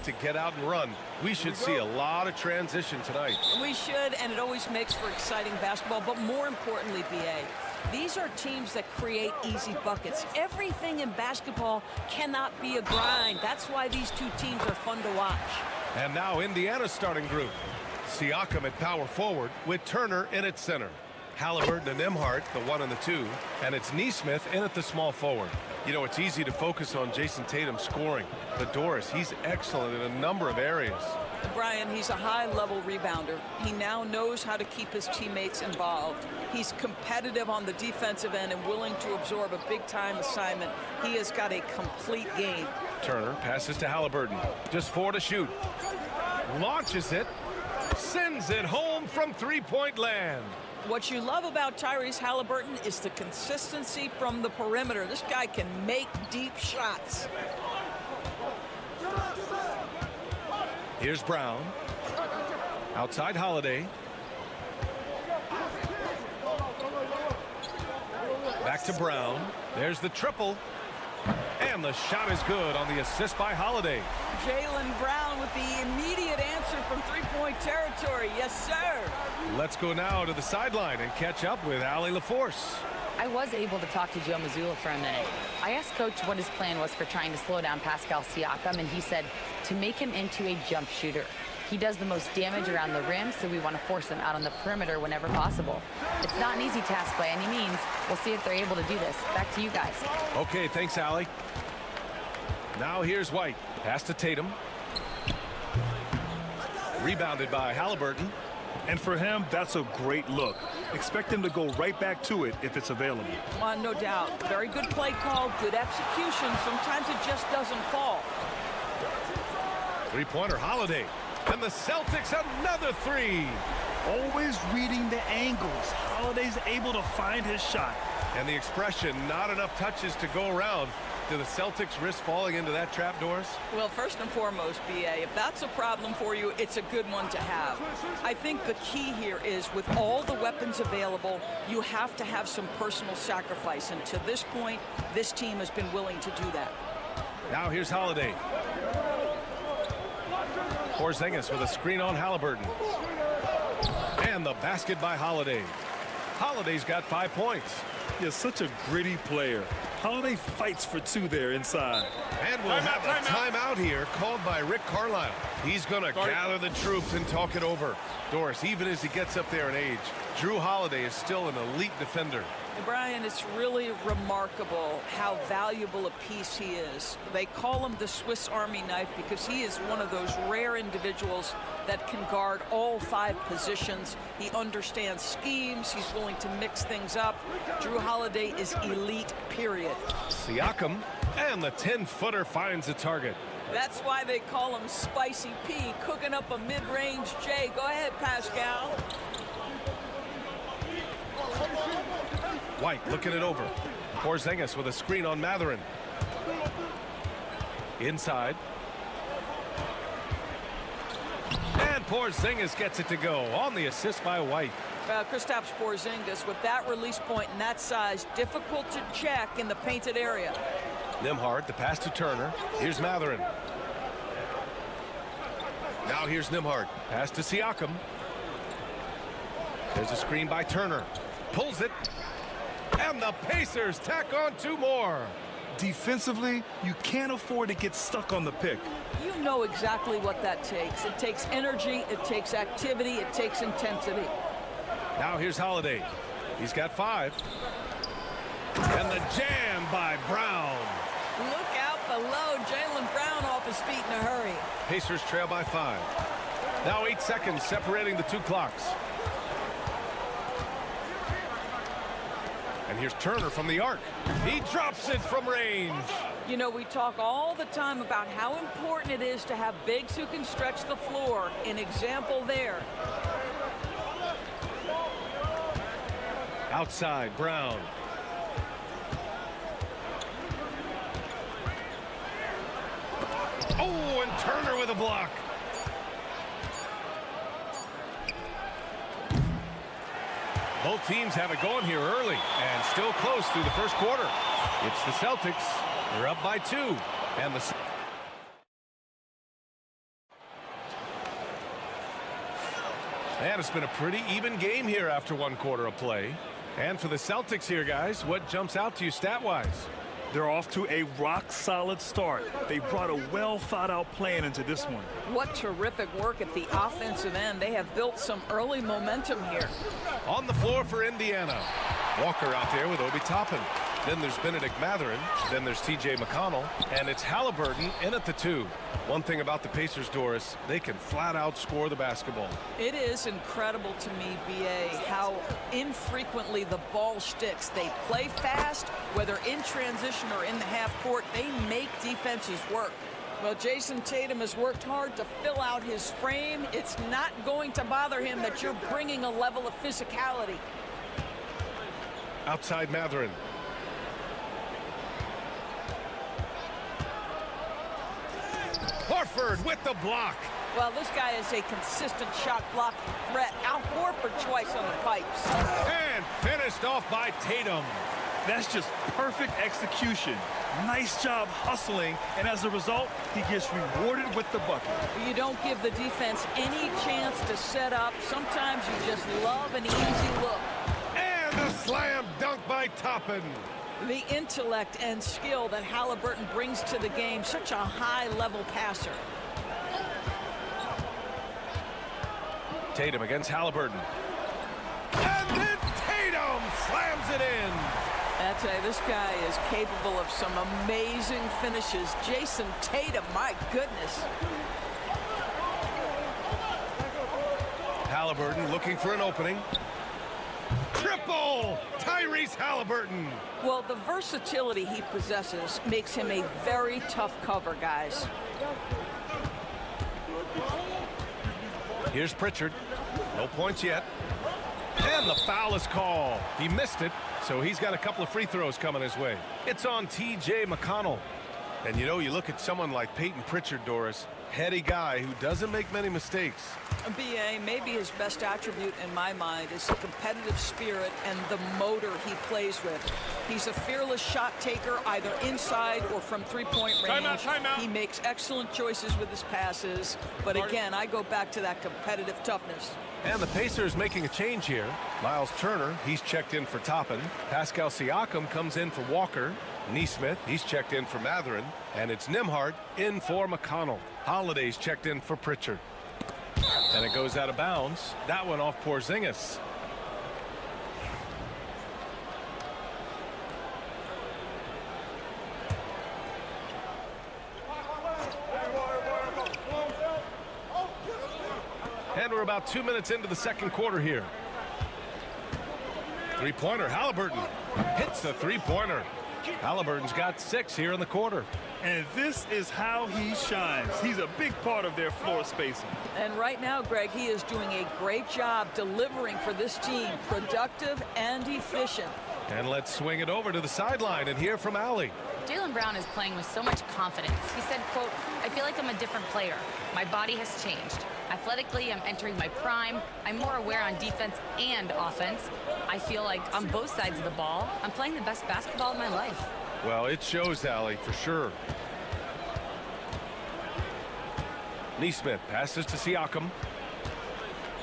To get out and run. We should see a lot of transition tonight. We should, and it always makes for exciting basketball, but more importantly, BA, these are teams that create easy buckets. Everything in basketball cannot be a grind. That's why these two teams are fun to watch. And now Indiana's starting group. Siakam at power forward with Turner in at center. Halliburton and Nembhard, the 1 and the 2, and it's Nesmith in at the small forward. You know, it's easy to focus on Jason Tatum scoring, but Doris, he's excellent in a number of areas. Brian, he's a high-level rebounder. He now knows how to keep his teammates involved. He's competitive on the defensive end and willing to absorb a big-time assignment. He has got a complete game. Turner passes to Halliburton. Just 4 to shoot. Launches it. Sends it home from three-point land. What you love about Tyrese Halliburton is the consistency from the perimeter. This guy can make deep shots. Here's Brown. Outside Holiday. Back to Brown. There's the triple. And the shot is good on the assist by Holiday. Jaylen Brown with the immediate answer from three-point territory. Yes, sir. Let's go now to the sideline and catch up with Allie LaForce. I was able to talk to Joe Mazzulla for a minute. I asked Coach what his plan was for trying to slow down Pascal Siakam, and he said to make him into a jump shooter. He does the most damage around the rim, so we want to force him out on the perimeter whenever possible. It's not an easy task by any means. We'll see if they're able to do this. Back to you guys. Okay, thanks, Allie. Now here's White. Pass to Tatum. Rebounded by Halliburton. And for him, that's a great look. Expect him to go right back to it if it's available. No doubt. Very good play call, good execution. Sometimes it just doesn't fall. Three-pointer Holiday. And the Celtics another three. Always reading the angles. Holiday's able to find his shot. And the expression, not enough touches to go around. Do the Celtics risk falling into that trap, Doris? Well, first and foremost, BA, if that's a problem for you, it's a good one to have. I think the key here is with all the weapons available, you have to have some personal sacrifice. And to this point, this team has been willing to do that. Now here's Holiday. Porzingis with a screen on Halliburton. And the basket by Holiday. Holiday's got 5 points. He's such a gritty player. Holiday fights for 2 there inside. And we'll have a timeout here called by Rick Carlisle. He's going to gather the troops and talk it over. Doris, even as he gets up there in age, Drew Holiday is still an elite defender. Brian, it's really remarkable how valuable a piece he is. They call him the Swiss Army knife because he is one of those rare individuals that can guard all 5 positions. He understands schemes. He's willing to mix things up. Drew Holiday is elite, period. Siakam, and the 10-footer finds the target. That's why they call him Spicy P, cooking up a mid-range J. Go ahead, Pascal. White looking it over. Porzingis with a screen on Matherin. Inside. And Porzingis gets it to go on the assist by White. Kristaps Porzingis with that release point and that size, difficult to check in the painted area. Nembhard, the pass to Turner. Here's Matherin. Now here's Nembhard. Pass to Siakam. There's a screen by Turner. Pulls it. And the Pacers tack on 2 more. Defensively, you can't afford to get stuck on the pick. You know exactly what that takes. It takes energy, it takes activity, it takes intensity. Now here's Holiday. He's got 5. And the jam by Brown. Look out below. Jaylen Brown off his feet in a hurry. Pacers trail by 5. Now 8 seconds separating the 2 clocks. And here's Turner from the arc. He drops it from range. You know, we talk all the time about how important it is to have bigs who can stretch the floor. An example there. Outside, Brown. Oh, and Turner with a block. Both teams have it going here early and still close through the first quarter. It's the Celtics. They're up by 2. And the And it's been a pretty even game here after 1 quarter of play. And for the Celtics here, guys, what jumps out to you stat-wise? They're off to a rock-solid start. They brought a well-thought-out plan into this one. What terrific work at the offensive end. They have built some early momentum here. On the floor for Indiana. Walker out there with Obi Toppin. Then there's Benedict Mathurin. Then there's T.J. McConnell. And it's Halliburton in at the 2. One thing about the Pacers, Doris, they can flat out score the basketball. It is incredible to me, B.A., how infrequently the ball sticks. They play fast, whether in transition or in the half court. They make defenses work. Well, Jason Tatum has worked hard to fill out his frame. It's not going to bother him that you're bringing a level of physicality. Outside Mathurin. Horford with the block. Well, this guy is a consistent shot blocking threat. Al Horford twice on the pipes. And finished off by Tatum. That's just perfect execution. Nice job hustling, and as a result, he gets rewarded with the bucket. You don't give the defense any chance to set up. Sometimes you just love an easy look. And a slam dunk by Toppin. The intellect and skill that Halliburton brings to the game, such a high-level passer. Tatum against Halliburton. And then Tatum slams it in. I tell you, this guy is capable of some amazing finishes. Jason Tatum, my goodness. Halliburton looking for an opening. Triple! Tyrese Halliburton. Well, the versatility he possesses makes him a very tough cover, guys. Here's Pritchard. No points yet. And the foul is called. He missed it, so he's got a couple of free throws coming his way. It's on T.J. McConnell. And you know, you look at someone like Peyton Pritchard, Doris, heady guy who doesn't make many mistakes. B.A., maybe his best attribute in my mind is the competitive spirit and the motor he plays with. He's a fearless shot taker, either inside or from three-point range. Timeout. He makes excellent choices with his passes. But again, I go back to that competitive toughness. And the Pacers making a change here. Miles Turner, he's checked in for Toppin. Pascal Siakam comes in for Walker. Neesmith, he's checked in for Mathurin. And it's Nembhard in for McConnell. Holiday's checked in for Pritchard. And it goes out of bounds. That one off Porzingis. And we're about 2 minutes into the second quarter here. Three-pointer, Halliburton hits the three-pointer. Halliburton's got 6 here in the quarter. And this is how he shines. He's a big part of their floor spacing. And right now, Greg, he is doing a great job delivering for this team, productive and efficient. And let's swing it over to the sideline and hear from Allie. Jaylen Brown is playing with so much confidence. He said, quote, "I feel like I'm a different player. My body has changed. Athletically, I'm entering my prime. I'm more aware on defense and offense. I feel like on both sides of the ball, I'm playing the best basketball of my life." Well, it shows, Allie, for sure. Neesmith passes to Siakam.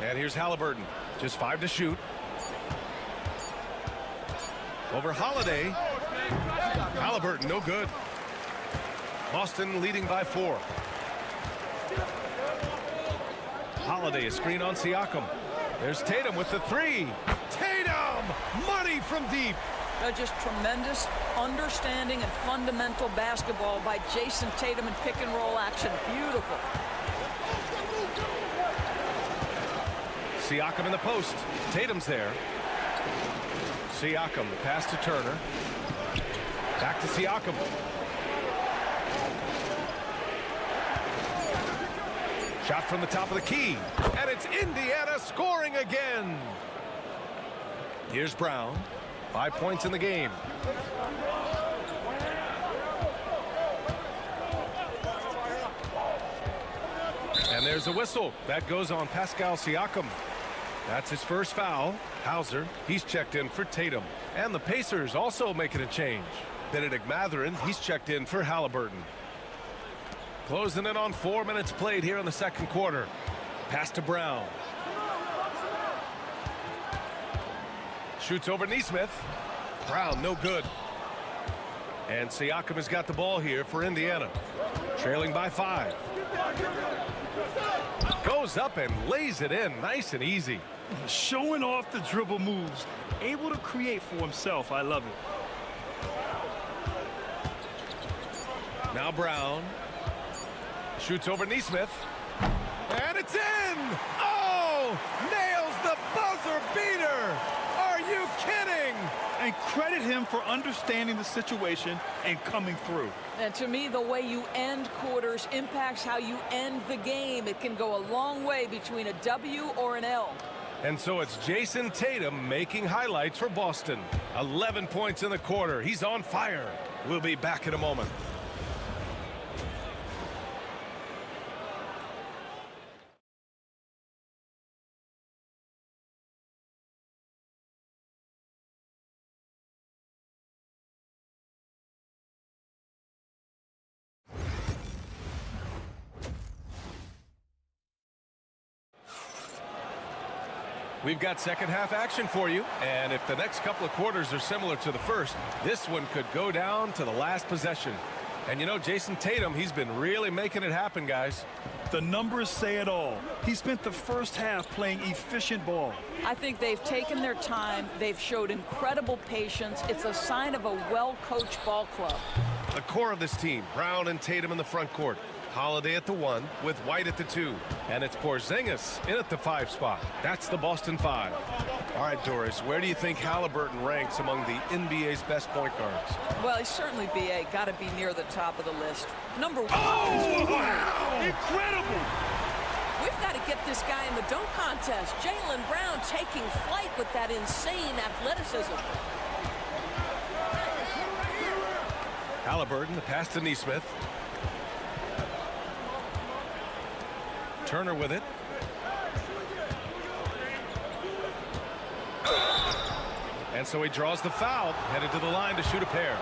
And here's Halliburton. Just 5 to shoot. Over Holiday. Halliburton, no good. Boston leading by 4. Holiday, a screen on Siakam. There's Tatum with the 3. Tatum! Money from deep. Just tremendous understanding and fundamental basketball by Jason Tatum in pick and roll action. Beautiful. Siakam in the post. Tatum's there. Siakam, the pass to Turner. Back to Siakam. Shot from the top of the key. And it's Indiana scoring again. Here's Brown. 5 points in the game. And there's a whistle. That goes on Pascal Siakam. That's his first foul. Hauser, he's checked in for Tatum. And the Pacers also making a change. Benedict Mathurin, he's checked in for Halliburton. Closing in on 4 minutes played here in the second quarter. Pass to Brown. Shoots over Neesmith. Brown, no good. And Siakam has got the ball here for Indiana. Trailing by 5. Goes up and lays it in nice and easy. Showing off the dribble moves. Able to create for himself. I love it. Now Brown. Shoots over Neesmith. And it's in! Oh! Nails the buzzer beater! Are you kidding? And credit him for understanding the situation and coming through. And to me, the way you end quarters impacts how you end the game. It can go a long way between a W or an L. And so it's Jason Tatum making highlights for Boston. 11 points in the quarter. He's on fire. We'll be back in a moment. We've got second half action for you, and if the next couple of quarters are similar to the first, this one could go down to the last possession. And you know, Jason Tatum, he's been really making it happen, guys. The numbers say it all. He spent the first half playing efficient ball. I think they've taken their time. They've showed incredible patience. It's a sign of a well-coached ball club. The core of this team, Brown and Tatum in the front court. Holiday at the 1 with White at the 2. And it's Porzingis in at the 5 spot. That's the Boston 5. All right, Doris, where do you think Halliburton ranks among the NBA's best point guards? Well, he's certainly BA. Got to be near the top of the list. Number 1. Oh, wow! Incredible! We've got to get this guy in the dunk contest. Jaylen Brown taking flight with that insane athleticism. Halliburton, the pass to Neesmith. Turner with it. And so he draws the foul, headed to the line to shoot a pair.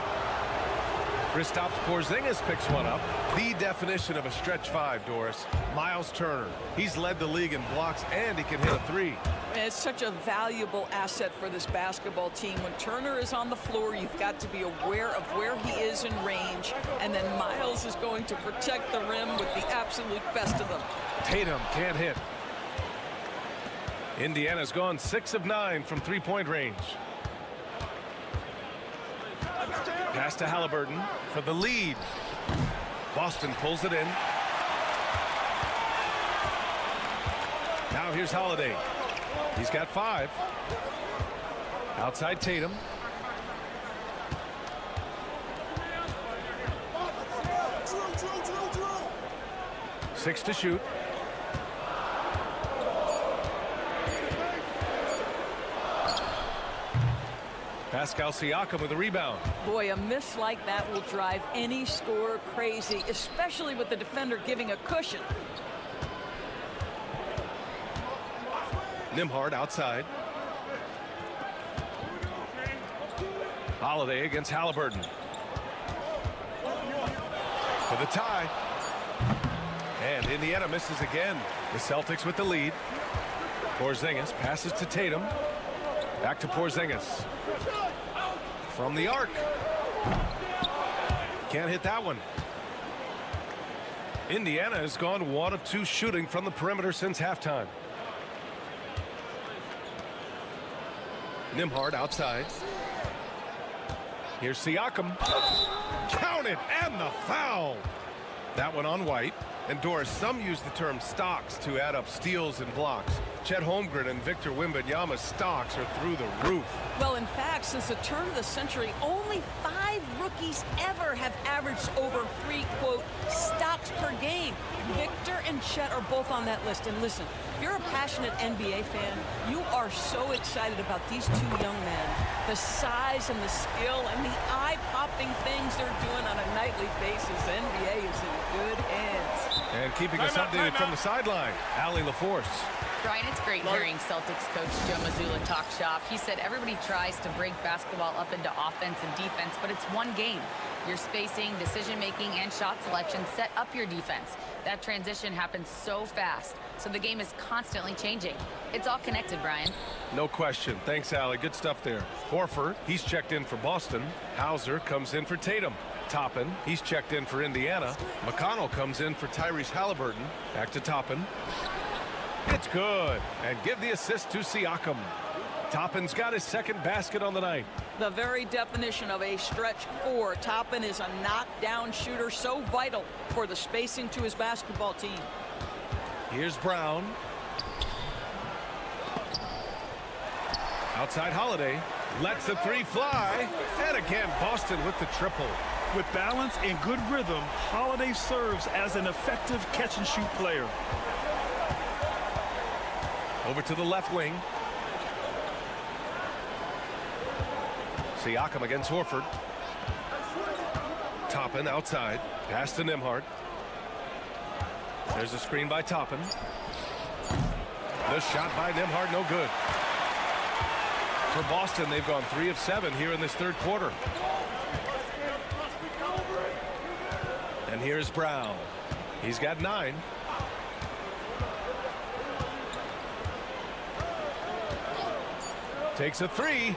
Kristaps Porzingis picks one up. The definition of a stretch 5, Doris. Miles Turner. He's led the league in blocks, and he can hit a 3. It's such a valuable asset for this basketball team. When Turner is on the floor, you've got to be aware of where he is in range, and then Miles is going to protect the rim with the absolute best of them. Tatum can't hit. Indiana's gone 6 of 9 from 3-point range. Pass to Halliburton for the lead. Boston pulls it in. Now here's Holiday. He's got 5. Outside Tatum. Six to shoot. Pascal Siakam with a rebound. Boy, a miss like that will drive any scorer crazy, especially with the defender giving a cushion. Nembhard outside. Holiday against Halliburton. For the tie. And Indiana misses again. The Celtics with the lead. Porzingis passes to Tatum. Back to Porzingis. From the arc. Can't hit that one. Indiana has gone 1 of 2 shooting from the perimeter since halftime. Nembhard outside. Here's Siakam. Counted, and the foul. That one on White. And Doris, some use the term stocks to add up steals and blocks. Chet Holmgren and Victor Wembanyama's stocks are through the roof. Well, in fact, since the turn of the century, only 5 rookies ever have averaged over 3, quote, stocks per game. Victor and Chet are both on that list. And listen, if you're a passionate NBA fan, you are so excited about these 2 young men. The size and the skill and the eye-popping things they're doing on a nightly basis. The NBA is in good hands. And keeping us updated from the sideline, Allie LaForce. Brian, it's great hearing Celtics coach Joe Mazzulla talk shop. He said everybody tries to break basketball up into offense and defense, but it's one game. Your spacing, decision-making, and shot selection set up your defense. That transition happens so fast, so the game is constantly changing. It's all connected, Brian. No question. Thanks, Allie. Good stuff there. Horford, he's checked in for Boston. Hauser comes in for Tatum. Toppin, he's checked in for Indiana. McConnell comes in for Tyrese Halliburton. Back to Toppin. It's good. And give the assist to Siakam. Toppin's got his second basket on the night. The very definition of a stretch 4. Toppin is a knockdown shooter, so vital for the spacing to his basketball team. Here's Brown. Outside Holiday. Lets the 3 fly. And again, Boston with the triple. With balance and good rhythm, Holiday serves as an effective catch-and-shoot player. Over to the left wing. Siakam against Horford. Toppin outside. Pass to Nembhard. There's a screen by Toppin. The shot by Nembhard, no good. For Boston, they've gone 3 of 7 here in this third quarter. And here's Brown. He's got 9. Takes a 3.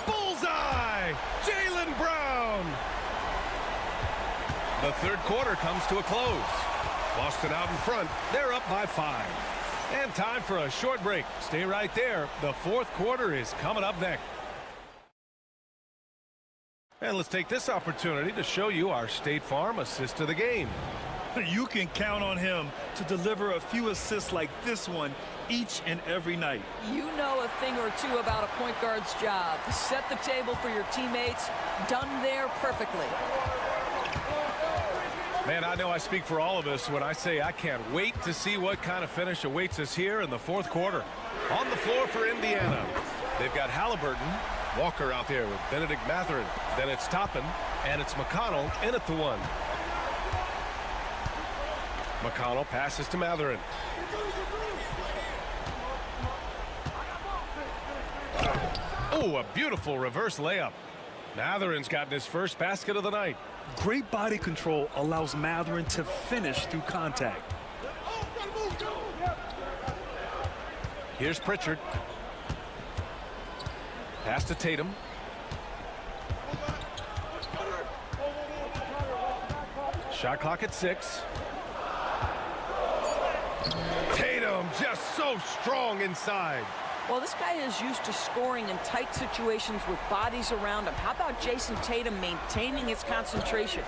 Bullseye! Jaylen Brown! The third quarter comes to a close. Boston out in front. They're up by 5. And time for a short break. Stay right there. The fourth quarter is coming up next. And let's take this opportunity to show you our State Farm assist of the game. You can count on him to deliver a few assists like this one each and every night. You know a thing or two about a point guard's job. Set the table for your teammates. Done there perfectly. Man, I know I speak for all of us when I say I can't wait to see what kind of finish awaits us here in the fourth quarter. On the floor for Indiana, they've got Halliburton, Walker out there with Benedict Mathurin. Then it's Toppin, and it's McConnell in at the 1. McConnell passes to Mathurin. Oh, a beautiful reverse layup. Mathurin's gotten his first basket of the night. Great body control allows Mathurin to finish through contact. Here's Pritchard. Pass to Tatum. Shot clock at 6. Tatum just so strong inside. Well, this guy is used to scoring in tight situations with bodies around him. How about Jason Tatum maintaining his concentration?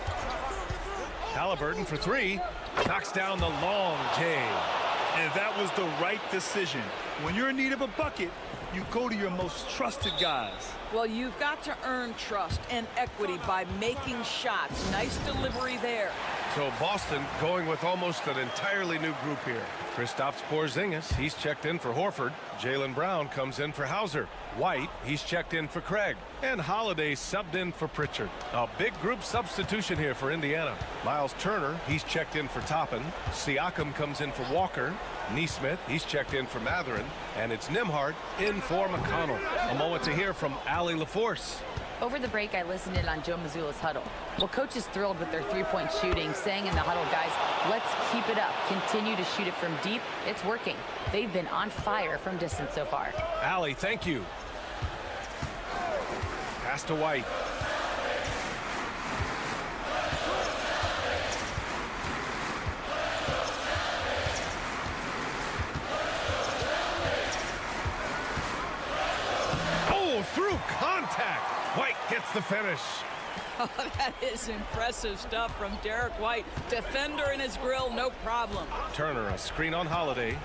Halliburton for 3. Knocks down the long J. And that was the right decision. When you're in need of a bucket, you go to your most trusted guys. Well, you've got to earn trust and equity by making shots. Nice delivery there. So Boston going with almost an entirely new group here. Kristaps Porzingis, he's checked in for Horford. Jaylen Brown comes in for Hauser. White, he's checked in for Craig. And Holiday subbed in for Pritchard. A big group substitution here for Indiana. Miles Turner, he's checked in for Toppin. Siakam comes in for Walker. Neesmith, he's checked in for Mathurin. And it's Nembhard in for McConnell. A moment to hear from Allie LaForce. Over the break, I listened in on Joe Mazzulla's huddle. Well, coach is thrilled with their three-point shooting, saying in the huddle, guys, let's keep it up. Continue to shoot it from deep. It's working. They've been on fire from distance so far. Allie, thank you. Pass to White. Oh, through contact. White gets the finish. Oh, that is impressive stuff from Derek White. Defender in his grill, no problem. Turner, a screen on Holiday.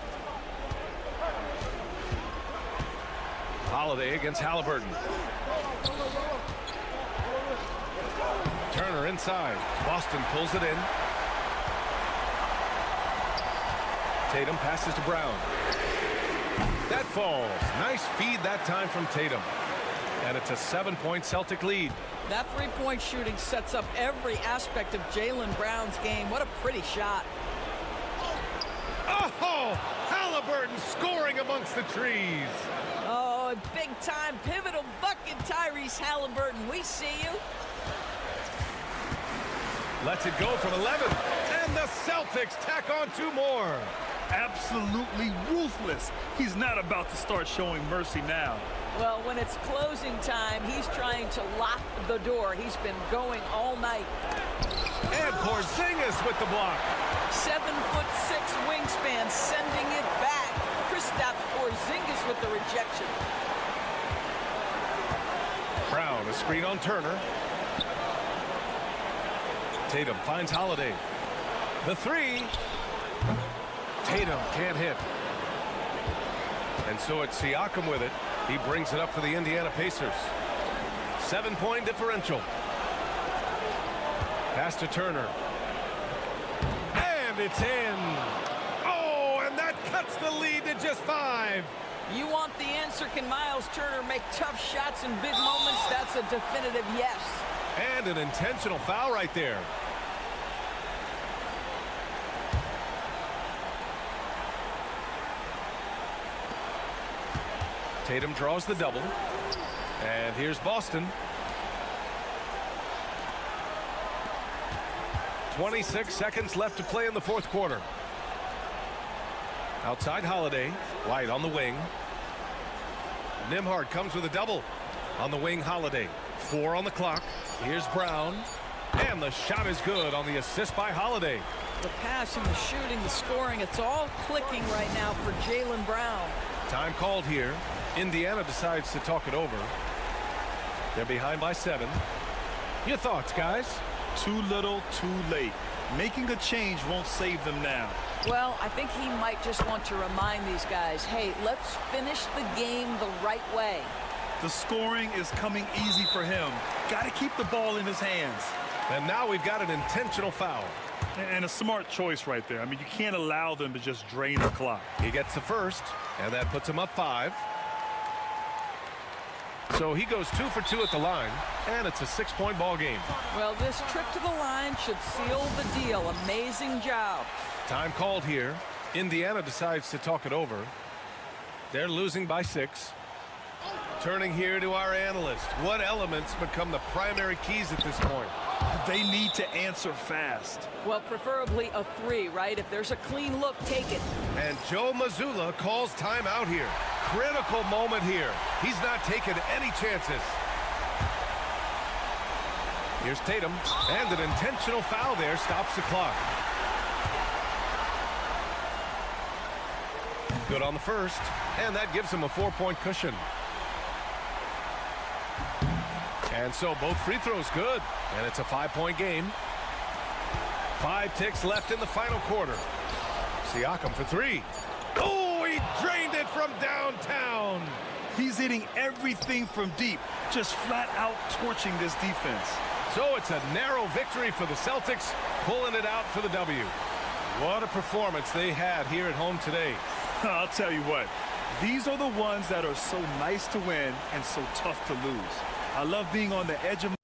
Holiday against Halliburton. Turner inside. Boston pulls it in. Tatum passes to Brown. That falls. Nice feed that time from Tatum. And it's a 7-point Celtic lead. That three-point shooting sets up every aspect of Jaylen Brown's game. What a pretty shot. Oh, Halliburton scoring amongst the trees. Oh, a big-time pivotal bucket, Tyrese Halliburton. We see you. Lets it go from 11. And the Celtics tack on 2 more. Absolutely ruthless. He's not about to start showing mercy now. Well, when it's closing time, he's trying to lock the door. He's been going all night. And Porzingis with the block. 7'6" wingspan, sending it back. Kristaps Porzingis with the rejection. Brown, a screen on Turner. Tatum finds Holiday. The 3. Tatum can't hit. And so it's Siakam with it. He brings it up for the Indiana Pacers. 7-point differential. Pass to Turner. And it's in. Oh, and that cuts the lead to just 5. You want the answer? Can Miles Turner make tough shots in big moments? That's a definitive yes. And an intentional foul right there. Tatum draws the double. And here's Boston. 26 seconds left to play in the 4th quarter. Outside Holiday. White on the wing. Nembhard comes with a double. On the wing, Holiday. 4 on the clock. Here's Brown. And the shot is good on the assist by Holiday. The passing, the shooting, the scoring, it's all clicking right now for Jaylen Brown. Time called here. Indiana decides to talk it over. They're behind by 7. Your thoughts, guys? Too little, too late. Making a change won't save them now. Well, I think he might just want to remind these guys, hey, let's finish the game the right way. The scoring is coming easy for him. Got to keep the ball in his hands. And now we've got an intentional foul. And a smart choice right there. I mean, you can't allow them to just drain the clock. He gets the first, and that puts him up 5. So he goes 2 for 2 at the line, and it's a 6-point ball game. Well, this trip to the line should seal the deal. Amazing job. Time called here. Indiana decides to talk it over. They're losing by 6. Turning here to our analyst. What elements become the primary keys at this point? They need to answer fast. Well, preferably a 3, right? If there's a clean look, take it. And Joe Mazzulla calls timeout here. Critical moment here. He's not taking any chances. Here's Tatum, and an intentional foul there stops the clock. Good on the first, and that gives him a 4-point cushion. And so both free throws good, and it's a 5-point game. 5 ticks left in the final quarter. Siakam for 3. Oh, he drained it from downtown. He's hitting everything from deep, just flat out torching this defense. So it's a narrow victory for the Celtics, pulling it out for the W. What a performance they had here at home today. I'll tell you what, these are the ones that are so nice to win and so tough to lose. I love being on the edge of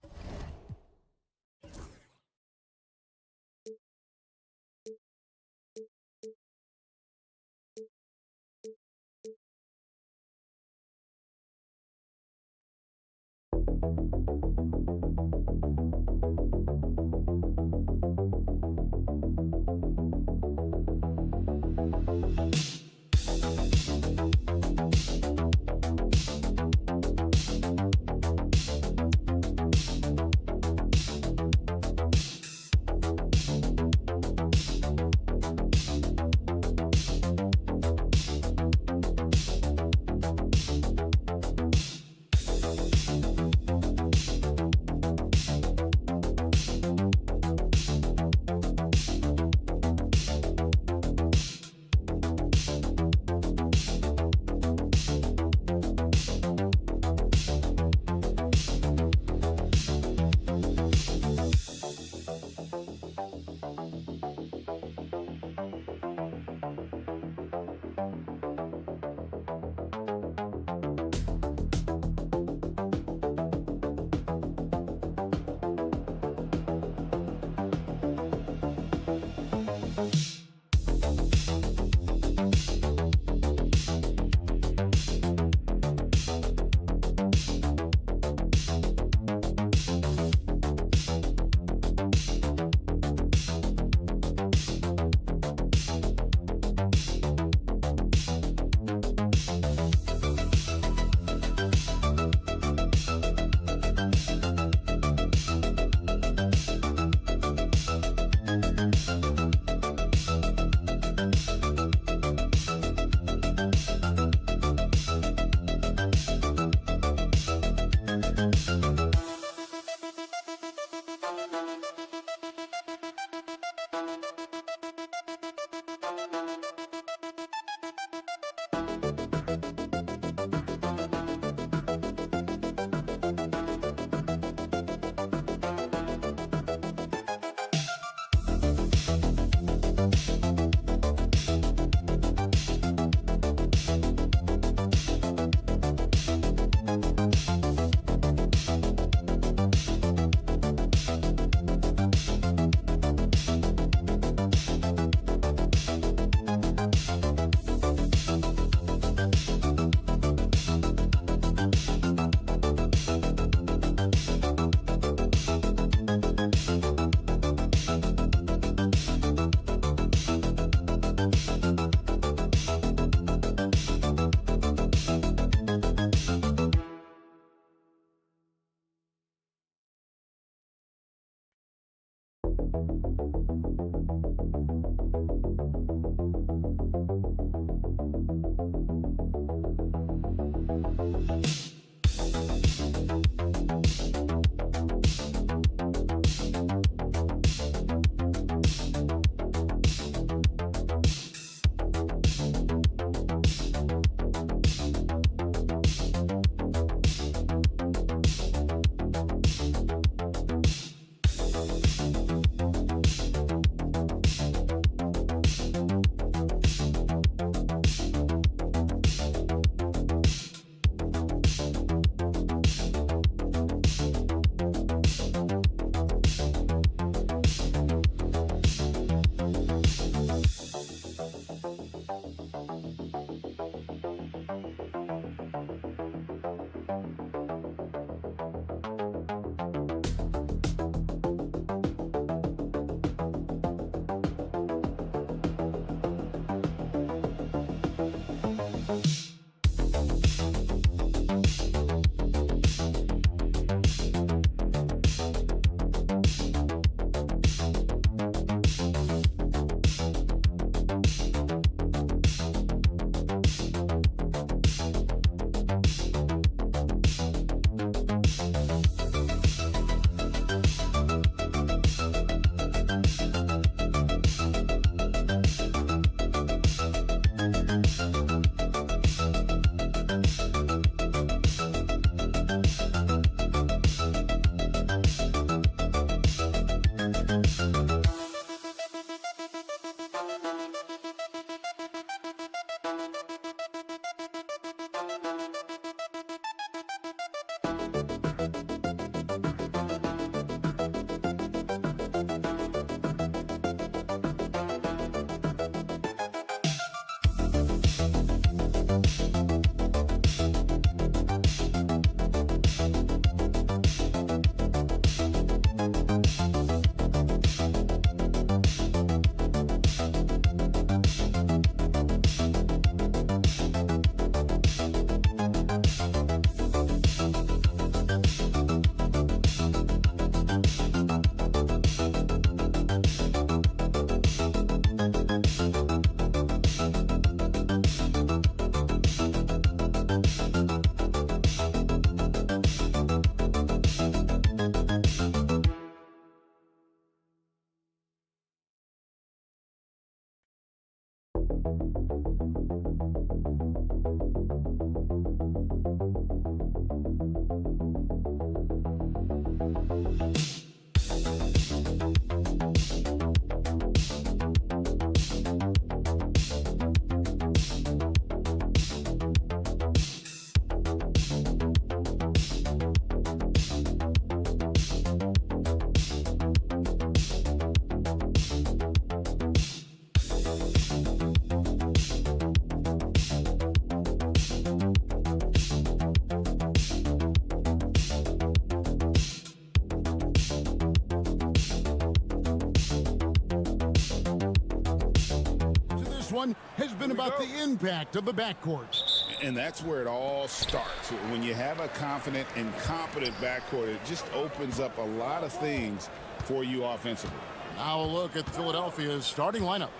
one has been about the impact of the backcourt. And that's where it all starts. When you have a confident and competent backcourt, it just opens up a lot of things for you offensively. Now a look at Philadelphia's starting lineup.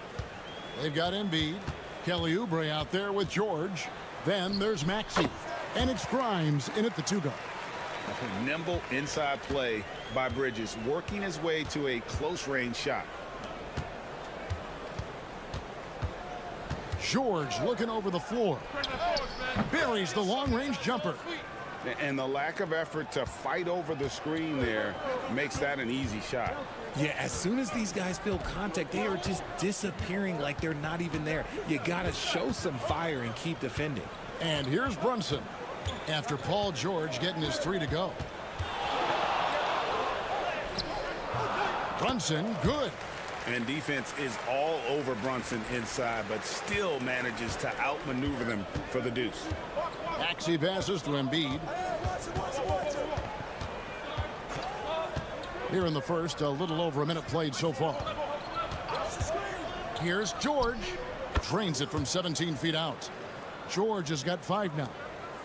They've got Embiid, Kelly Oubre out there with George. Then there's Maxey, and it's Grimes in at the 2 guard. Nimble inside play by Bridges, working his way to a close-range shot. George looking over the floor. Buries the long-range jumper. And the lack of effort to fight over the screen there makes that an easy shot. Yeah, as soon as these guys feel contact, they are just disappearing like they're not even there. You got to show some fire and keep defending. And here's Brunson after Paul George getting his 3 to go. Brunson, good. And defense is all over Brunson inside, but still manages to outmaneuver them for the deuce. Maxey passes to Embiid. Here in the first, a little over a minute played so far. Here's George. Drains it from 17 feet out. George has got 5 now.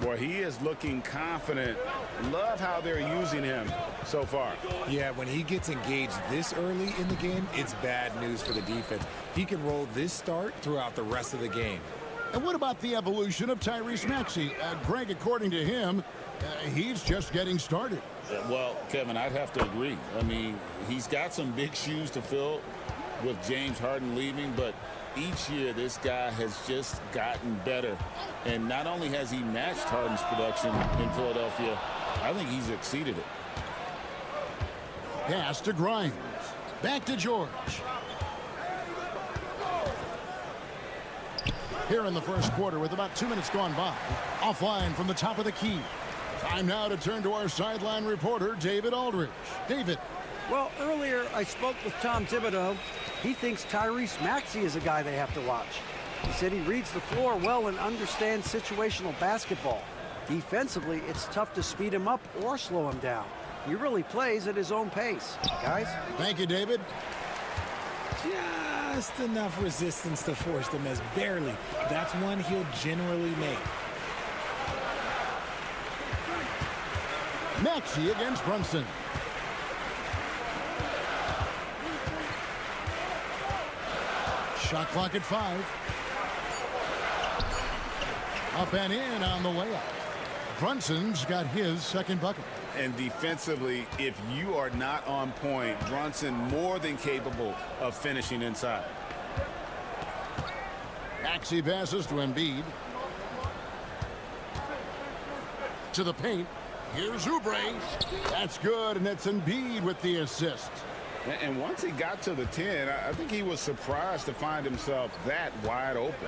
Boy, he is looking confident. Love how they're using him so far. Yeah, when he gets engaged this early in the game, it's bad news for the defense. He can roll this start throughout the rest of the game. And what about the evolution of Tyrese Maxey? Greg, according to him, he's just getting started. Well, Kevin, I'd have to agree. I mean, he's got some big shoes to fill with James Harden leaving, but each year this guy has just gotten better. And not only has he matched Harden's production in Philadelphia, I think he's exceeded it. Pass to Grimes. Back to George. Here in the first quarter with about 2 minutes gone by. Offline from the top of the key. Time now to turn to our sideline reporter, David Aldridge. David. Well, earlier I spoke with Tom Thibodeau. He thinks Tyrese Maxey is a guy they have to watch. He said he reads the floor well and understands situational basketball. Defensively, it's tough to speed him up or slow him down. He really plays at his own pace. Guys? Thank you, David. Just enough resistance to force the miss. Barely. That's one he'll generally make. Maxey against Brunson. Shot clock at 5. Up and in on the layup. Brunson's got his second bucket. And defensively, if you are not on point, Brunson more than capable of finishing inside. Maxey passes to Embiid. To the paint. Here's Oubre. That's good, and it's Embiid with the assist. And once he got to the 10, I think he was surprised to find himself that wide open.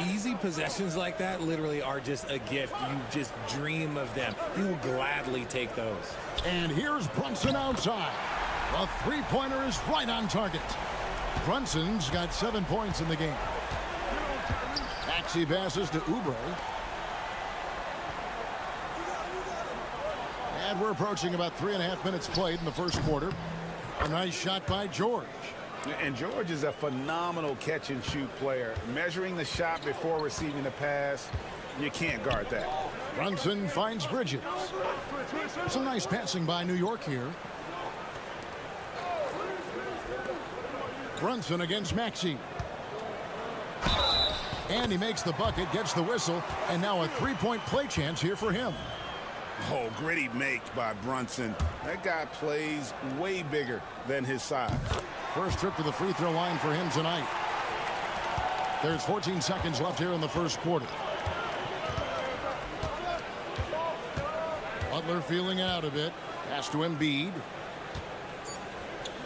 Easy possessions like that literally are just a gift. You just dream of them. He'll gladly take those. And here's Brunson outside. The three-pointer is right on target. Brunson's got 7 points in the game. Maxey passes to Oubre. And we're approaching about 3.5 minutes played in the first quarter. A nice shot by George. And George is a phenomenal catch-and-shoot player. Measuring the shot before receiving the pass, you can't guard that. Brunson finds Bridges. Some nice passing by New York here. Brunson against Maxey. And he makes the bucket, gets the whistle, and now a three-point play chance here for him. Oh, gritty make by Brunson. That guy plays way bigger than his size. First trip to the free throw line for him tonight. There's 14 seconds left here in the first quarter. Butler feeling it out a bit. Pass to Embiid.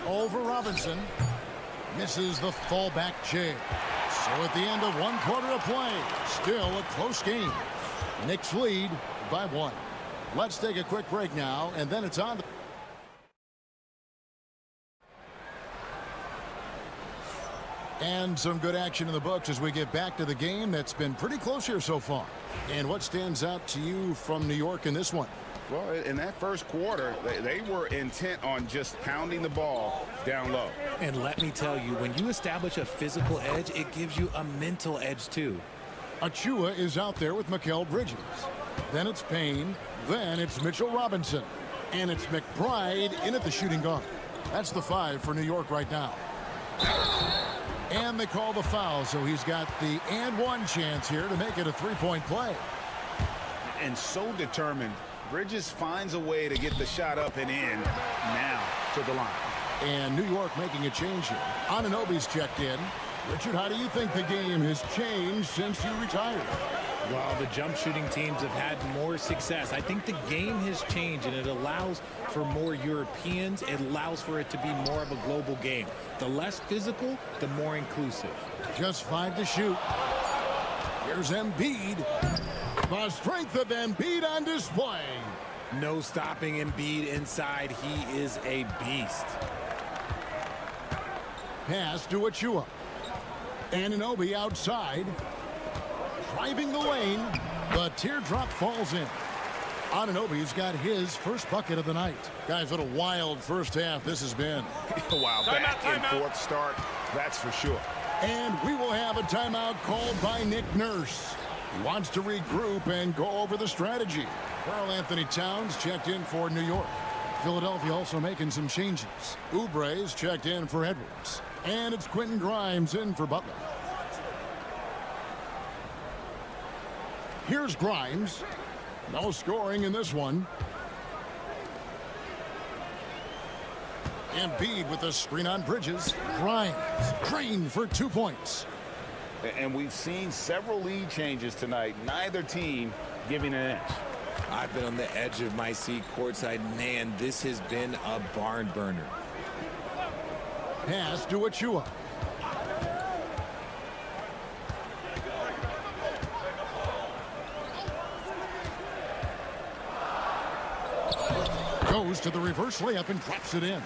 Over Robinson. Misses the fallback jam. So at the end of 1 quarter of play, still a close game. Knicks lead by 1. Let's take a quick break now, and then it's on. And some good action in the books as we get back to the game that's been pretty close here so far. And what stands out to you from New York in this one? Well, in that first quarter, they were intent on just pounding the ball down low. And let me tell you, when you establish a physical edge, it gives you a mental edge too. Achua is out there with Mikal Bridges. Then it's Payne. Then it's Mitchell Robinson. And it's McBride in at the shooting guard. That's the 5 for New York right now. And they call the foul, so he's got the and one chance here to make it a three-point play. And so determined, Bridges finds a way to get the shot up and in now to the line. And New York making a change here. Anunoby's checked in. Richard, how do you think the game has changed since you retired? Well, the jump shooting teams have had more success. I think the game has changed, and it allows for more Europeans. It allows for it to be more of a global game. The less physical, the more inclusive. Just 5 to shoot. Here's Embiid. The strength of Embiid on display. No stopping Embiid inside. He is a beast. Pass to Achua. Anunoby outside. Driving the lane. The teardrop falls in. Anunoby's got his first bucket of the night. Guys, what a wild first half this has been. Wow, back and forth start, that's for sure. And we will have a timeout called by Nick Nurse. He wants to regroup and go over the strategy. Karl Anthony Towns checked in for New York. Philadelphia also making some changes. Oubre's checked in for Edwards. And it's Quentin Grimes in for Butler. Here's Grimes. No scoring in this one. Embiid with a screen on Bridges. Grimes, Crane for 2 points. And we've seen several lead changes tonight. Neither team giving an inch. I've been on the edge of my seat courtside. Man, this has been a barn burner. Pass to Achua. Goes to the reverse layup and drops it in.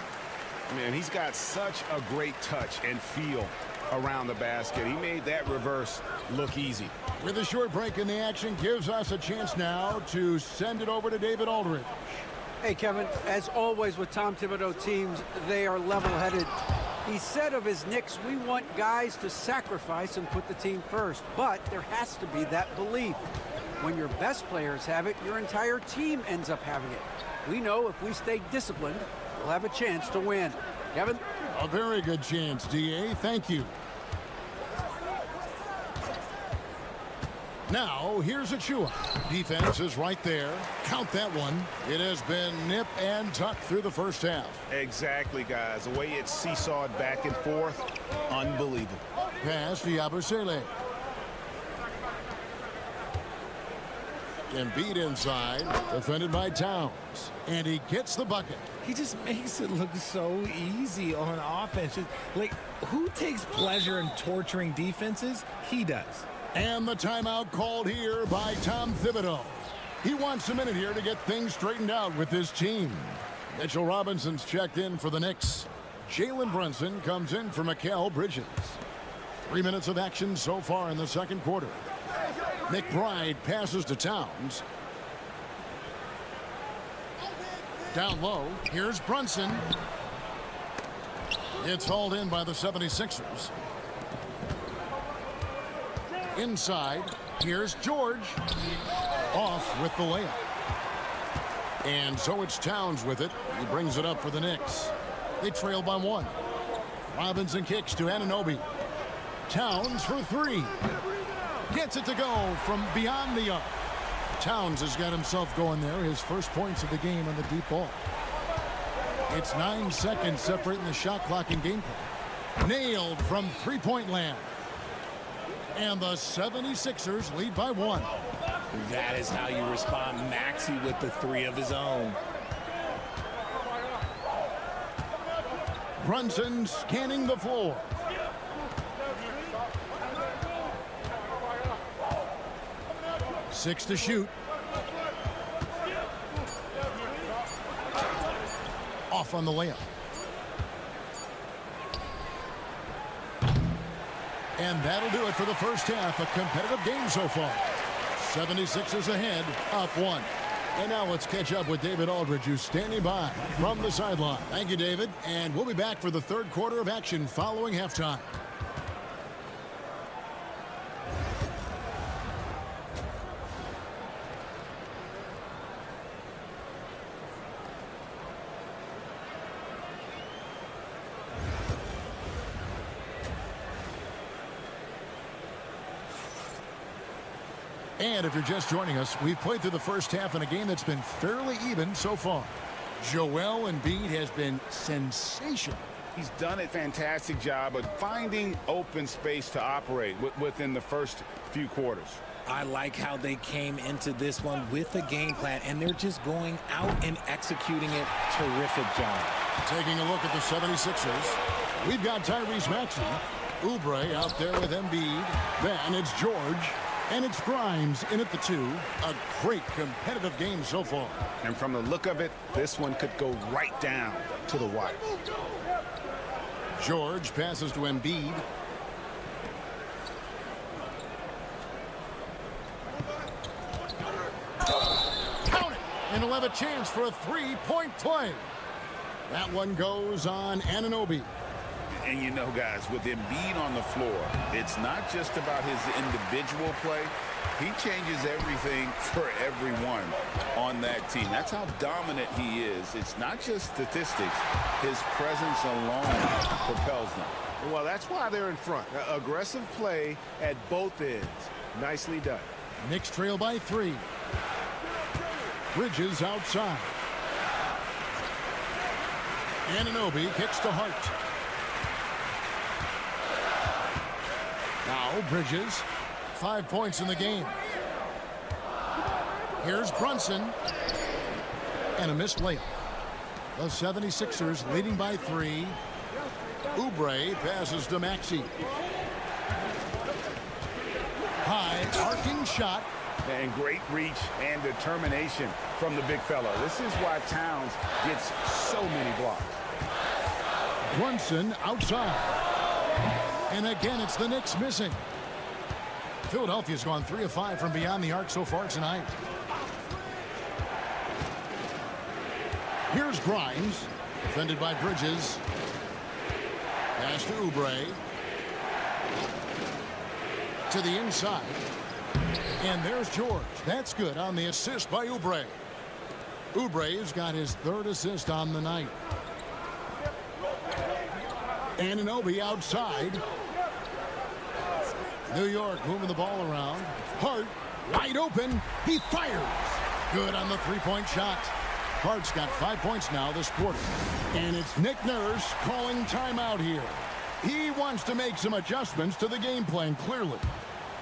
Man, he's got such a great touch and feel around the basket. He made that reverse look easy. With a short break in the action, gives us a chance now to send it over to David Aldridge. Hey, Kevin, as always with Tom Thibodeau teams, they are level-headed. He said of his Knicks, we want guys to sacrifice and put the team first. But there has to be that belief. When your best players have it, your entire team ends up having it. We know if we stay disciplined, we'll have a chance to win. Kevin? A very good chance, D.A. Thank you. Now, here's Achua. Defense is right there. Count that one. It has been nip and tuck through the first half. Exactly, guys. The way it's seesawed back and forth, unbelievable. Pass to Yabusele. Embiid inside, defended by Towns. And he gets the bucket. He just makes it look so easy on offense. Like, who takes pleasure in torturing defenses? He does. And the timeout called here by Tom Thibodeau. He wants a minute here to get things straightened out with his team. Mitchell Robinson's checked in for the Knicks. Jalen Brunson comes in for Mikal Bridges. 3 minutes of action so far in the second quarter. McBride passes to Towns. Down low, here's Brunson. It's hauled in by the 76ers. Inside, here's George. Off with the layup. And so it's Towns with it. He brings it up for the Knicks. They trail by 1. Robinson kicks to Anunoby. Towns for 3. Gets it to go from beyond the arc. Towns has got himself going there. His first points of the game on the deep ball. It's 9 seconds separating the shot clock and gameplay. Nailed from three-point land. And the 76ers lead by 1. That is how you respond. Maxey with the 3 of his own. Brunson scanning the floor. Six to shoot. Off on the layup. And that'll do it for the first half. A competitive game so far. 76ers ahead, up 1. And now let's catch up with David Aldridge, who's standing by from the sideline. Thank you, David. And we'll be back for the third quarter of action following halftime. And if you're just joining us, we've played through the first half in a game that's been fairly even so far. Joel Embiid has been sensational. He's done a fantastic job of finding open space to operate within the first few quarters. I like how they came into this one with a game plan, and they're just going out and executing it. Terrific job. Taking a look at the 76ers, we've got Tyrese Maxey, Oubre out there with Embiid. Then it's George. And it's Grimes in at the 2. A great competitive game so far. And from the look of it, this one could go right down to the wire. George passes to Embiid. Count it! And he'll have a chance for a three-point play. That one goes on Anunoby. And you know, guys, with Embiid on the floor, it's not just about his individual play. He changes everything for everyone on that team. That's how dominant he is. It's not just statistics. His presence alone propels them. Well, that's why they're in front. Aggressive play at both ends. Nicely done. Knicks trail by 3. Bridges outside. Anunoby kicks to Hart. Now Bridges, 5 points in the game. Here's Brunson. And a missed layup. The 76ers leading by 3. Oubre passes to Maxey. High arcing shot. And great reach and determination from the big fella. This is why Towns gets so many blocks. Brunson outside. And again, it's the Knicks missing. Philadelphia's gone 3 of 5 from beyond the arc so far tonight. Here's Grimes, defended by Bridges. Pass to Oubre. To the inside. And there's George. That's good on the assist by Oubre. Oubre's got his 3rd assist on the night. Anunoby outside. New York moving the ball around. Hart wide open. He fires. Good on the three-point shot. Hart's got 5 points now this quarter. And it's Nick Nurse calling timeout here. He wants to make some adjustments to the game plan, clearly.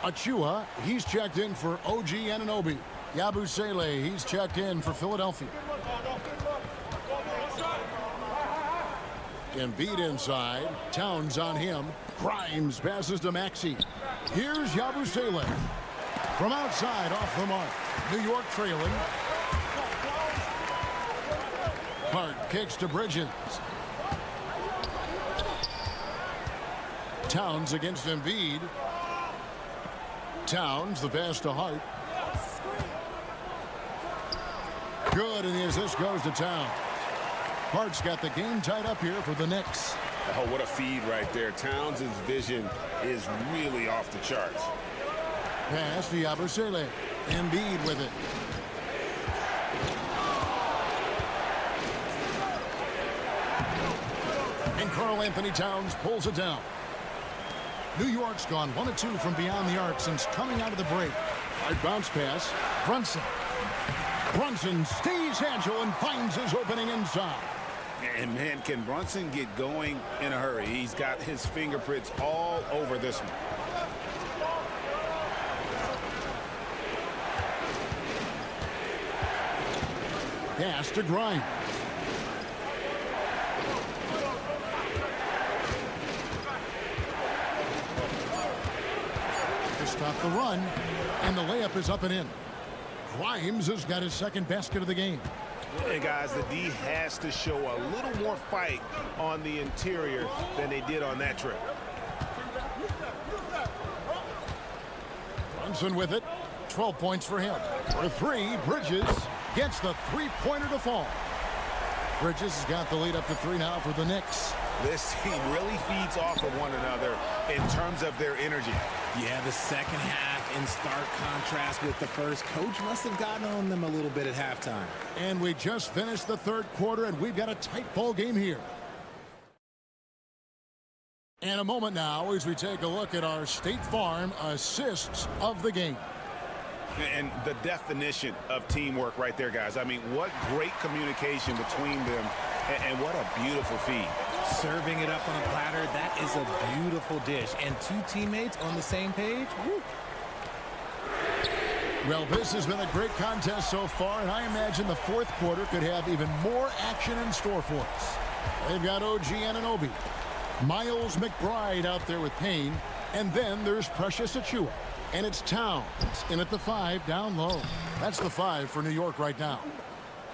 Achua, he's checked in for OG Anunoby. Yabusele, he's checked in for Philadelphia. Embiid inside. Towns on him. Grimes passes to Maxey. Here's Yabusele. From outside off the mark. New York trailing. Hart kicks to Bridges. Towns against Embiid. Towns, the pass to Hart. Good, and the assist goes to Towns. Hart's got the game tied up here for the Knicks. Oh, what a feed right there. Towns' vision is really off the charts. Pass to Yabusele. Embiid with it. And Karl Anthony Towns pulls it down. New York's gone 1 of 2 from beyond the arc since coming out of the break. Hard bounce pass. Brunson. Brunson stays agile and finds his opening inside. And man, can Brunson get going in a hurry? He's got his fingerprints all over this one. Pass to Grimes. To stop the run, and the layup is up and in. Grimes has got his 2nd basket of the game. Hey guys, the D has to show a little more fight on the interior than they did on that trip. Brunson with it. 12 points for him. For 3, Bridges. gets the three-pointer to fall. Bridges has got the lead up to 3 now for the Knicks. This team really feeds off of one another in terms of their energy. Yeah, the second half in stark contrast with the first. Coach must have gotten on them a little bit at halftime. And we just finished the third quarter, and we've got a tight ball game here. And a moment now as we take a look at our State Farm assists of the game. And the definition of teamwork right there, guys. I mean, what great communication between them, and what a beautiful feed. Serving it up on a platter, that is a beautiful dish. And 2 teammates on the same page. Woo. Well, this has been a great contest so far, and I imagine the fourth quarter could have even more action in store for us. They've got OG Anunoby, Miles McBride out there with Payne, and then there's Precious Achiuwa. And it's Towns in at the 5 down low. That's the 5 for New York right now.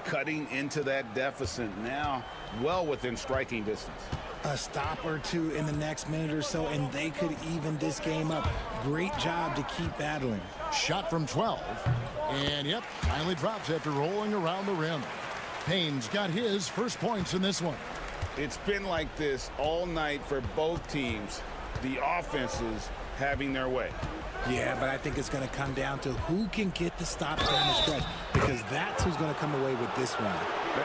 Cutting into that deficit now, well within striking distance. A stop or two in the next minute or so, and they could even this game up. Great job to keep battling. Shot from 12. And, yep, finally drops after rolling around the rim. Payne's got his first points in this one. It's been like this all night for both teams. The offenses having their way. Yeah, but I think it's going to come down to who can get the stops down the stretch, because that's who's going to come away with this one.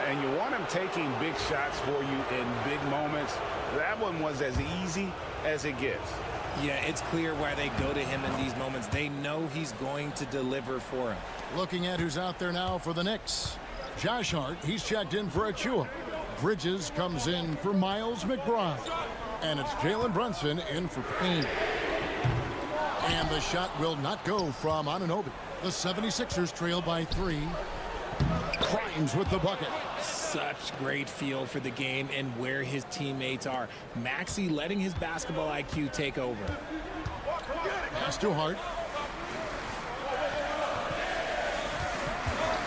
And you want him taking big shots for you in big moments. That one was as easy as it gets. Yeah, it's clear why they go to him in these moments. They know he's going to deliver for him. Looking at who's out there now for the Knicks. Josh Hart, he's checked in for Achiuwa. Bridges comes in for Miles McBride. And it's Jalen Brunson in for Payne. And the shot will not go from Anunoby. The 76ers trail by 3. Grimes with the bucket. Such great feel for the game and where his teammates are. Maxey letting his basketball IQ take over. Pass to Hart.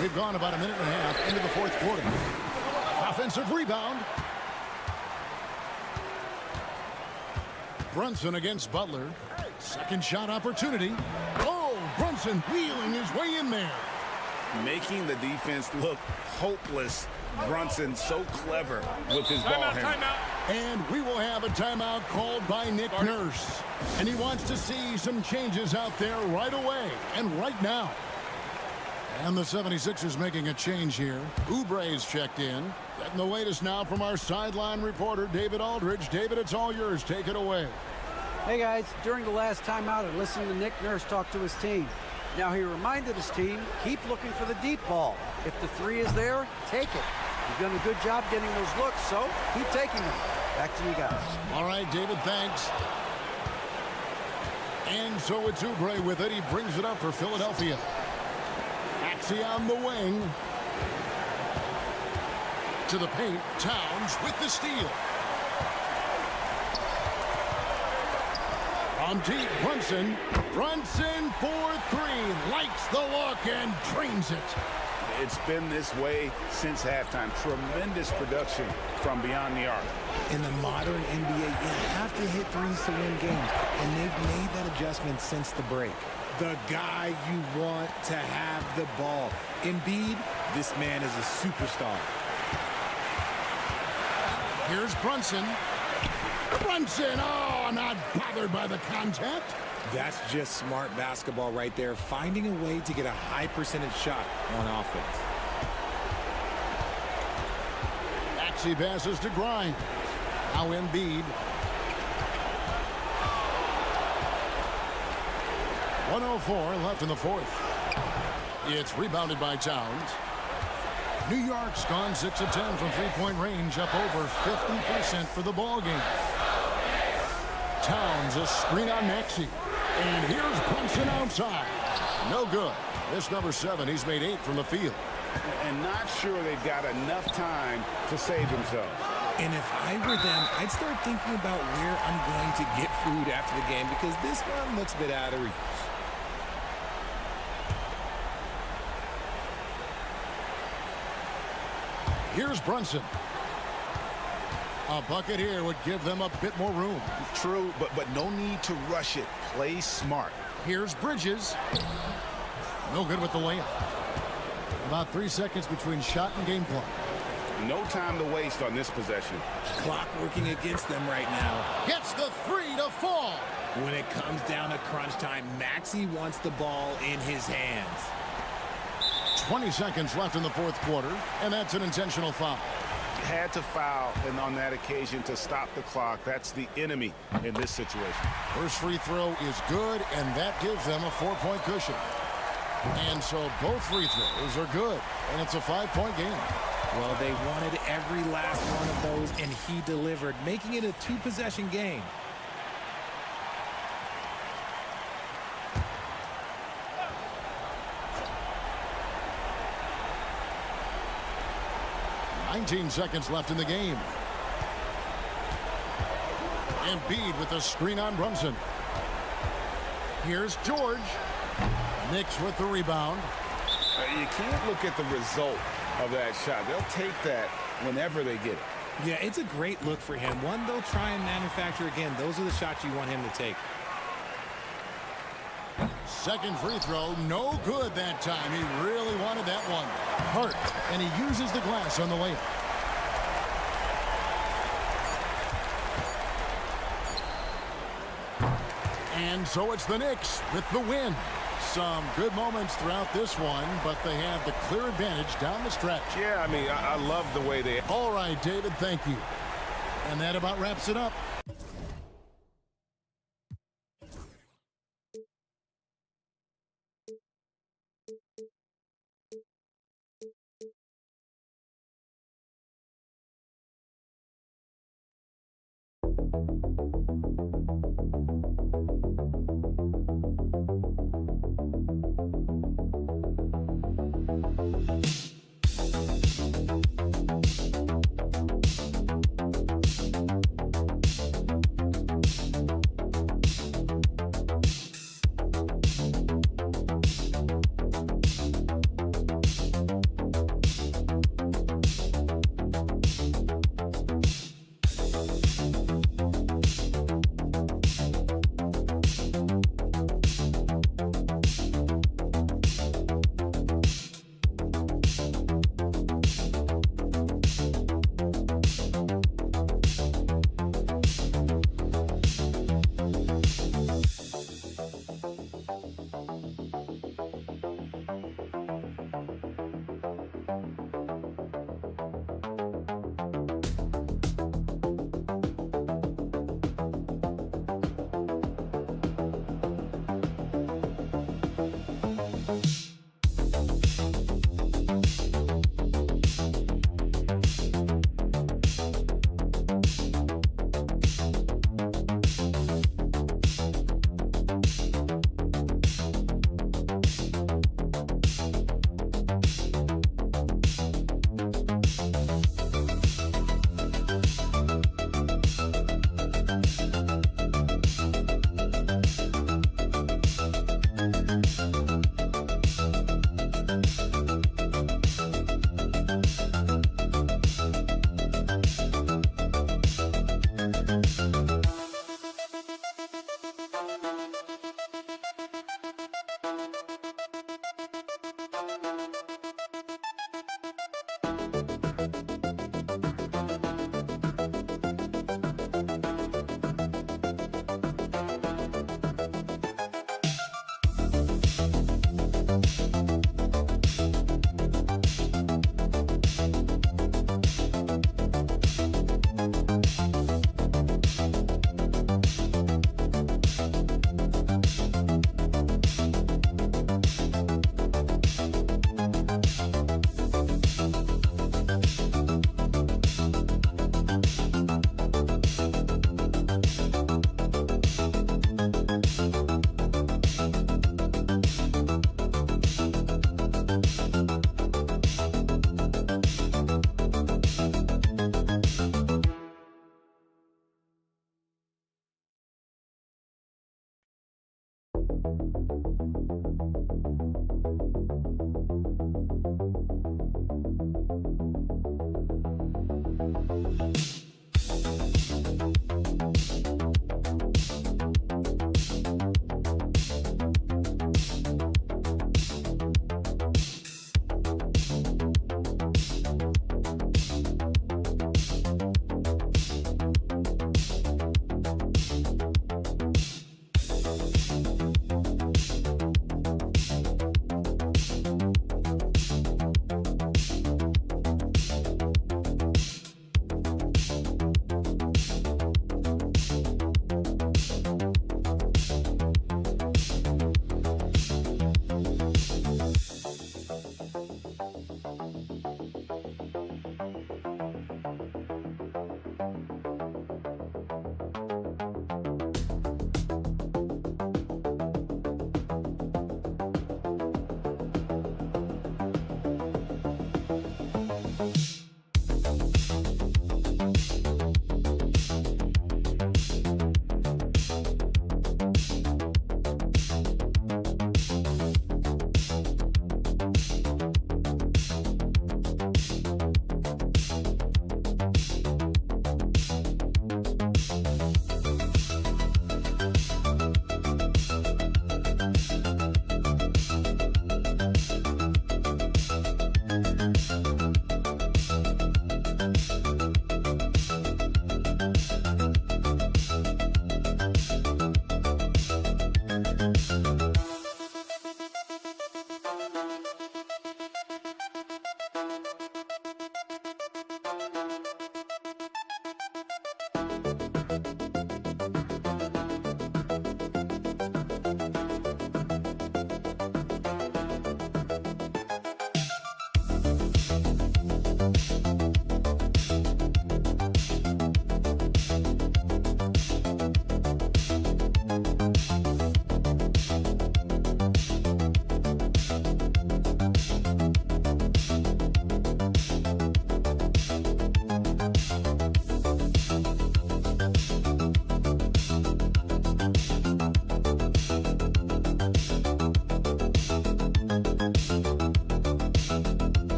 We've gone about a minute and a half into the fourth quarter. Offensive rebound. Brunson against Butler. Second shot opportunity. Oh, Brunson wheeling his way in there. Making the defense look hopeless. Brunson so clever with his ball handling. And we will have a timeout called by Nick Nurse. And he wants to see some changes out there right away and right now. And the 76ers making a change here. Oubre's checked in. Getting the latest now from our sideline reporter, David Aldridge. David, it's all yours. Take it away. Hey guys, during the last timeout, I listened to Nick Nurse talk to his team. Now he reminded his team, keep looking for the deep ball. If the 3 is there, take it. You've done a good job getting those looks, so keep taking them. Back to you guys. All right, David, thanks. And so it's Oubre with it. He brings it up for Philadelphia. Maxey on the wing. To the paint. Towns with the steal. On deep, Brunson. Brunson for 3. Likes the look and drains it. It's been this way since halftime. Tremendous production from beyond the arc. In the modern NBA, you have to hit threes to win games, and they've made that adjustment since the break. The guy you want to have the ball. Embiid, this man is a superstar. Here's Brunson. Brunson, oh, not bothered by the contact. That's just smart basketball right there, finding a way to get a high percentage shot on offense. Maxey passes to Grimes. Now Embiid. 1:04 left in the fourth. It's rebounded by Towns. New York's gone 6 of 10 from three-point range, up over 50% for the ball game. Towns, a screen on Maxey. And here's Brunson outside. No good. This number 7, he's made 8 from the field. And not sure they've got enough time to save themselves. And if I were them, I'd start thinking about where I'm going to get food after the game, because this one looks a bit out of reach. Here's Brunson. A bucket here would give them a bit more room. True, but no need to rush it. Play smart. Here's Bridges. No good with the layup. About 3 seconds between shot and game clock. No time to waste on this possession. Clock working against them right now. Gets the three to fall. When it comes down to crunch time, Maxey wants the ball in his hands. 20 seconds left in the fourth quarter, and that's an intentional foul. Had to foul, and on that occasion to stop the clock. That's the enemy in this situation. First free throw is good, and that gives them a 4-point cushion. And so both free throws are good, and it's a 5-point game. Well, they wanted every last one of those, and he delivered, making it a 2-possession game. "19 seconds left in the game. Embiid with a screen on Brunson. Here's George. Knicks with the rebound. You can't look at the result of that shot. They'll take that whenever they get it. Yeah, it's a great look for him. One they'll try and manufacture again. Those are the shots you want him to take. Second free throw, no good that time. He really wanted that one. Hurt, and he uses the glass on the layup. And so it's the Knicks with the win. Some good moments throughout this one, but they have the clear advantage down the stretch. Yeah, I mean, I love the way they... All right, David, thank you. And that about wraps it up.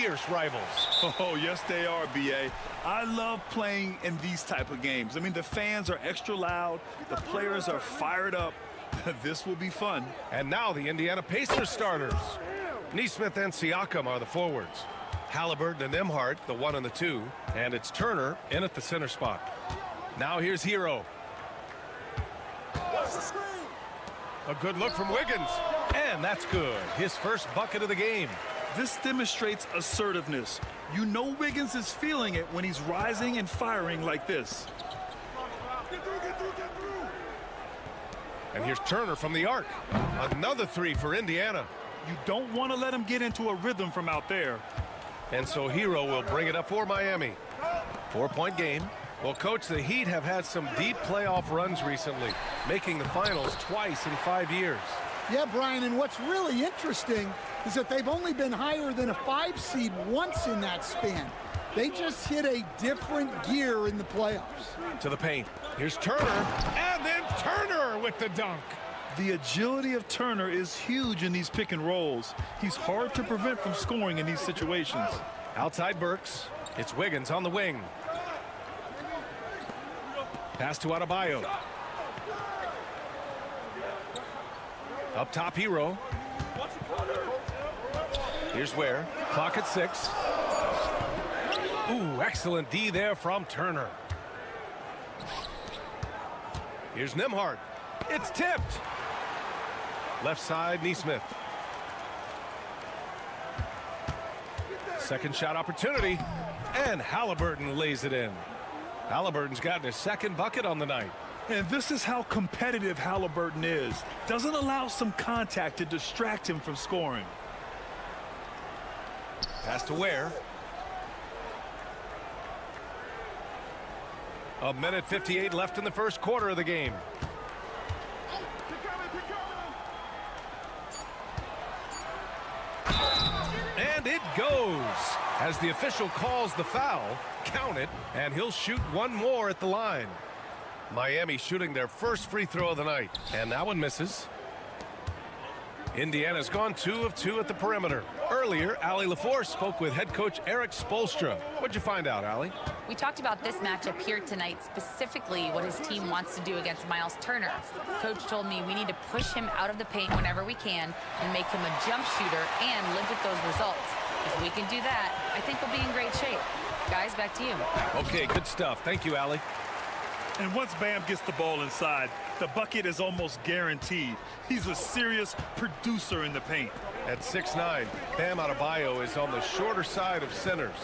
fierce rivals. Oh, yes, they are, B.A. I love playing in these type of games. I mean, the fans are extra loud. The players are fired up. This will be fun. And now the Indiana Pacers starters. Nesmith and Siakam are the forwards. Halliburton and Nembhard, the 1 and the 2. And it's Turner in at the center spot. Now here's Hero. A good look from Wiggins. And that's good. His first bucket of the game. This demonstrates assertiveness. You know Wiggins is feeling it when he's rising and firing like this. And here's Turner from the arc. Another 3 for Indiana. You don't want to let him get into a rhythm from out there. And so Hero will bring it up for Miami. 4-point game. Well, Coach, the Heat have had some deep playoff runs recently, making the finals twice in 5 years. Yeah, Brian, and what's really interesting is that they've only been higher than a 5 seed once in that span. They just hit a different gear in the playoffs. To the paint. Here's Turner, and then Turner with the dunk. The agility of Turner is huge in these pick and rolls. He's hard to prevent from scoring in these situations. Outside Burks. It's Wiggins on the wing. Pass to Adebayo. Up top, Hero. Here's Ware. Clock at 6. Ooh, excellent D there from Turner. Here's Nembhard. It's tipped. Left side, Neesmith. Second shot opportunity. And Halliburton lays it in. Halliburton's gotten his second bucket on the night. And this is how competitive Halliburton is. Doesn't allow some contact to distract him from scoring. Pass to Ware. A minute 58 left in the first quarter of the game. And it goes. As the official calls the foul, count it, and he'll shoot one more at the line. Miami shooting their first free throw of the night, and that one misses. Indiana's gone 2 of 2 at the perimeter. Earlier, Allie LaForce spoke with head coach Eric Spoelstra. What'd you find out, Allie? We talked about this matchup here tonight, specifically what his team wants to do against Miles Turner. Coach told me we need to push him out of the paint whenever we can and make him a jump shooter and live with those results. If we can do that, I think we'll be in great shape. Guys, back to you. Okay, good stuff. Thank you, Allie. And once Bam gets the ball inside, the bucket is almost guaranteed. He's a serious producer in the paint. At 6'9", Bam Adebayo is on the shorter side of centers.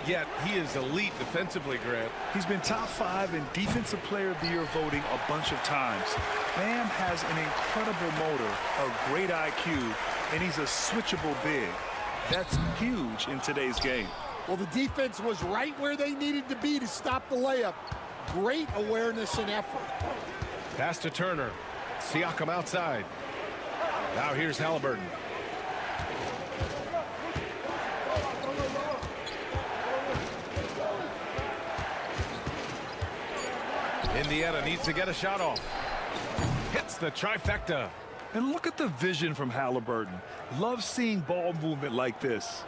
Yet, he is elite defensively, Grant. He's been top 5 in Defensive Player of the Year voting a bunch of times. Bam has an incredible motor, a great IQ, and he's a switchable big. That's huge in today's game. Well, the defense was right where they needed to be to stop the layup. Great awareness and effort. Pass to Turner. Siakam outside. Now here's Halliburton. Indiana needs to get a shot off. Hits the trifecta. And look at the vision from Halliburton. Love seeing ball movement like this.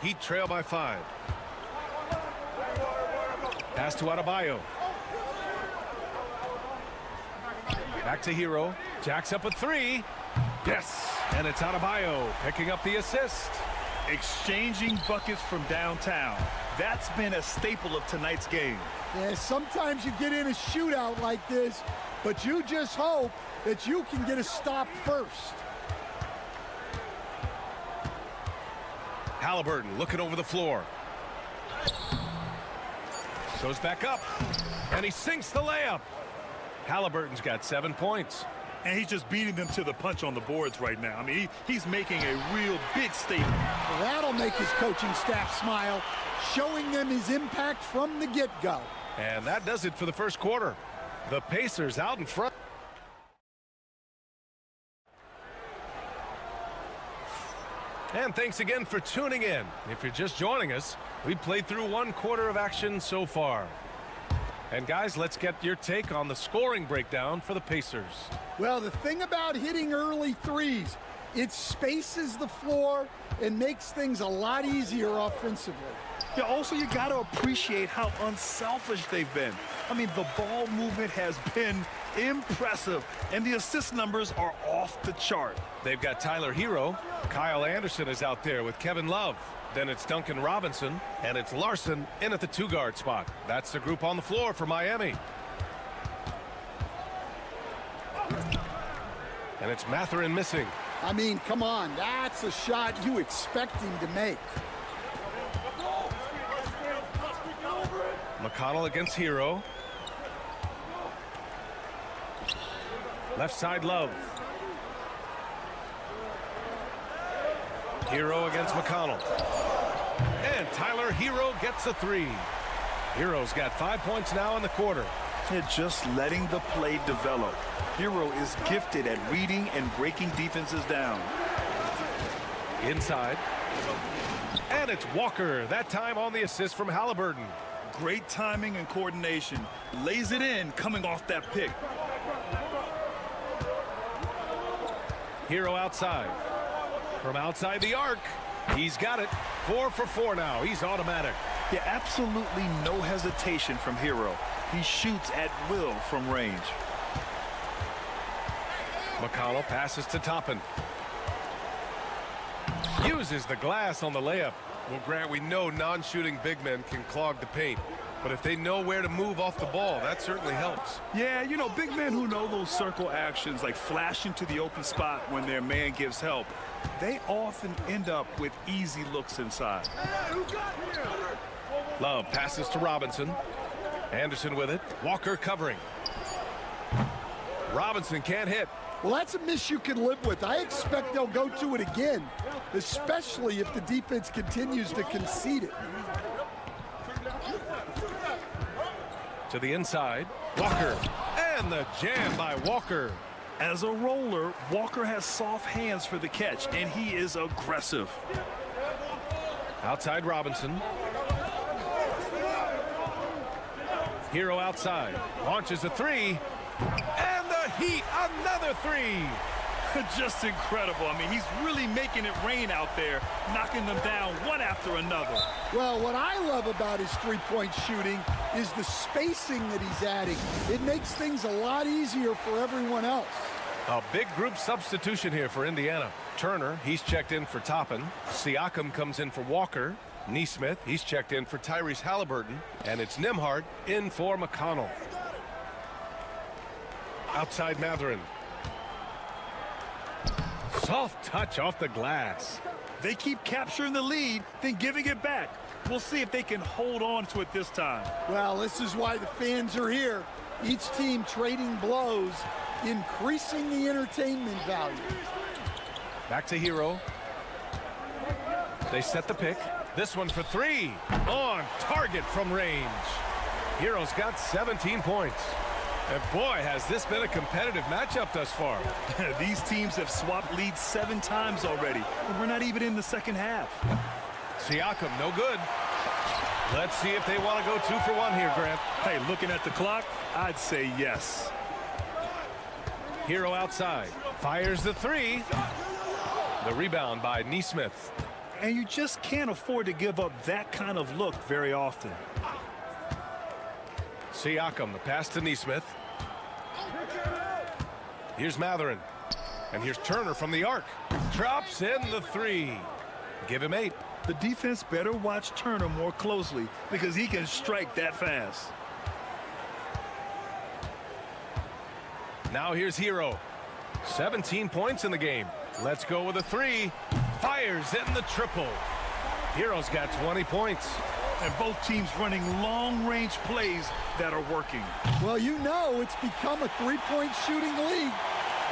Heat trail by 5. Pass to Adebayo. Back to Hero. Jacks up a 3. Yes, and it's Adebayo picking up the assist. Exchanging buckets from downtown. That's been a staple of tonight's game. Yeah, sometimes you get in a shootout like this, but you just hope that you can get a stop first. Halliburton looking over the floor. Goes back up, and he sinks the layup. Halliburton's got 7 points. And he's just beating them to the punch on the boards right now. I mean, he's making a real big statement. Well, that'll make his coaching staff smile, showing them his impact from the get-go. And that does it for the first quarter. The Pacers out in front. And thanks again for tuning in. If you're just joining us, we played through 1 quarter of action so far. And guys, let's get your take on the scoring breakdown for the Pacers. Well, the thing about hitting early threes, it spaces the floor and makes things a lot easier offensively. Yeah, also, you got to appreciate how unselfish they've been. I mean, the ball movement has been impressive, and the assist numbers are off the chart. They've got Tyler Hero. Kyle Anderson is out there with Kevin Love. Then it's Duncan Robinson, and it's Larson in at the 2-guard spot. That's the group on the floor for Miami. And it's Mathurin missing. I mean, come on, that's a shot you expect him to make. McConnell against Hero. Left side, Love. Hero against McConnell. And Tyler Hero gets a 3. Hero's got 5 points now in the quarter. And just letting the play develop. Hero is gifted at reading and breaking defenses down. Inside. And it's Walker, that time on the assist from Halliburton. Great timing and coordination. Lays it in coming off that pick. Hero outside. From outside the arc, he's got it. 4 for 4 now. He's automatic. Yeah, absolutely no hesitation from Hero. He shoots at will from range. McConnell passes to Toppin. Uses the glass on the layup. Well, Grant, we know non-shooting big men can clog the paint. But if they know where to move off the ball, that certainly helps. Yeah, you know, big men who know those circle actions, like flashing to the open spot when their man gives help, they often end up with easy looks inside. Love passes to Robinson. Anderson with it. Walker covering. Robinson can't hit. Well, that's a miss you can live with. I expect they'll go to it again, especially if the defense continues to concede it. To the inside, Walker, and the jam by Walker. As a roller, Walker has soft hands for the catch, and he is aggressive. Outside Robinson. Hero outside, launches a three, and the Heat, another three. Just incredible. I mean, he's really making it rain out there, knocking them down one after another. Well, what I love about his three-point shooting is the spacing that he's adding. It makes things a lot easier for everyone else. A big group substitution here for Indiana. Turner, he's checked in for Toppin. Siakam comes in for Walker. Neesmith, he's checked in for Tyrese Halliburton. And it's Nembhard in for McConnell. Outside Mathurin. Soft touch off the glass. They keep capturing the lead, then giving it back. We'll see if they can hold on to it this time. Well, this is why the fans are here. Each team trading blows, increasing the entertainment value. Back to Hero. They set the pick. This one for three. On target from range. Hero's got 17 points. And boy, has this been a competitive matchup thus far. These teams have swapped leads 7 times already, and we're not even in the second half. Siakam, no good. Let's see if they want to go 2 for 1 here, Grant. Hey, looking at the clock, I'd say yes. Hero outside. Fires the three. The rebound by Neesmith. And you just can't afford to give up that kind of look very often. Siakam, the pass to Neesmith. Here's Mathurin. And here's Turner from the arc. Drops in the three. Give him 8. The defense better watch Turner more closely because he can strike that fast. Now here's Hero. 17 points in the game. Let's go with a three. Fires in the triple. Hero's got 20 points. And both teams running long-range plays that are working. Well, you know it's become a three-point shooting league.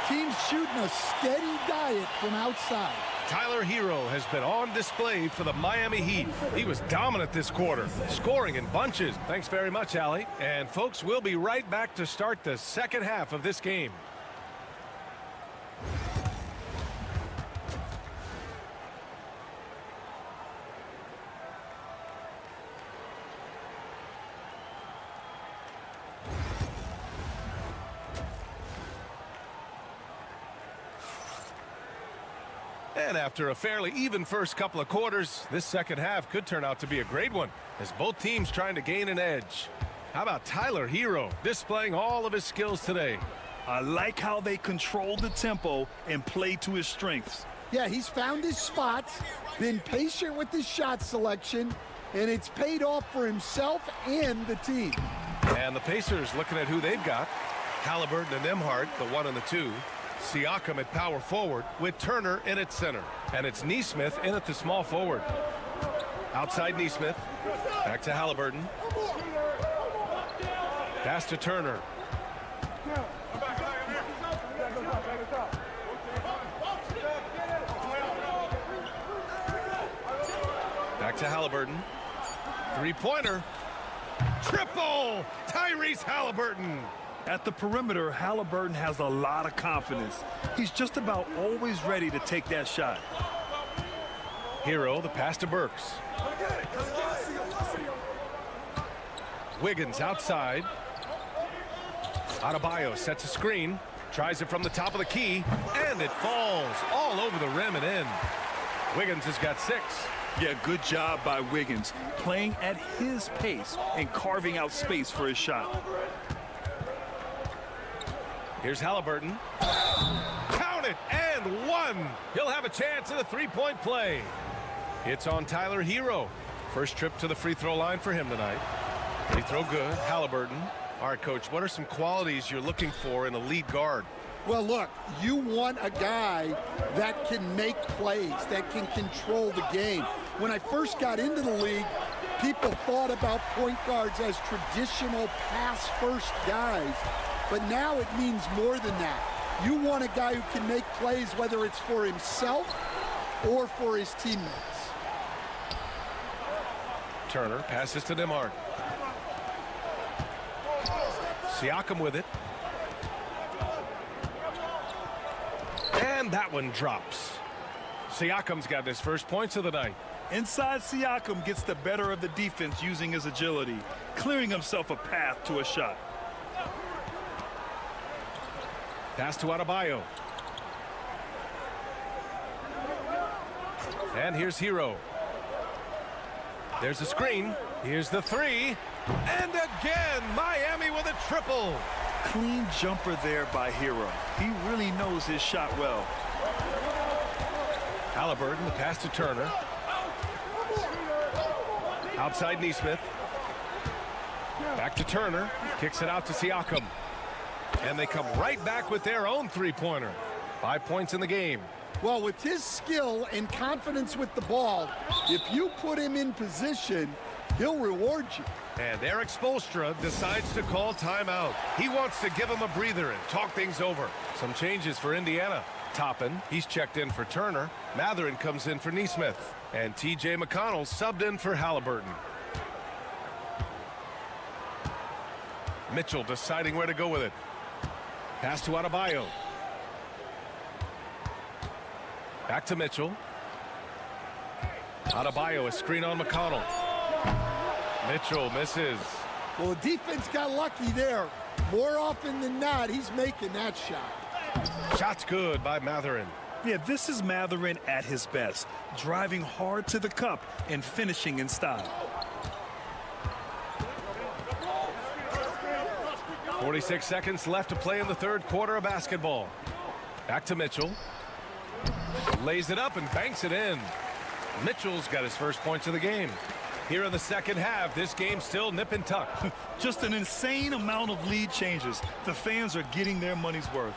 Teams shooting a steady diet from outside. Tyler Hero has been on display for the Miami Heat. He was dominant this quarter, scoring in bunches. Thanks very much, Allie. And folks, we'll be right back to start the second half of this game. And after a fairly even first couple of quarters, this second half could turn out to be a great one as both teams trying to gain an edge. How about Tyler Hero displaying all of his skills today? I like how they control the tempo and play to his strengths. Yeah, he's found his spots, been patient with his shot selection, and it's paid off for himself and the team. And the Pacers looking at who they've got. Halliburton and Nembhard, the 1 and the 2. Siakam at power forward with Turner in at center. And it's Neesmith in at the small forward. Outside Neesmith. Back to Halliburton. Pass to Turner. Back to Halliburton. Three-pointer. Triple! Tyrese Halliburton. At the perimeter, Halliburton has a lot of confidence. He's just about always ready to take that shot. Hero, the pass to Burks. Wiggins outside. Adebayo sets a screen. Tries it from the top of the key. And it falls all over the rim and in. Wiggins has got 6. Yeah, good job by Wiggins, playing at his pace and carving out space for his shot. Here's Halliburton. Count it, and 1. He'll have a chance at a three-point play. It's on Tyler Hero. First trip to the free throw line for him tonight. Free throw good. Halliburton. All right, Coach, what are some qualities you're looking for in a lead guard? Well, look, you want a guy that can make plays, that can control the game. When I first got into the league, people thought about point guards as traditional pass-first guys. But now it means more than that. You want a guy who can make plays, whether it's for himself or for his teammates. Turner passes to Nembhard. Siakam with it. And that one drops. Siakam's got his first points of the night. Inside Siakam gets the better of the defense using his agility, clearing himself a path to a shot. Pass to Adebayo. And here's Hero. There's a screen. Here's the 3. And again, Miami with a triple. Clean jumper there by Hero. He really knows his shot well. Halliburton, the pass to Turner. Outside Nesmith. Back to Turner. Kicks it out to Siakam. And they come right back with their own three-pointer. 5 points in the game. Well, with his skill and confidence with the ball, if you put him in position, he'll reward you. And Eric Spoelstra decides to call timeout. He wants to give him a breather and talk things over. Some changes for Indiana. Toppin, he's checked in for Turner. Matherin comes in for Nesmith. And T.J. McConnell subbed in for Halliburton. Mitchell deciding where to go with it. Pass to Adebayo. Back to Mitchell. Adebayo, a screen on McConnell. Mitchell misses. Well, the defense got lucky there. More often than not, he's making that shot. Shot's good by Matherin. Yeah, this is Matherin at his best, driving hard to the cup and finishing in style. 46 seconds left to play in the third quarter of basketball. Back to Mitchell. Lays it up and banks it in. Mitchell's got his first points of the game. Here in the second half, this game's still nip and tuck. Just an insane amount of lead changes. The fans are getting their money's worth.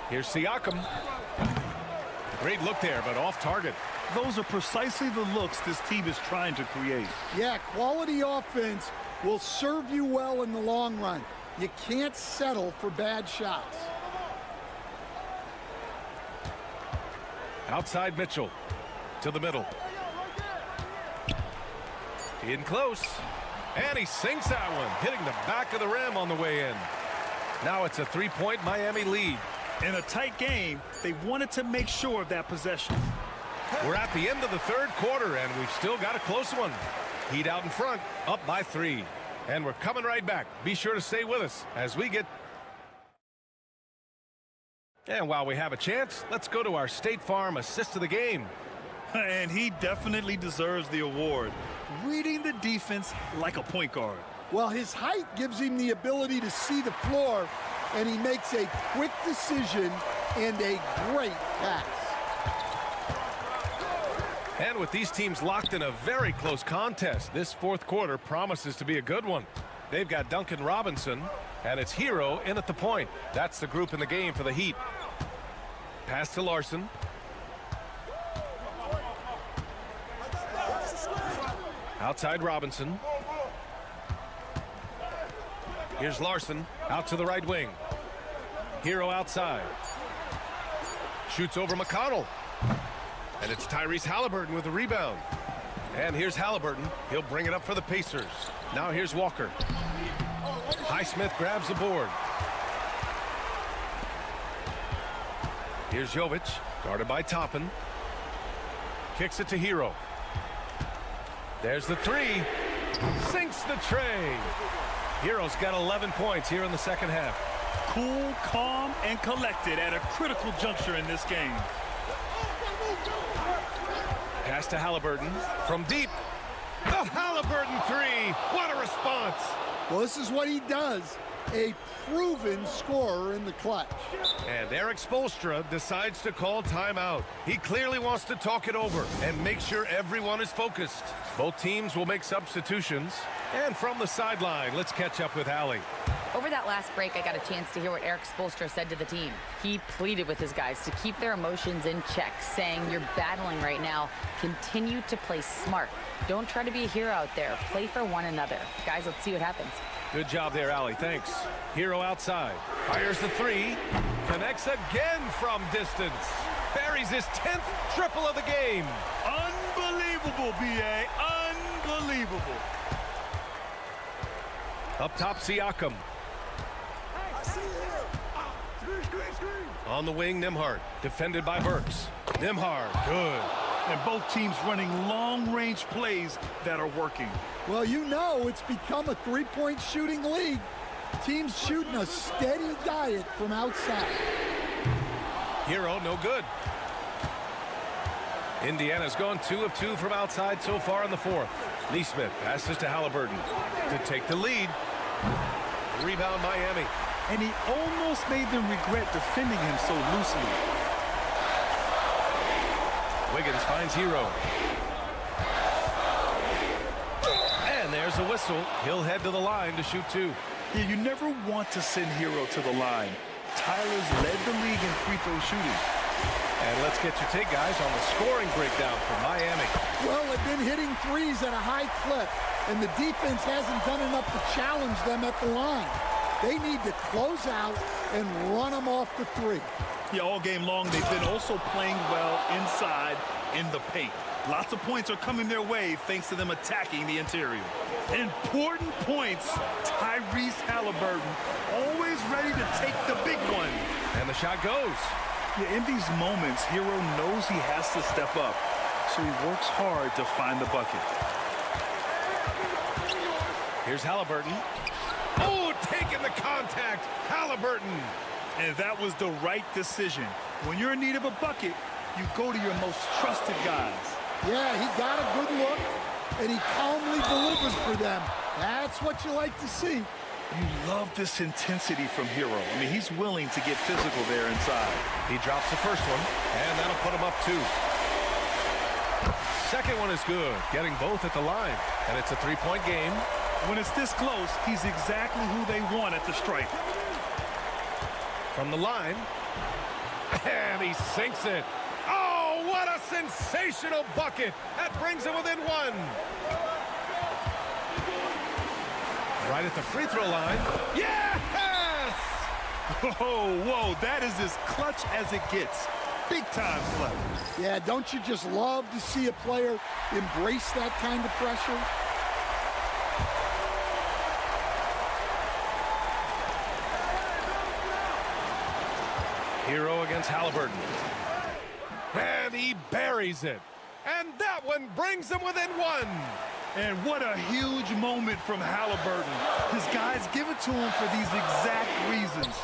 Here's Siakam. Great look there, but off target. Those are precisely the looks this team is trying to create. Yeah, quality offense will serve you well in the long run. You can't settle for bad shots. Outside Mitchell. To the middle. In close. And he sinks that one, hitting the back of the rim on the way in. Now it's a three-point Miami lead. In a tight game, they wanted to make sure of that possession. We're at the end of the third quarter, and we've still got a close one. Heat out in front, up by 3. And we're coming right back. Be sure to stay with us as we get... And while we have a chance, let's go to our State Farm assist of the game. And he definitely deserves the award. Reading the defense like a point guard. Well, his height gives him the ability to see the floor, and he makes a quick decision and a great pass. And with these teams locked in a very close contest, this fourth quarter promises to be a good one. They've got Duncan Robinson, and it's Hero in at the point. That's the group in the game for the Heat. Pass to Larson. Outside Robinson. Here's Larson out to the right wing. Hero outside. Shoots over McConnell. And it's Tyrese Halliburton with the rebound. And here's Halliburton. He'll bring it up for the Pacers. Now here's Walker. Highsmith grabs the board. Here's Jovic. Guarded by Toppin. Kicks it to Hero. There's the three. Sinks the tray. Hero's got 11 points here in the second half. Cool, calm, and collected at a critical juncture in this game. Pass to Halliburton from deep. The Halliburton three. What a response. Well, this is what he does. A proven scorer in the clutch. And Eric Spoelstra decides to call timeout. He clearly wants to talk it over and make sure everyone is focused. Both teams will make substitutions. And from the sideline, let's catch up with Allie. Over that last break, I got a chance to hear what Eric Spoelstra said to the team. He pleaded with his guys to keep their emotions in check, saying, "You're battling right now. Continue to play smart. Don't try to be a hero out there. Play for one another." Guys, let's see what happens. Good job there, Allie. Thanks. Hero outside. Fires the three. Connects again from distance. Buries his 10th triple of the game. Unbelievable, B.A. Unbelievable. Up top, Siakam. On the wing, Nembhard. Defended by Burks. Nembhard, good. And both teams running long-range plays that are working. Well, you know it's become a three-point shooting league. Teams shooting a steady diet from outside. Hero, no good. Indiana's gone 2 of 2 from outside so far in the fourth. Neesmith passes to Halliburton to take the lead. Rebound, Miami. And he almost made them regret defending him so loosely. Wiggins finds Hero. And there's a whistle. He'll head to the line to shoot 2. Yeah, you never want to send Hero to the line. Tyler's led the league in free throw shooting. And let's get your take, guys, on the scoring breakdown for Miami. Well, they've been hitting threes at a high clip, and the defense hasn't done enough to challenge them at the line. They need to close out and run them off the three. Yeah, all game long, they've been also playing well inside in the paint. Lots of points are coming their way thanks to them attacking the interior. Important points, Tyrese Halliburton, always ready to take the big one. And the shot goes. Yeah, in these moments, Hero knows he has to step up, so he works hard to find the bucket. Here's Halliburton. Oh, taking the contact. Halliburton. And that was the right decision. When you're in need of a bucket, you go to your most trusted guys. Yeah, he got a good look, and he calmly delivered for them. That's what you like to see. You love this intensity from Hero. I mean, he's willing to get physical there inside. He drops the first one, and that'll put him up 2. Second one is good, getting both at the line. And it's a 3-point game. When it's this close, he's exactly who they want at the stripe. From the line, and he sinks it. Oh, what a sensational bucket. That brings him within 1. Right at the free throw line. Yes! Whoa, that is as clutch as it gets. Big time play. Yeah, don't you just love to see a player embrace that kind of pressure? Hero against Halliburton. And he buries it. And that one brings him within 1. And what a huge moment from Halliburton. His guys give it to him for these exact reasons.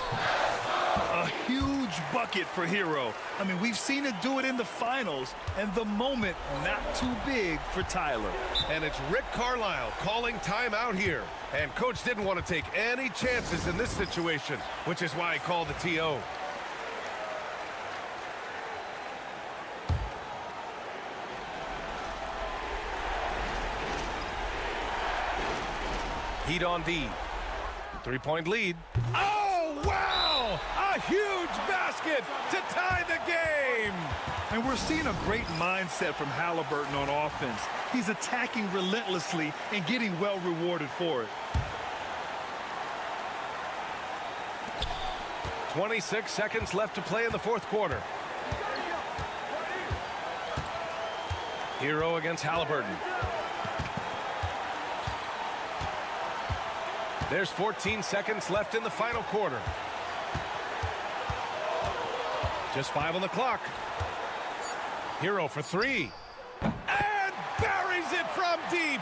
A huge bucket for Hero. I mean, we've seen it do it in the finals, and the moment not too big for Tyler. And it's Rick Carlisle calling timeout here. And coach didn't want to take any chances in this situation, which is why he called the TO. Heat on D. 3-point lead. Oh, wow! A huge basket to tie the game! And we're seeing a great mindset from Halliburton on offense. He's attacking relentlessly and getting well rewarded for it. 26 seconds left to play in the fourth quarter. Hero against Halliburton. There's 14 seconds left in the final quarter. Just 5 on the clock. Hero for three. And buries it from deep.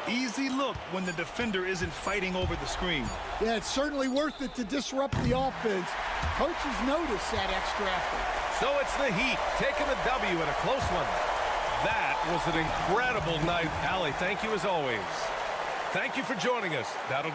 Easy look when the defender isn't fighting over the screen. Yeah, it's certainly worth it to disrupt the offense. Coaches notice that extra effort. So it's the Heat taking the W in a close one. That was an incredible night. Allie, thank you as always. Thank you for joining us. That'll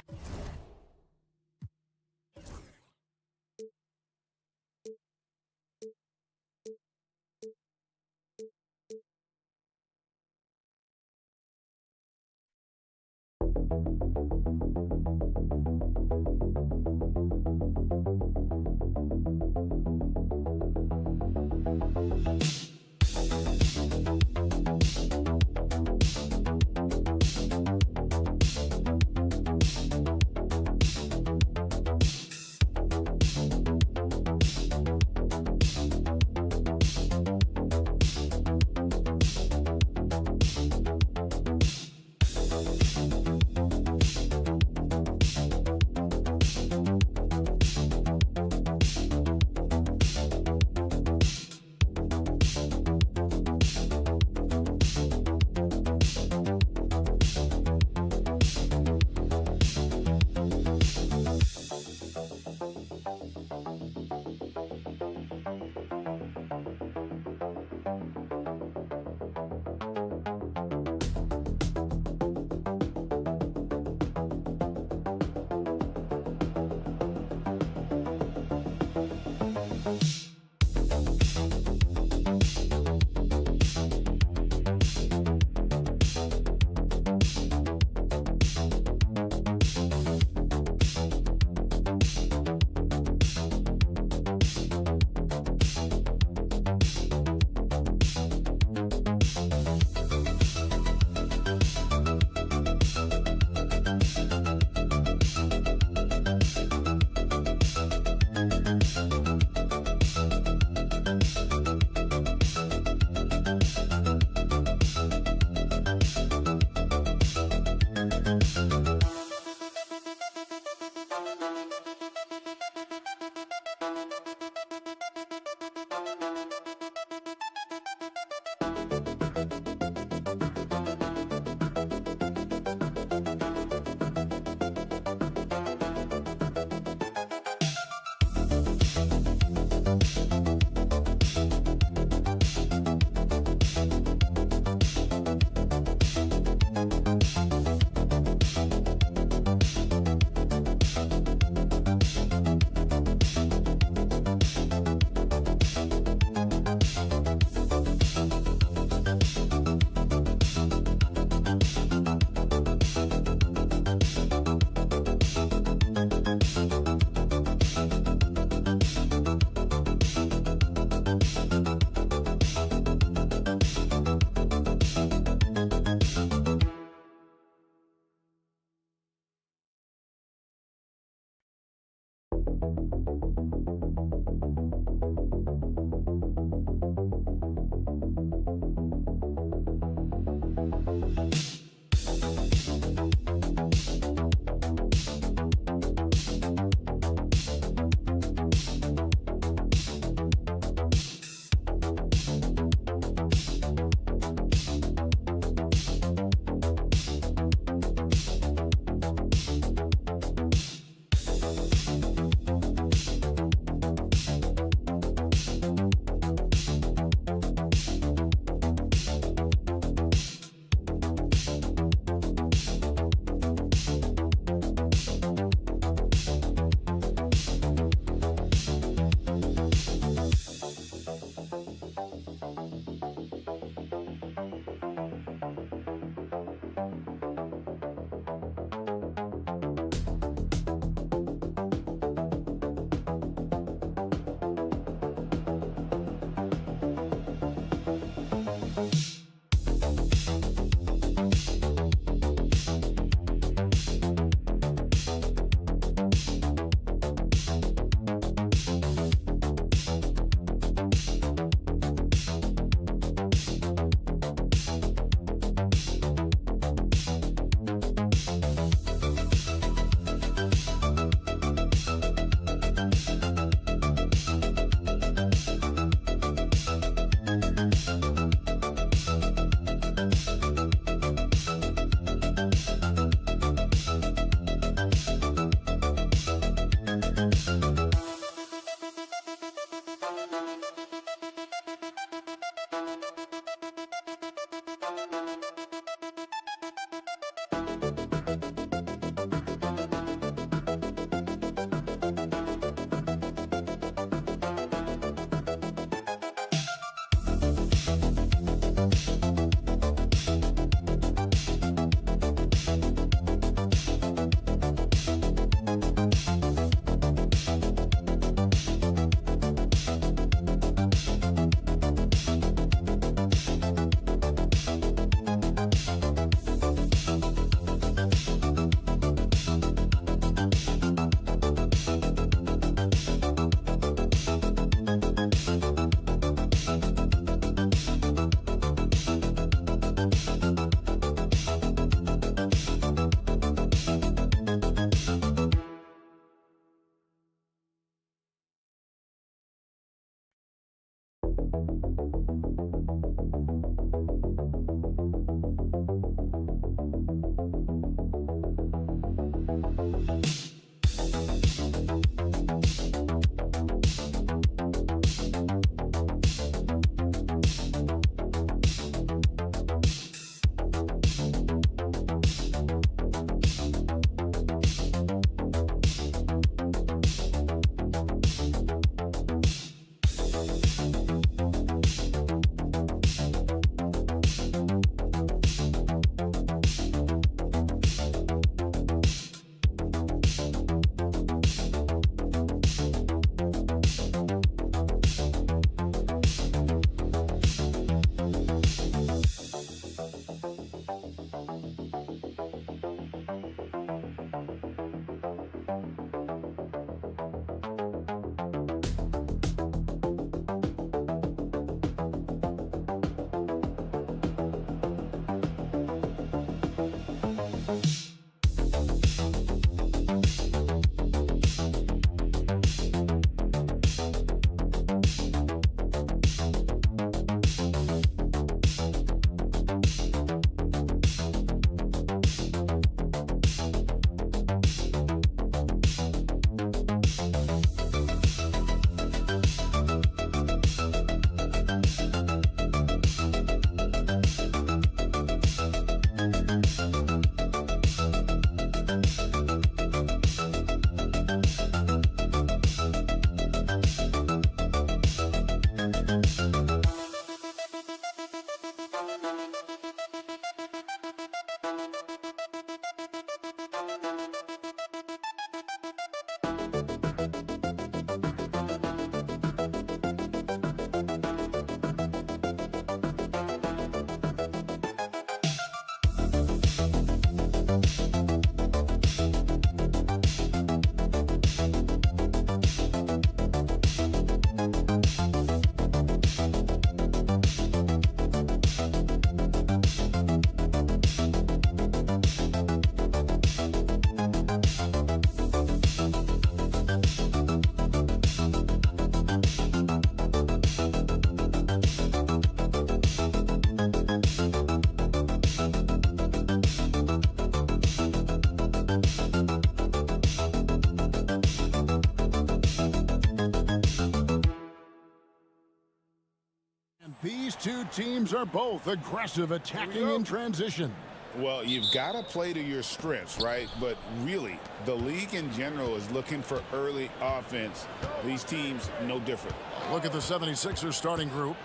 These two teams are both aggressive, attacking in transition. Well, you've got to play to your strengths, right? But really, the league in general is looking for early offense. These teams, no different. Look at the 76ers starting group.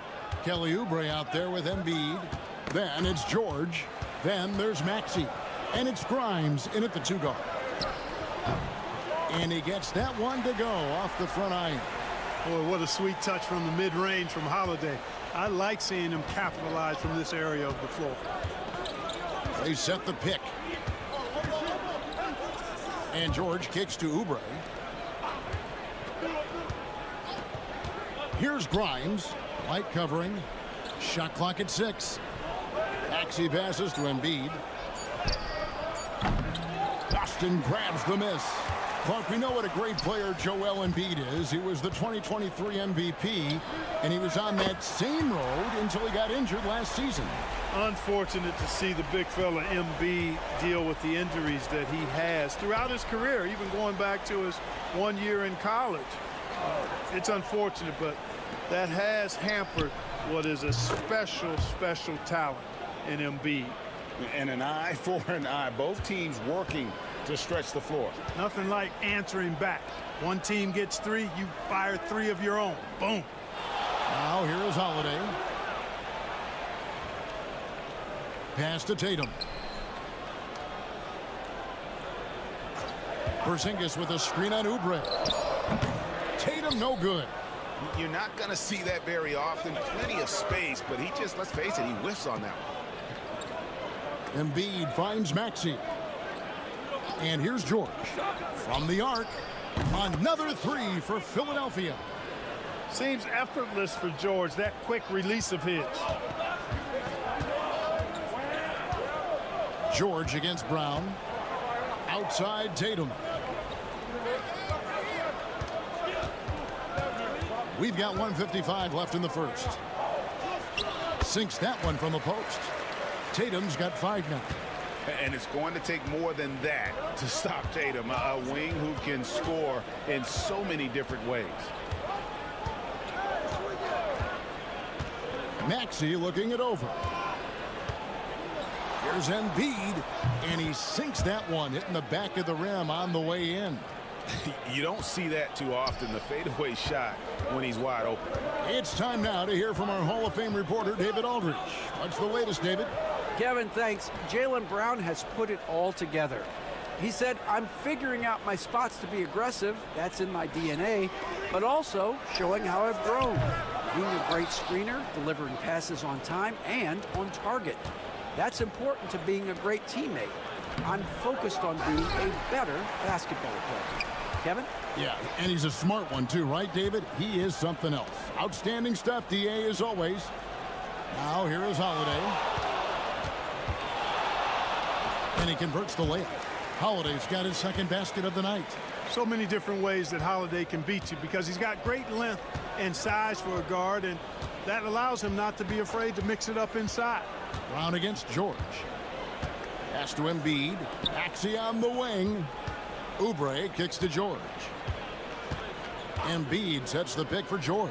Kelly Oubre out there with Embiid. Then it's George. Then there's Maxey. And it's Grimes in at the 2 guard. And he gets that one to go off the front iron. Boy, what a sweet touch from the mid-range from Holiday. I like seeing him capitalize from this area of the floor. They set the pick. And George kicks to Oubre. Here's Grimes. Light covering. Shot clock at 6. Maxey passes to Embiid. Boston grabs the miss. Clark, we know what a great player Joel Embiid is. He was the 2023 MVP, and he was on that same road until he got injured last season. Unfortunate to see the big fella Embiid deal with the injuries that he has throughout his career, even going back to his 1 year in college. It's unfortunate, but that has hampered what is a special talent in Embiid. And an eye for an eye. Both teams working to stretch the floor. Nothing like answering back. One team gets 3, you fire 3 of your own. Boom. Now here is Holiday. Pass to Tatum. Porzingis with a screen on Oubre. Tatum no good. You're not going to see that very often. Plenty of space, but he just, let's face it, he whiffs on that one. Embiid finds Maxey. And here's George. From the arc. Another 3 for Philadelphia. Seems effortless for George, that quick release of his. George against Brown. Outside Tatum. We've got 1:55 left in the first. Sinks that one from the post. Tatum's got 5 now. And it's going to take more than that to stop Tatum, a wing who can score in so many different ways. Maxey looking it over. Here's Embiid, and he sinks that one, hitting the back of the rim on the way in. You don't see that too often, the fadeaway shot when he's wide open. It's time now to hear from our Hall of Fame reporter, David Aldridge. What's the latest, David? Kevin, thanks. Jaylen Brown has put it all together. He said, I'm figuring out my spots to be aggressive. That's in my DNA. But also showing how I've grown. Being a great screener, delivering passes on time and on target. That's important to being a great teammate. I'm focused on being a better basketball player. Kevin? Yeah, and he's a smart one too, right, David? He is something else. Outstanding stuff, DA, as always. Now here is Holiday. And he converts the layup. Holiday's got his second basket of the night. So many different ways that Holiday can beat you because he's got great length and size for a guard, and that allows him not to be afraid to mix it up inside. Brown against George. Pass to Embiid. Maxey on the wing. Oubre kicks to George. Embiid sets the pick for George.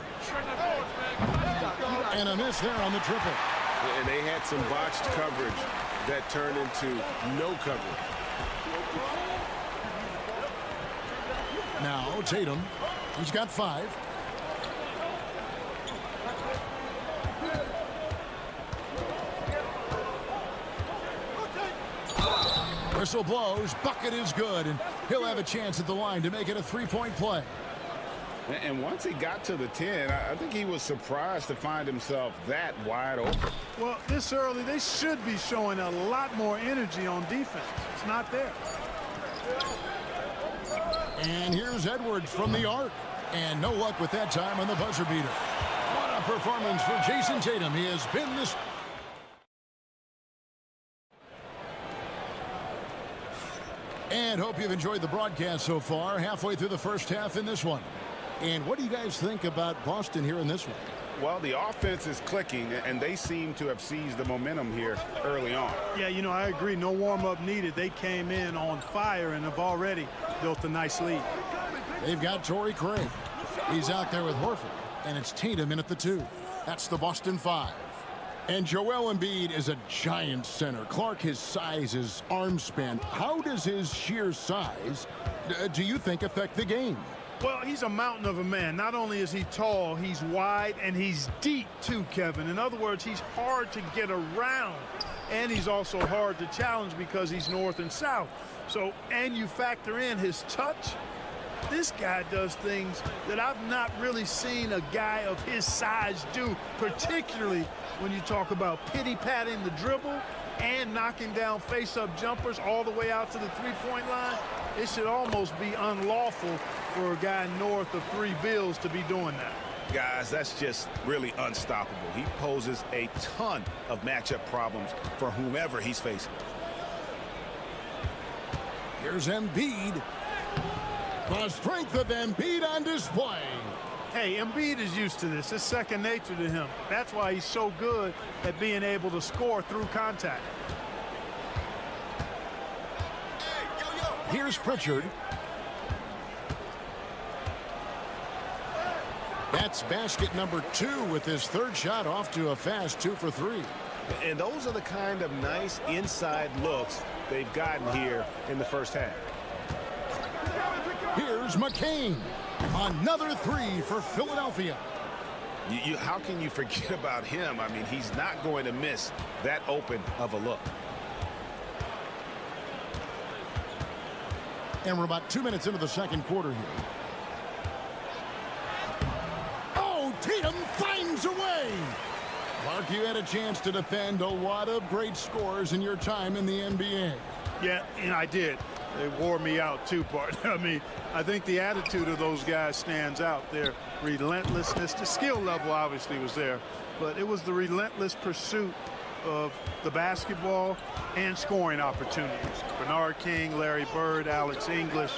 And a miss there on the triple. And they had some botched coverage that turned into no coverage. Now Tatum. He's got 5. Whistle blows. Bucket is good. And he'll have a chance at the line to make it a 3-point play. And once he got to the 10, I think he was surprised to find himself that wide open. Well, this early, they should be showing a lot more energy on defense. It's not there. And here's Edwards from the arc. And no luck with that time on the buzzer beater. What a performance for Jason Tatum. He has been this... And hope you've enjoyed the broadcast so far. Halfway through the first half in this one. And what do you guys think about Boston here in this one? Well, the offense is clicking, and they seem to have seized the momentum here early on. Yeah, you know, I agree. No warm-up needed. They came in on fire and have already built a nice lead. They've got Torrey Craig. He's out there with Horford, and it's Tatum in at the 2. That's the Boston 5. And Joel Embiid is a giant center. Clark, his size, his arm span. How does his sheer size, do you think, affect the game? Well, he's a mountain of a man. Not only is he tall, he's wide, and he's deep too, Kevin. In other words, he's hard to get around. And he's also hard to challenge because he's north and south. So, and you factor in his touch. This guy does things that I've not really seen a guy of his size do, particularly when you talk about pity-patting the dribble and knocking down face-up jumpers all the way out to the three-point line. It should almost be unlawful for a guy north of 3 bills to be doing that. Guys, that's just really unstoppable. He poses a ton of matchup problems for whomever he's facing. Here's Embiid. The strength of Embiid on display. Hey, Embiid is used to this. It's second nature to him. That's why he's so good at being able to score through contact. Here's Pritchard. That's basket number 2 with his third shot off to a fast 2 for 3. And those are the kind of nice inside looks they've gotten here in the first half. Here's McCain. Another 3 for Philadelphia. How can you forget about him? I mean, he's not going to miss that open of a look. And we're about 2 minutes into the second quarter here. Oh, Tatum finds a way. Mark, you had a chance to defend a lot of great scores in your time in the NBA. Yeah, and I did. They wore me out too, Bart. I mean, I think the attitude of those guys stands out. Their relentlessness, the skill level obviously was there, but it was the relentless pursuit of the basketball and scoring opportunities. Bernard King, Larry Bird, Alex English,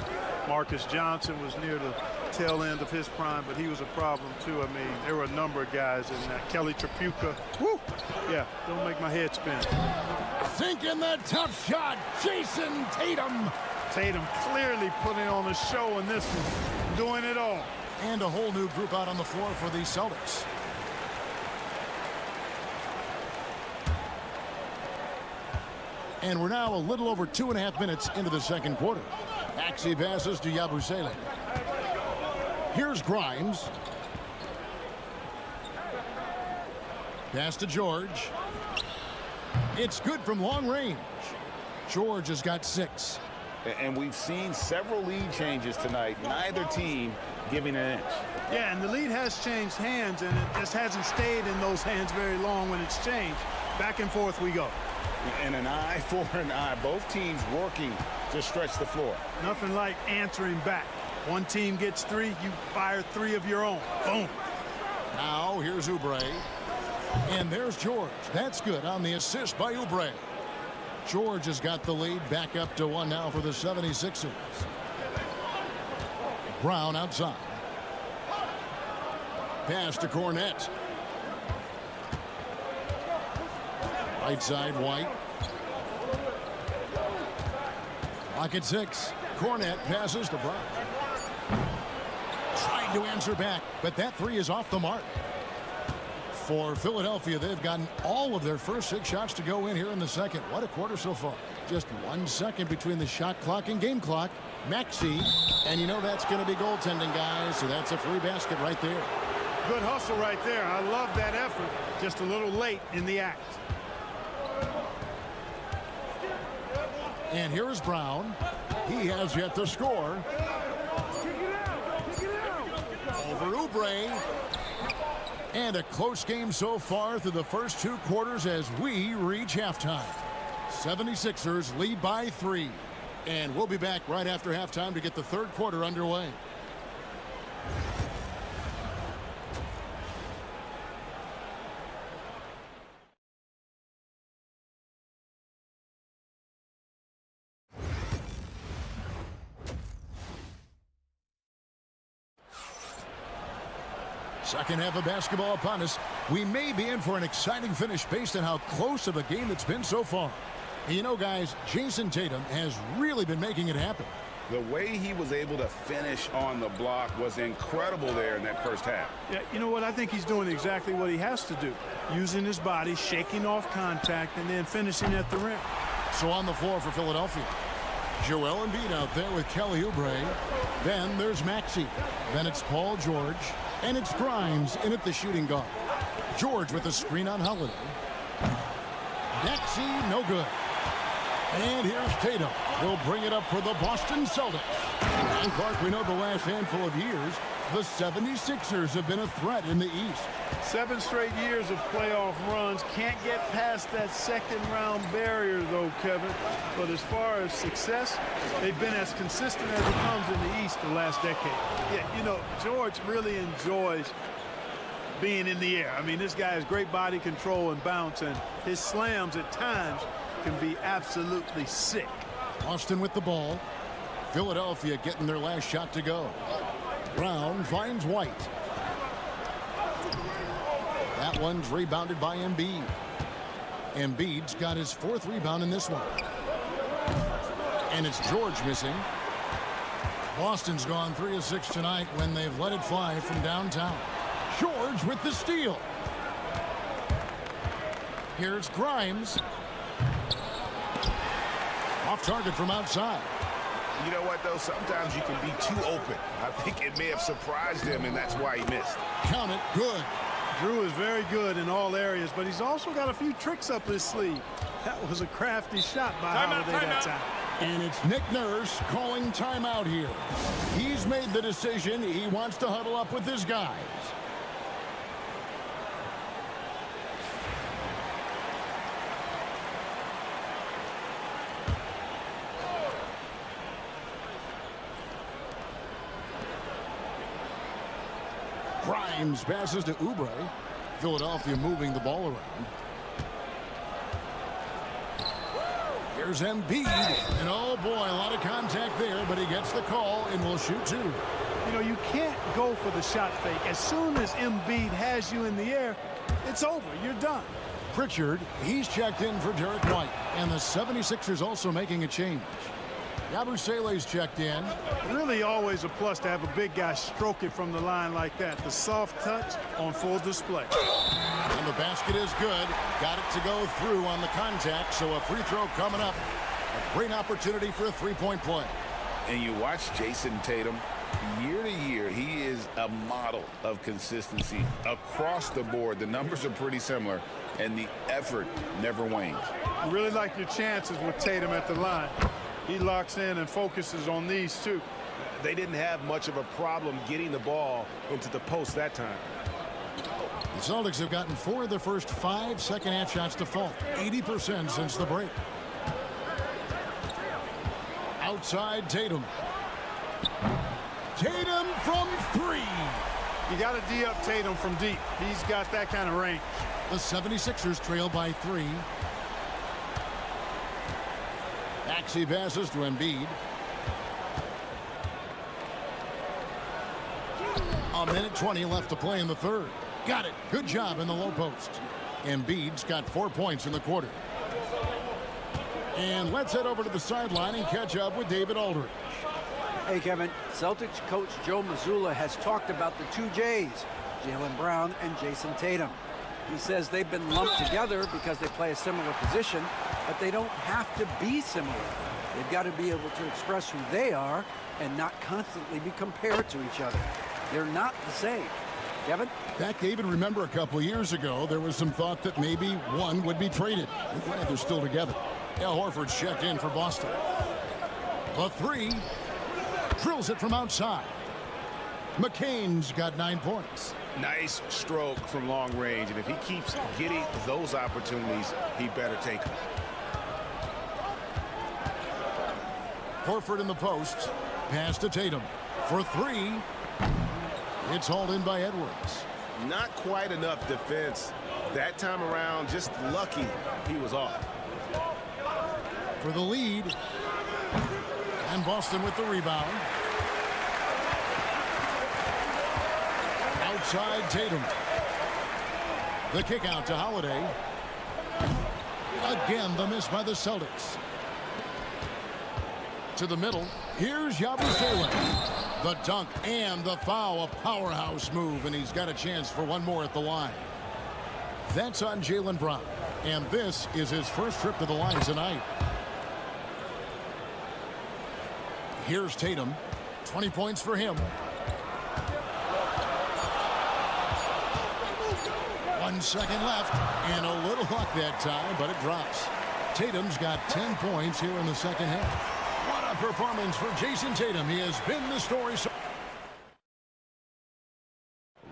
Marcus Johnson was near the tail end of his prime, but he was a problem too. I mean, there were a number of guys in that. Kelly Tripucka. Woo! Yeah, don't make my head spin. Sinking the tough shot, Jason Tatum. Tatum clearly putting on a show in this one, doing it all. And a whole new group out on the floor for the Celtics. And we're now a little over 2.5 minutes into the second quarter. Maxey passes to Yabusele. Here's Grimes. Pass to George. It's good from long range. George has got 6. And we've seen several lead changes tonight. Neither team giving an inch. Yeah, and the lead has changed hands, and it just hasn't stayed in those hands very long when it's changed. Back and forth we go. And an eye for an eye. Both teams working to stretch the floor. Nothing like answering back. One team gets 3, you fire 3 of your own. Boom. Now here's Oubre. And there's George. That's good on the assist by Oubre. George has got the lead back up to 1 now for the 76ers. Brown outside. Pass to Cornette. Right side, White. Lock at 6. Cornette passes to Brown. Trying to answer back, but that 3 is off the mark. For Philadelphia, they've gotten all of their first 6 shots to go in here in the second. What a quarter so far. Just 1 second between the shot clock and game clock. Maxey, and you know that's going to be goaltending, guys, so that's a free basket right there. Good hustle right there. I love that effort. Just a little late in the act. And here is Brown. He has yet to score. Over Oubre. And a close game so far through the first 2 quarters as we reach halftime. 76ers lead by 3. And we'll be back right after halftime to get the third quarter underway. Second half of basketball upon us. We may be in for an exciting finish based on how close of a game it's been so far. You know, guys, Jason Tatum has really been making it happen. The way he was able to finish on the block was incredible there in that first half. Yeah, you know what? I think he's doing exactly what he has to do. Using his body, shaking off contact, and then finishing at the rim. So on the floor for Philadelphia. Joel Embiid out there with Kelly Oubre. Then there's Maxey. Then it's Paul George. And it's Grimes in at the shooting guard. George with the screen on Holiday. Maxey, no good. And here's Tatum. He'll bring it up for the Boston Celtics. And Clark, we know the last handful of years, the 76ers have been a threat in the East. 7 straight years of playoff runs. Can't get past that second round barrier, though, Kevin. But as far as success, they've been as consistent as it comes in the East the last decade. Yeah, you know, George really enjoys being in the air. I mean, this guy has great body control and bounce, and his slams at times can be absolutely sick. Austin with the ball. Philadelphia getting their last shot to go. Brown finds White. That one's rebounded by Embiid. Embiid's got his 4th rebound in this one. And it's George missing. Boston's gone 3 of 6 tonight when they've let it fly from downtown. George with the steal. Here's Grimes. Off target from outside. You know what, though? Sometimes you can be too open. I think it may have surprised him, and that's why he missed. Count it. Good. Drew is very good in all areas, but he's also got a few tricks up his sleeve. That was a crafty shot by Holiday that time. And it's Nick Nurse calling timeout here. He's made the decision. He wants to huddle up with his guys. Grimes passes to Oubre. Philadelphia moving the ball around. Here's Embiid. And oh boy, a lot of contact there, but he gets the call and will shoot 2. You know, you can't go for the shot fake. As soon as Embiid has you in the air, it's over. You're done. Pritchard, he's checked in for Derek White. And the 76ers also making a change. Yabusele's checked in. Really always a plus to have a big guy stroke it from the line like that. The soft touch on full display. And the basket is good. Got it to go through on the contact, so a free throw coming up. A great opportunity for a three-point play. And you watch Jason Tatum. Year to year, he is a model of consistency across the board. The numbers are pretty similar, and the effort never wanes. You really like your chances with Tatum at the line. He locks in and focuses on these two. They didn't have much of a problem getting the ball into the post that time. The Celtics have gotten 4 of their first 5 second-half shots to fall. 80% since the break. Outside Tatum. Tatum from 3. You got to D-up Tatum from deep. He's got that kind of range. The 76ers trail by 3. Maxey passes to Embiid. A minute 20 left to play in the third. Got it. Good job in the low post. Embiid's got 4 points in the quarter. And let's head over to the sideline and catch up with David Aldridge. Hey, Kevin. Celtics coach Joe Mazzulla has talked about the 2 J's, Jaylen Brown and Jason Tatum. He says they've been lumped together because they play a similar position, but they don't have to be similar. They've got to be able to express who they are and not constantly be compared to each other. They're not the same. Kevin? Back, David, remember a couple of years ago, there was some thought that maybe one would be traded. I'm glad they're still together. Al Horford's checked in for Boston. The 3. Drills it from outside. McCain's got 9 points. Nice stroke from long range, and if he keeps getting those opportunities, he better take them. Horford in the post. Pass to Tatum. For 3. It's hauled in by Edwards. Not quite enough defense that time around. Just lucky he was off. For the lead. And Boston with the rebound. Outside Tatum. The kick out to Holiday. Again, the miss by the Celtics. To the middle. Here's Yabusele. The dunk and the foul. A powerhouse move, and he's got a chance for one more at the line. That's on Jaylen Brown. And this is his first trip to the line tonight. Here's Tatum. 20 points for him. 1 second left, and a little luck that time, but it drops. Tatum's got 10 points here in the second half. What a performance for Jason Tatum. He has been the story.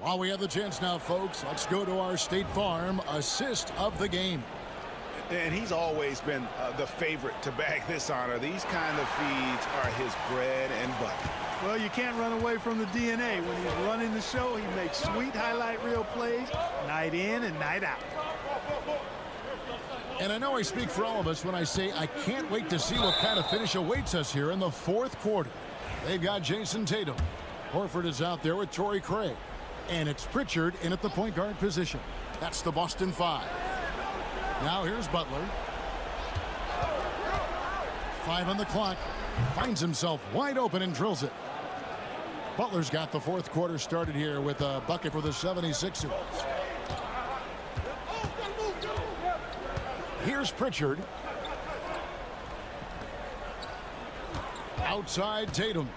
While we have the chance now, folks, let's go to our State Farm assist of the game. And he's always been the favorite to bag this honor. These kind of feeds are his bread and butter. Well, you can't run away from the DNA. When he's running the show, he makes sweet highlight reel plays night in and night out. And I know I speak for all of us when I say I can't wait to see what kind of finish awaits us here in the fourth quarter. They've got Jason Tatum. Horford is out there with Torrey Craig. And it's Pritchard in at the point guard position. That's the Boston 5. Now here's Butler. 5 on the clock. Finds himself wide open and drills it. Butler's got the fourth quarter started here with a bucket for the 76ers. Here's Pritchard. Outside Tatum.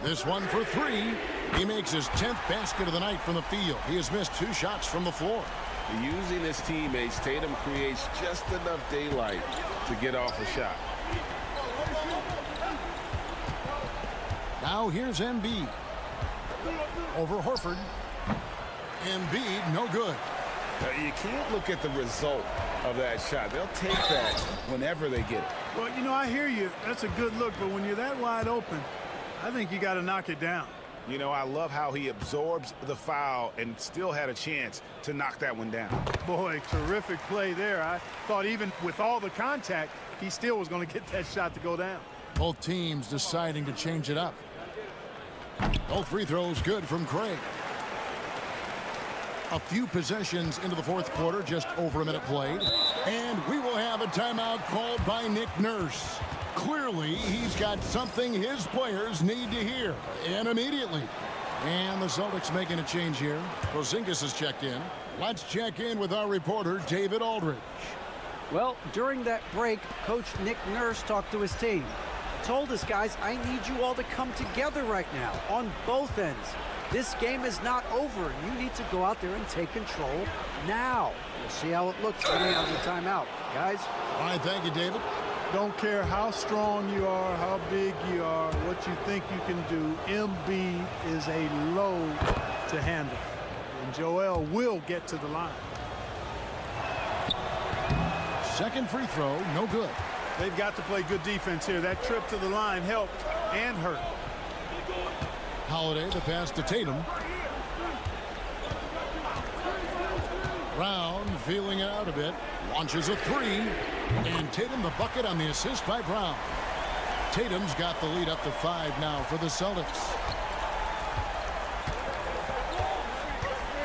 This one for 3. He makes his 10th basket of the night from the field. He has missed 2 shots from the floor. Using his teammates, Tatum creates just enough daylight to get off a shot. Now here's Embiid. Over Horford. Embiid, no good. You can't look at the result of that shot. They'll take that whenever they get it. Well, you know, I hear you. That's a good look, but when you're that wide open, I think you got to knock it down. You know, I love how he absorbs the foul and still had a chance to knock that one down. Boy, terrific play there. I thought even with all the contact, he still was going to get that shot to go down. Both teams deciding to change it up. Both free throws good from Craig. A few possessions into the fourth quarter, just over a minute played. And we will have a timeout called by Nick Nurse. Clearly, he's got something his players need to hear, and immediately. And the Celtics making a change here. Porzingis has checked in. Let's check in with our reporter, David Aldridge. Well, during that break, Coach Nick Nurse talked to his team. Told his guys, I need you all to come together right now on both ends. This game is not over. You need to go out there and take control now. We'll see how it looks getting out of the timeout. Guys? All right, thank you, David. Don't care how strong you are, how big you are, what you think you can do. Embiid is a load to handle. And Joel will get to the line. Second free throw, no good. They've got to play good defense here. That trip to the line helped and hurt. Holiday, the pass to Tatum. Brown feeling it out a bit. Launches a 3. And Tatum the bucket on the assist by Brown. Tatum's got the lead up to 5 now for the Celtics.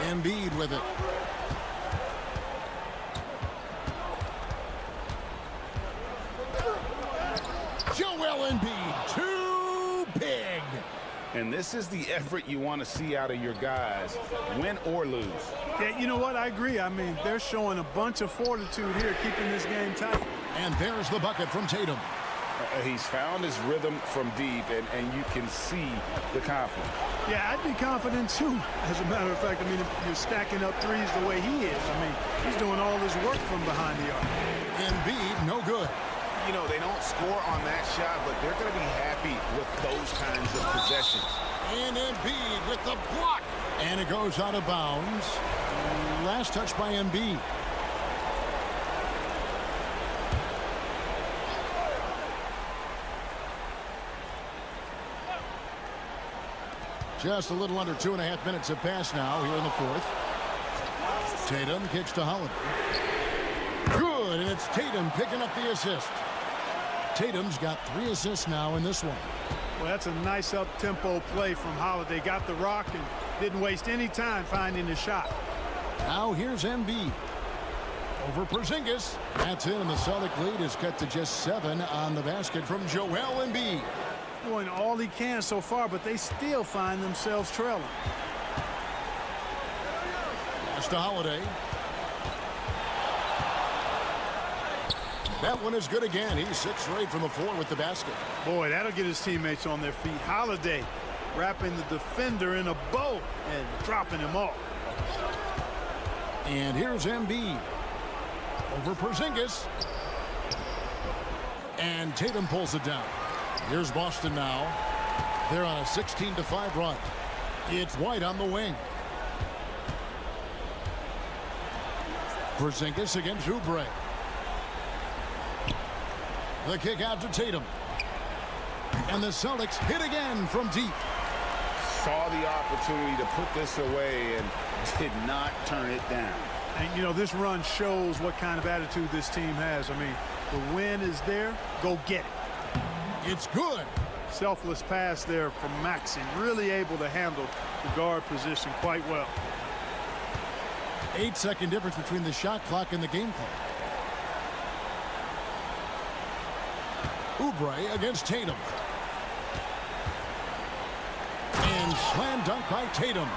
Embiid with it. Joel Embiid, too big. And this is the effort you want to see out of your guys, win or lose. Yeah, you know what? I agree. I mean, they're showing a bunch of fortitude here, keeping this game tight. And there's the bucket from Tatum. He's found his rhythm from deep, and you can see the confidence. Yeah, I'd be confident, too. As a matter of fact, I mean, if you're stacking up threes the way he is, I mean, he's doing all his work from behind the arc. Embiid, no good. You know, they don't score on that shot, but they're going to be happy with those kinds of possessions. And Embiid with the block. And it goes out of bounds. Last touch by Embiid. Just a little under 2.5 minutes have passed now here in the fourth. Tatum kicks to Holiday. Good, and it's Tatum picking up the assist. Tatum's got 3 assists now in this one. Well, that's a nice up-tempo play from Holiday. Got the rock and didn't waste any time finding the shot. Now here's Embiid. Over Porzingis. That's it, and the Celtic lead is cut to just 7 on the basket from Joel Embiid. Doing all he can so far, but they still find themselves trailing. Pass to Holiday. That one is good again. He's 6 straight from the floor with the basket. Boy, that'll get his teammates on their feet. Holiday wrapping the defender in a bow and dropping him off. And here's Embiid. Over Porzingis. And Tatum pulls it down. Here's Boston now. They're on a 16-5 run. It's White on the wing. Porzingis against Oubre. The kick out to Tatum. And the Celtics hit again from deep. Saw the opportunity to put this away and did not turn it down. And, you know, this run shows what kind of attitude this team has. I mean, the win is there. Go get it. It's good. Selfless pass there from Maxey. Really able to handle the guard position quite well. 8-second difference between the shot clock and the game clock. Oubre against Tatum. And slam dunk by Tatum.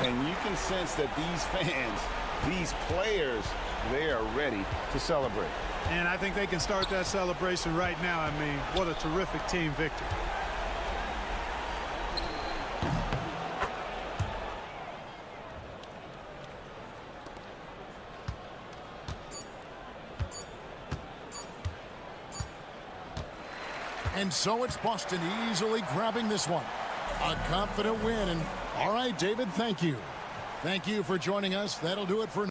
And you can sense that these fans, these players, they are ready to celebrate. And I think they can start that celebration right now. I mean, what a terrific team victory. And so it's Boston easily grabbing this one. A confident win. And all right, David, thank you. Thank you for joining us. That'll do it for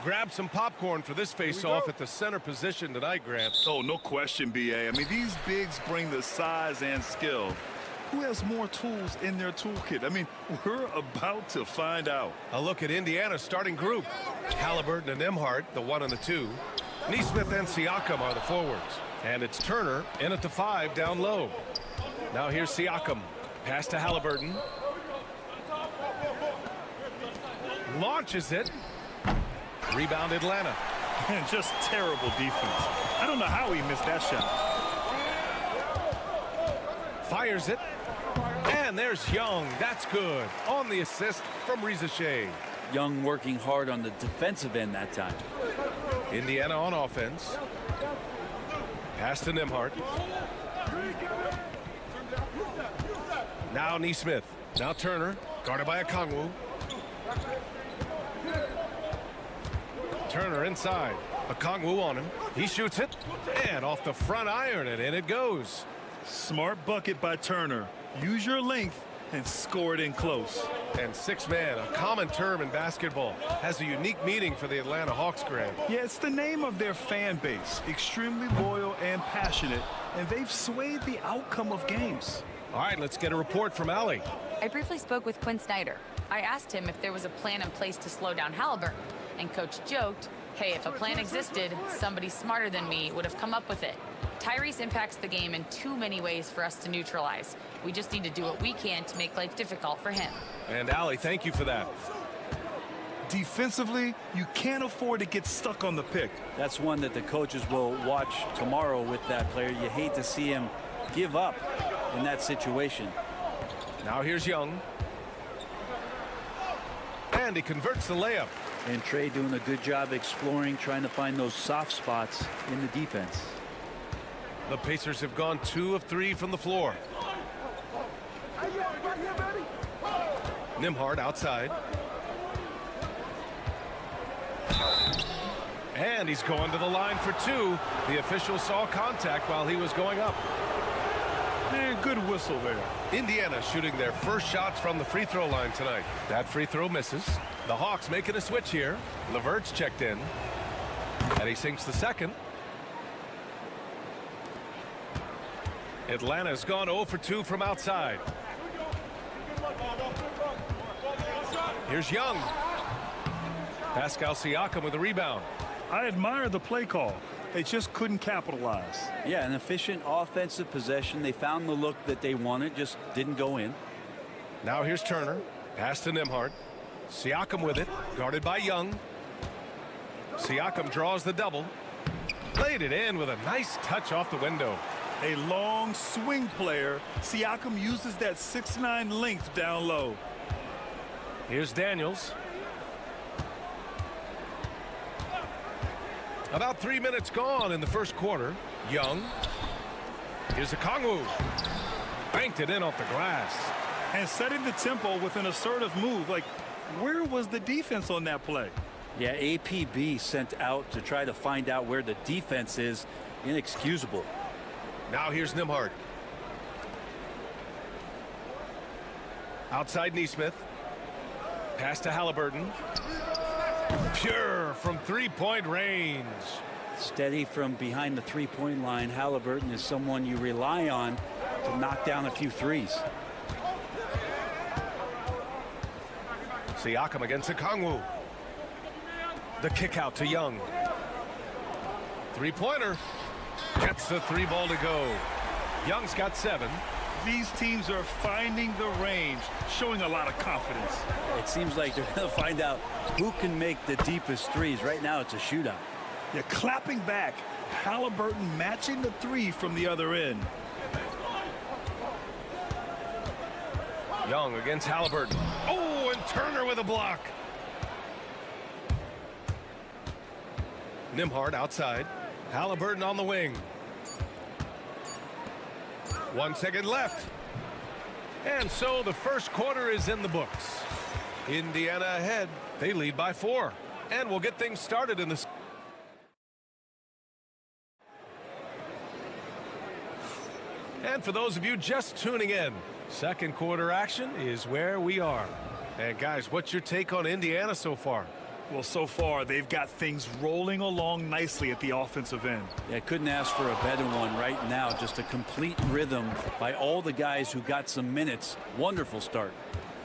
Grab some popcorn for this face-off at the center position tonight, Grant. Oh, no question, B.A. I mean, these bigs bring the size and skill. Who has more tools in their toolkit? I mean, we're about to find out. A look at Indiana's starting group. Halliburton and Nembhard, the 1 and the 2. Nesmith and Siakam are the forwards. And it's Turner in at the 5 down low. Now here's Siakam. Pass to Halliburton. Launches it. Rebound Atlanta. And just terrible defense. I don't know how he missed that shot. Fires it. And there's Young. That's good. On the assist from Reza Shea. Young working hard on the defensive end that time. Indiana on offense. Pass to Nembhard. Now Nesmith. Now Turner. Guarded by Okongwu. Turner inside. Okongwu on him. He shoots it. And off the front iron, and in it goes. Smart bucket by Turner. Use your length and score it in close. And six-man, a common term in basketball, has a unique meaning for the Atlanta Hawks, Grant. Yeah, it's the name of their fan base. Extremely loyal and passionate, and they've swayed the outcome of games. All right, let's get a report from Allie. I briefly spoke with Quinn Snyder. I asked him if there was a plan in place to slow down Halliburton, and Coach joked, hey, if a plan existed, somebody smarter than me would have come up with it. Tyrese impacts the game in too many ways for us to neutralize. We just need to do what we can to make life difficult for him. And Allie, thank you for that. Defensively, you can't afford to get stuck on the pick. That's one that the coaches will watch tomorrow with that player. You hate to see him give up in that situation. Now here's Young. And he converts the layup. And Trey doing a good job exploring, trying to find those soft spots in the defense. The Pacers have gone 2 of 3 from the floor. Nembhard outside. And he's going to the line for 2. The official saw contact while he was going up. And good whistle there. Indiana shooting their first shots from the free throw line tonight. That free throw misses. The Hawks making a switch here. LeVert's checked in. And he sinks the second. Atlanta's gone 0 for 2 from outside. Here's Young. Pascal Siakam with a rebound. I admire the play call. They just couldn't capitalize. Yeah, an efficient offensive possession. They found the look that they wanted, just didn't go in. Now here's Turner. Pass to Nembhard. Siakam with it, guarded by Young. Siakam draws the double. Played it in with a nice touch off the window. A long swing player. Siakam uses that 6'9" length down low. Here's Daniels. About 3 minutes gone in the first quarter. Young. Here's Okongwu. Banked it in off the glass. And setting the tempo with an assertive move. Like, where was the defense on that play? Yeah, APB sent out to try to find out where the defense is. Inexcusable. Now here's Nembhard. Outside Neesmith. Pass to Halliburton. Pure from three-point range. Steady from behind the three-point line. Halliburton is someone you rely on to knock down a few threes. Siakam against Okongwu. The kick out to Young. Three-pointer. Gets the 3 ball to go. Young's got 7. These teams are finding the range, showing a lot of confidence. It seems like they're going to find out who can make the deepest threes. Right now, it's a shootout. You're clapping back. Halliburton matching the 3 from the other end. Young against Halliburton. Oh, and Turner with a block. Nembhard outside. Halliburton on the wing. 1 second left. And so the first quarter is in the books. Indiana ahead. They lead by 4. And we'll get things started in this. And for those of you just tuning in, second quarter action is where we are. And guys, what's your take on Indiana so far? Well, so far, they've got things rolling along nicely at the offensive end. Yeah, couldn't ask for a better one right now. Just a complete rhythm by all the guys who got some minutes. Wonderful start.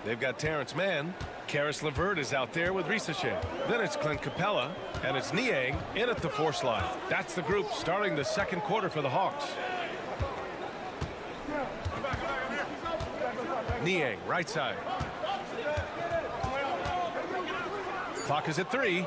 They've got Terrence Mann. Karis LeVert is out there with Risache. Then it's Clint Capella, and it's Niang in at the force line. That's the group starting the second quarter for the Hawks. Niang, right side. Clock is at 3.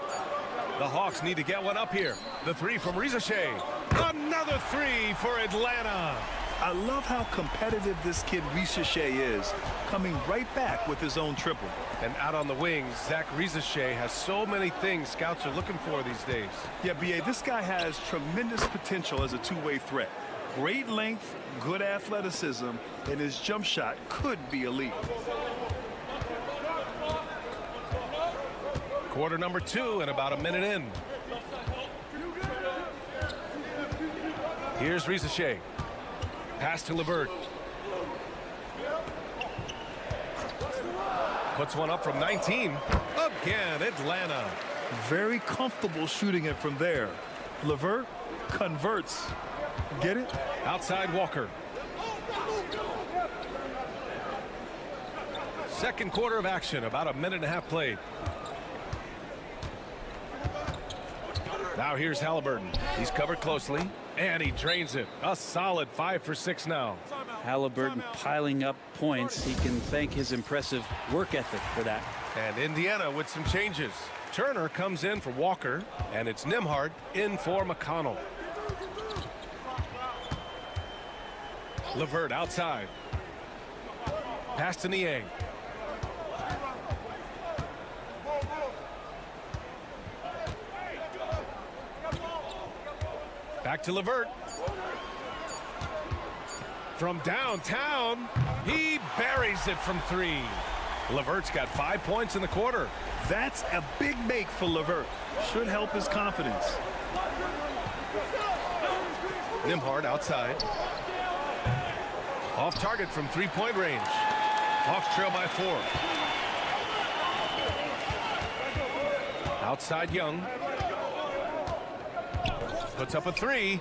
The Hawks need to get one up here. The 3 from Risache. Another 3 for Atlanta. I love how competitive this kid Risache is, coming right back with his own triple. And out on the wings, Zach Risache has so many things scouts are looking for these days. Yeah, B.A., this guy has tremendous potential as a two-way threat. Great length, good athleticism, and his jump shot could be elite. Quarter number 2 and about a minute in. Here's Risache. Pass to LeVert. Puts one up from 19. Again, Atlanta. Very comfortable shooting it from there. LeVert converts. Get it? Outside Walker. Second quarter of action, about a minute and a half played. Now here's Halliburton. He's covered closely. And he drains it. A solid 5 for 6 now. Halliburton piling up points. He can thank his impressive work ethic for that. And Indiana with some changes. Turner comes in for Walker, and it's Nembhard in for McConnell. LeVert outside. Pass to Niang. Back to LeVert. From downtown, he buries it from 3. LeVert's got 5 points in the quarter. That's a big make for LeVert. Should help his confidence. Nembhard outside. Off target from 3-point range. Hawks trail by 4. Outside Young. Puts up a 3.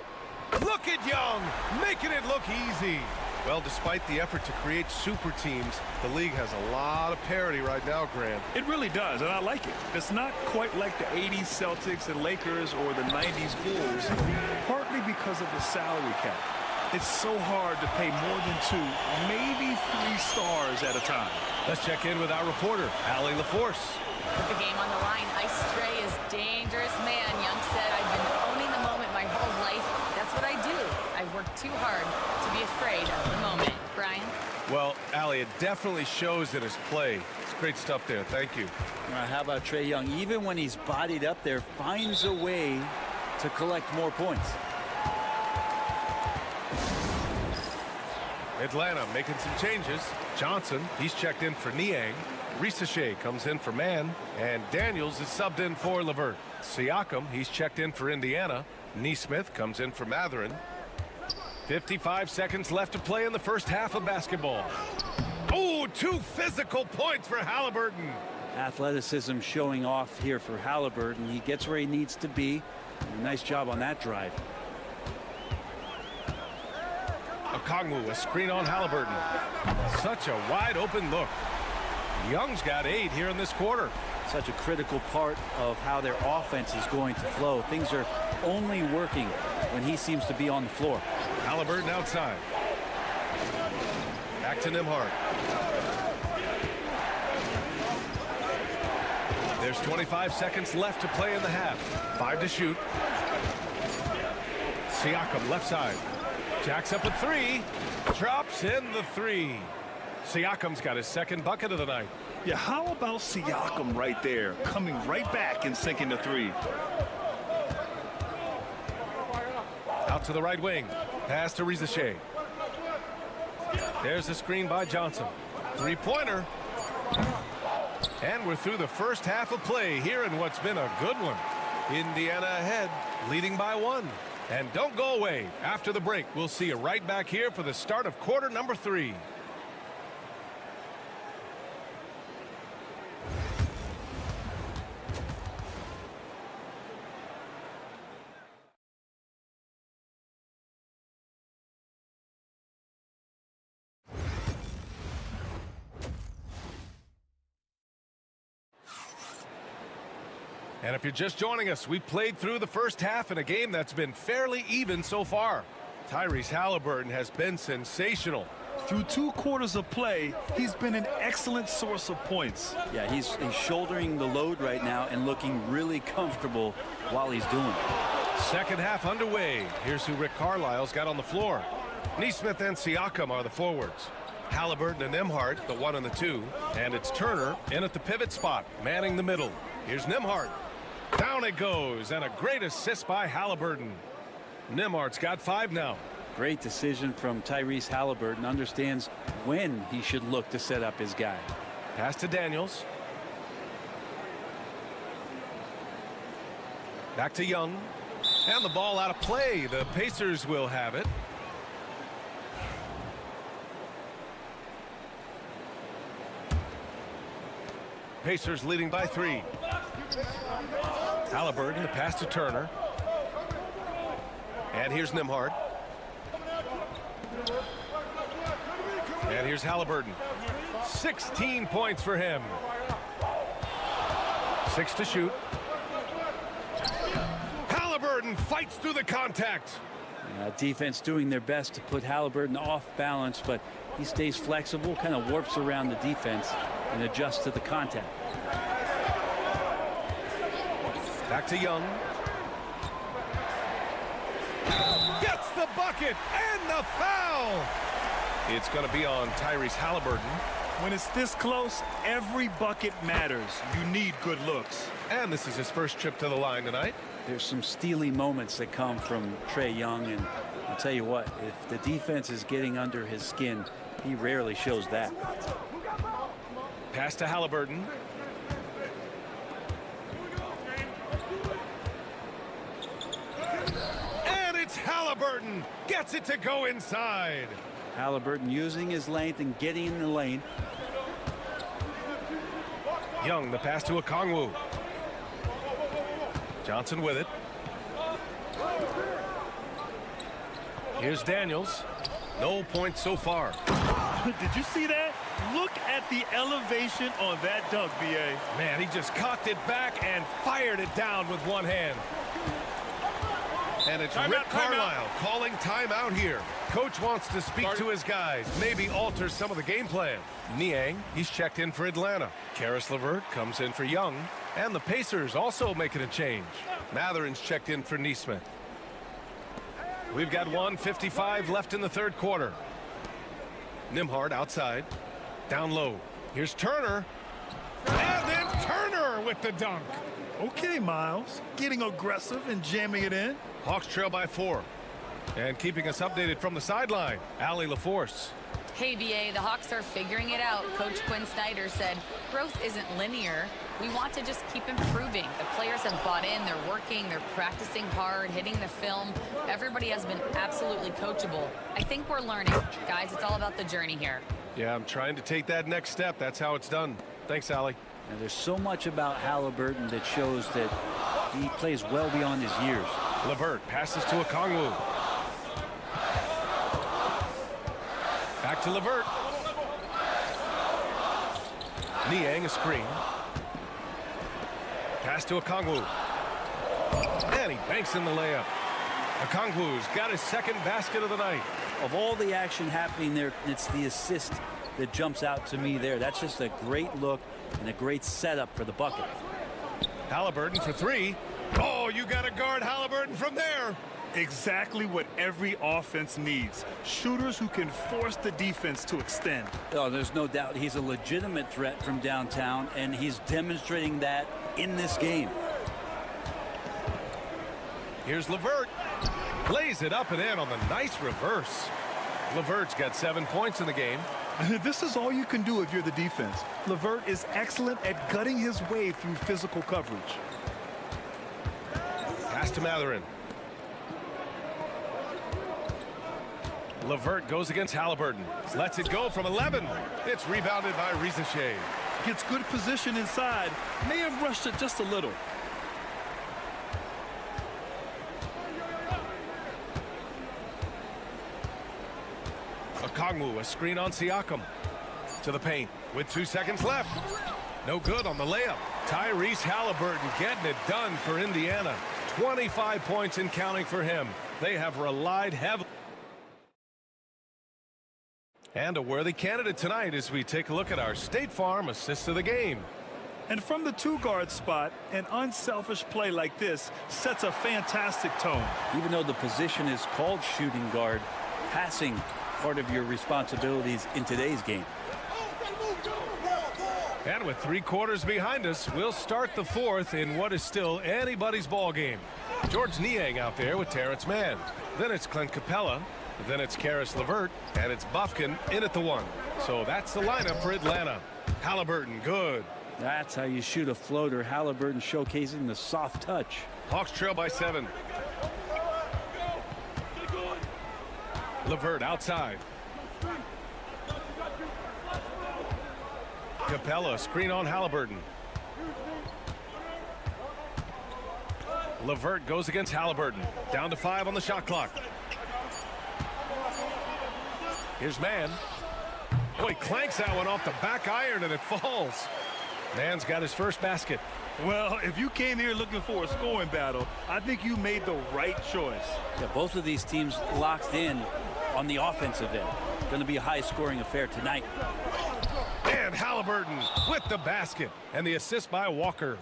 Look at Young, making it look easy. Well, despite the effort to create super teams, the league has a lot of parity right now, Grant. It really does, and I like it. It's not quite like the 80s Celtics and Lakers or the 90s Bulls, partly because of the salary cap. It's so hard to pay more than 2, maybe 3 stars at a time. Let's check in with our reporter, Allie LaForce. With the game on the line, Ice Stray is dangerous man. Young said, I've been owning the moment my whole life. That's what I do. I work too hard to be afraid of the moment. Brian? Well, Allie, it definitely shows in his play. It's great stuff there. Thank you. How about Trae Young? Even when he's bodied up there, finds a way to collect more points. Atlanta making some changes. Johnson, he's checked in for Niang. Risachet comes in for Mann. And Daniels is subbed in for LeVert. Siakam, he's checked in for Indiana. Nesmith comes in for Matherin. 55 seconds left to play in the first half of basketball. Oh, 2 physical points for Halliburton. Athleticism showing off here for Halliburton. He gets where he needs to be. Nice job on that drive. Okongwu, a screen on Halliburton. Such a wide open look. Young's got 8 here in this quarter. Such a critical part of how their offense is going to flow. Things are only working when he seems to be on the floor. Halliburton outside. Back to Nembhard. There's 25 seconds left to play in the half. 5 to shoot. Siakam left side. Jacks up a 3. Drops in the 3. Siakam's got his second bucket of the night. Yeah, how about Siakam right there, coming right back and sinking the 3? Out to the right wing. Pass to Risachet. There's the screen by Johnson. 3-pointer. And we're through the first half of play here in what's been a good one. Indiana ahead, leading by 1. And don't go away. After the break, we'll see you right back here for the start of quarter number 3. And if you're just joining us, we played through the first half in a game that's been fairly even so far. Tyrese Halliburton has been sensational. Through 2 quarters of play, he's been an excellent source of points. Yeah, he's shouldering the load right now and looking really comfortable while he's doing it. Second half underway. Here's who Rick Carlisle's got on the floor. Nesmith and Siakam are the forwards. Halliburton and Nembhard, the 1 and the 2. And it's Turner in at the pivot spot, manning the middle. Here's Nembhard. Down it goes, and a great assist by Halliburton. Nembhard's got 5 now. Great decision from Tyrese Halliburton. Understands when he should look to set up his guy. Pass to Daniels. Back to Young. And the ball out of play. The Pacers will have it. Pacers leading by 3. Halliburton, the pass to Turner. And here's Nembhard. And here's Halliburton. 16 points for him. 6 to shoot. Halliburton fights through the contact. Defense doing their best to put Halliburton off balance, but he stays flexible, kind of warps around the defense and adjusts to the contact. Back to Young. Gets the bucket and the foul. It's going to be on Tyrese Halliburton. When it's this close, every bucket matters. You need good looks. And this is his first trip to the line tonight. There's some steely moments that come from Trae Young, and I'll tell you what, if the defense is getting under his skin, he rarely shows that. Pass to Halliburton. And it's Halliburton. Gets it to go inside. Halliburton using his length and getting in the lane. Young, the pass to Okongwu. Johnson with it. Here's Daniels. No points so far. Did you see that? Look at the elevation on that dunk, B.A. Man, he just cocked it back and fired it down with one hand. And it's Rick Carlisle calling timeout here. Coach wants to speak to his guys, maybe alter some of the game plan. Niang, he's checked in for Atlanta. Karis LeVert comes in for Young. And the Pacers also making a change. Matherin's checked in for Nesmith. We've got 1:55 left in the third quarter. Nembhard outside. Down low. Here's Turner. And then Turner with the dunk. Okay, Miles. Getting aggressive and jamming it in. Hawks trail by 4. And keeping us updated from the sideline, Allie LaForce. Hey, BA, the Hawks are figuring it out. Coach Quinn Snyder said, growth isn't linear. We want to just keep improving. The players have bought in. They're working. They're practicing hard, hitting the film. Everybody has been absolutely coachable. I think we're learning. Guys, it's all about the journey here. Yeah, I'm trying to take that next step. That's how it's done. Thanks, Allie. And there's so much about Halliburton that shows that he plays well beyond his years. LeVert passes to Okongwu. Back to LeVert. Niang a screen. Pass to Okongwu. And he banks in the layup. Okongwu's got his second basket of the night. Of all the action happening there, it's the assist that jumps out to me there. That's just a great look and a great setup for the bucket. Halliburton for 3. Oh, you got to guard Halliburton from there. Exactly what every offense needs. Shooters who can force the defense to extend. Oh, there's no doubt he's a legitimate threat from downtown, and he's demonstrating that in this game. Here's LeVert. Lays it up and in on the nice reverse. LeVert's got 7 points in the game. This is all you can do if you're the defense. LeVert is excellent at gutting his way through physical coverage. Pass to Matherin. LeVert goes against Halliburton. Lets it go from 11. It's rebounded by Rizachet. Gets good position inside. May have rushed it just a little. Okongwu, a screen on Siakam. To the paint with 2 seconds left. No good on the layup. Tyrese Halliburton getting it done for Indiana. 25 points and counting for him. They have relied heavily. And a worthy candidate tonight as we take a look at our State Farm assist of the game. And from the 2-guard spot, an unselfish play like this sets a fantastic tone. Even though the position is called shooting guard, passing part of your responsibilities in today's game. And with 3 quarters behind us, we'll start the 4th in what is still anybody's ball game. George Niang out there with Terrence Mann. Then it's Clint Capella. Then it's Karis LeVert. And it's Bufkin in at the 1. So that's the lineup for Atlanta. Halliburton, good. That's how you shoot a floater. Halliburton showcasing the soft touch. Hawks trail by 7. LeVert outside. Capella, screen on Halliburton. LeVert goes against Halliburton. Down to 5 on the shot clock. Here's Mann. Oh, he clanks that one off the back iron and it falls. Man's got his first basket. Well, if you came here looking for a scoring battle, I think you made the right choice. Yeah, both of these teams locked in on the offensive end. Going to be a high-scoring affair tonight. And Halliburton with the basket and the assist by Walker.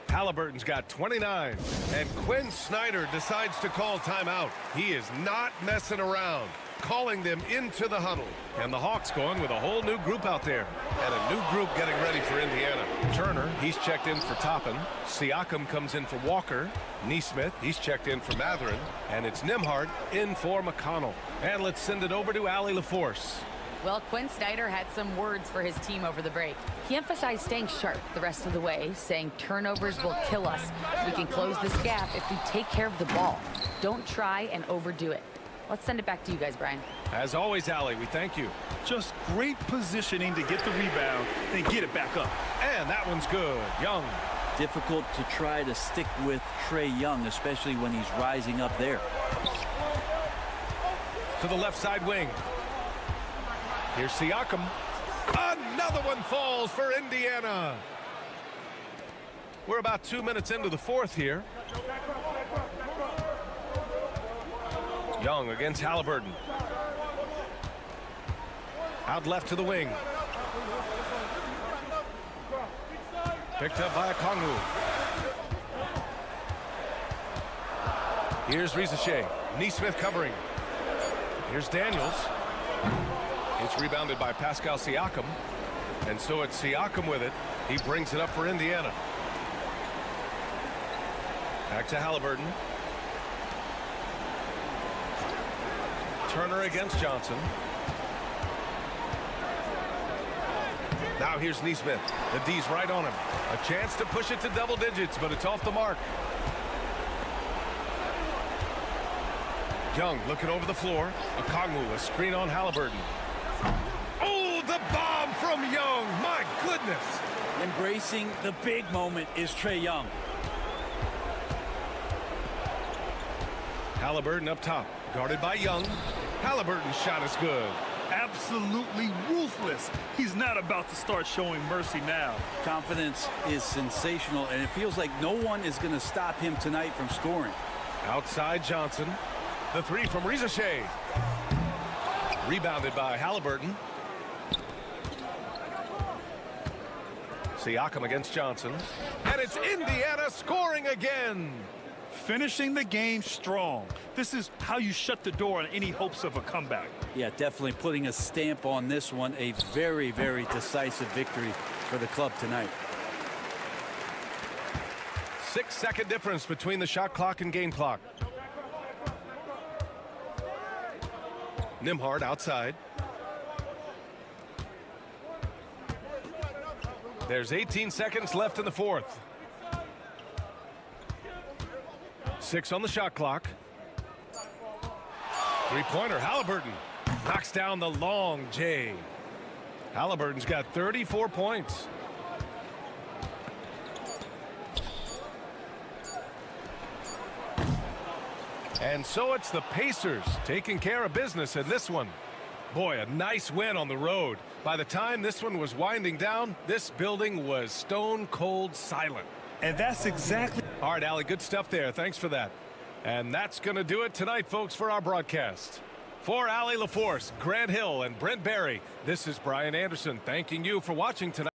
Halliburton's got 29, and Quinn Snyder decides to call timeout. He is not messing around, calling them into the huddle. And the Hawks going with a whole new group out there. And a new group getting ready for Indiana. Turner, he's checked in for Toppin. Siakam comes in for Walker. Neesmith, he's checked in for Matherin. And it's Nembhard in for McConnell. And let's send it over to Allie LaForce. Well, Quinn Snyder had some words for his team over the break. He emphasized staying sharp the rest of the way, saying turnovers will kill us. We can close this gap if we take care of the ball. Don't try and overdo it. Let's send it back to you guys, Brian. As always, Allie, we thank you. Just great positioning to get the rebound and get it back up. And that one's good. Young. Difficult to try to stick with Trae Young, especially when he's rising up there. To the left side wing. Here's Siakam. Another one falls for Indiana. We're about 2 minutes into the fourth here. Young against Halliburton. Out left to the wing. Picked up by Okongwu. Here's Rizachet. Neesmith covering. Here's Daniels. It's rebounded by Pascal Siakam. And so it's Siakam with it. He brings it up for Indiana. Back to Halliburton. Turner against Johnson. Now here's Neesmith. The D's right on him. A chance to push it to double digits, but it's off the mark. Young looking over the floor. Okongwu, a screen on Halliburton. Oh, the bomb from Young. My goodness. Embracing the big moment is Trae Young. Halliburton up top. Guarded by Young. Halliburton's shot is good. Absolutely ruthless. He's not about to start showing mercy now. Confidence is sensational, and it feels like no one is going to stop him tonight from scoring. Outside Johnson. The three from Rizachet. Rebounded by Halliburton. Siakam against Johnson. And it's Indiana scoring again. Finishing the game strong. This is how you shut the door on any hopes of a comeback. Yeah, definitely putting a stamp on this one. A very, very decisive victory for the club tonight. 6-second difference between the shot clock and game clock. Nembhard outside. There's 18 seconds left in the fourth. 6 on the shot clock. Three-pointer, Halliburton knocks down the long J. Halliburton's got 34 points. And so it's the Pacers taking care of business in this one. Boy, a nice win on the road. By the time this one was winding down, this building was stone cold silent. And that's exactly... All right, Allie, good stuff there. Thanks for that. And that's going to do it tonight, folks, for our broadcast. For Allie LaForce, Grant Hill, and Brent Barry, this is Brian Anderson thanking you for watching tonight.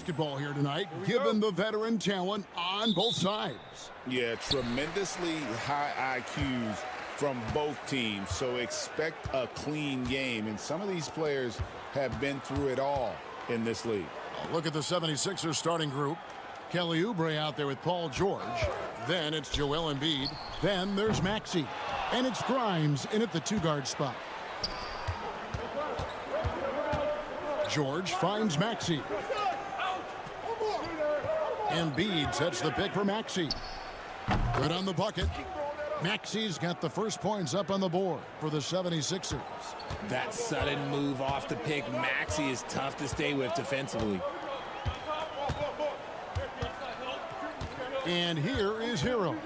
Basketball here tonight, given the veteran talent on both sides. Yeah, tremendously high IQs from both teams, so expect a clean game. And some of these players have been through it all in this league. Look at the 76ers starting group. Kelly Oubre out there with Paul George. Then it's Joel Embiid. Then there's Maxey. And it's Grimes in at the two-guard spot. George finds Maxey. Embiid sets the pick for Maxey. Good on the bucket. Maxey's got the first points up on the board for the 76ers. That sudden move off the pick, Maxey, is tough to stay with defensively. And here is Hero.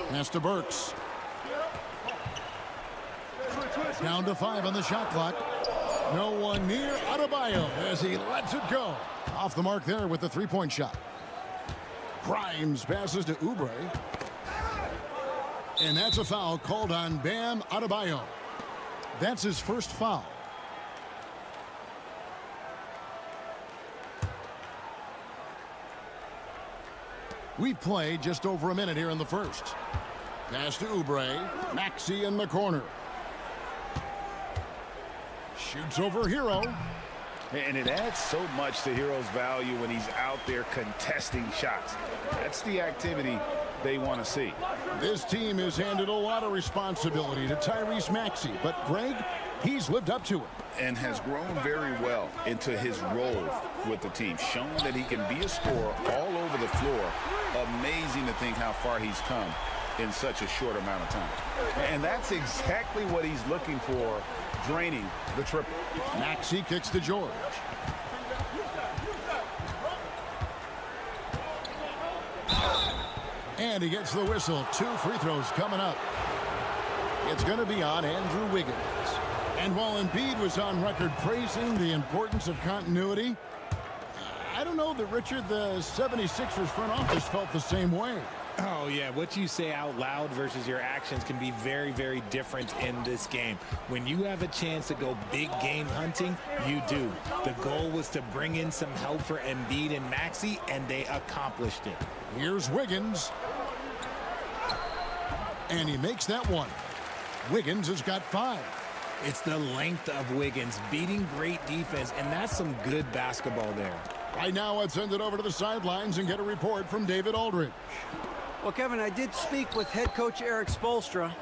Pass to Burks. Down to 5 on the shot clock. No one near Adebayo as he lets it go. Off the mark there with the three-point shot. Grimes passes to Oubre. And that's a foul called on Bam Adebayo. That's his first foul. We've played just over a minute here in the first. Pass to Oubre. Maxey in the corner. Shoots over Hero. And it adds so much to Hero's value when he's out there contesting shots. That's the activity they want to see. This team has handed a lot of responsibility to Tyrese Maxey, but Greg, he's lived up to it. And has grown very well into his role with the team, showing that he can be a scorer all over the floor. Amazing to think how far he's come in such a short amount of time. And that's exactly what he's looking for, draining the triple. Maxey kicks to George. And he gets the whistle. 2 free throws coming up. It's going to be on Andrew Wiggins. And while Embiid was on record praising the importance of continuity, I don't know that, Richard, the 76ers front office felt the same way. Oh, yeah. What you say out loud versus your actions can be very, very different in this game. When you have a chance to go big game hunting, you do. The goal was to bring in some help for Embiid and Maxey, and they accomplished it. Here's Wiggins. And he makes that one. Wiggins has got 5. It's the length of Wiggins beating great defense, and that's some good basketball there. Right now, let's send it over to the sidelines and get a report from David Aldridge. Well, Kevin, I did speak with head coach Eric Spoelstra.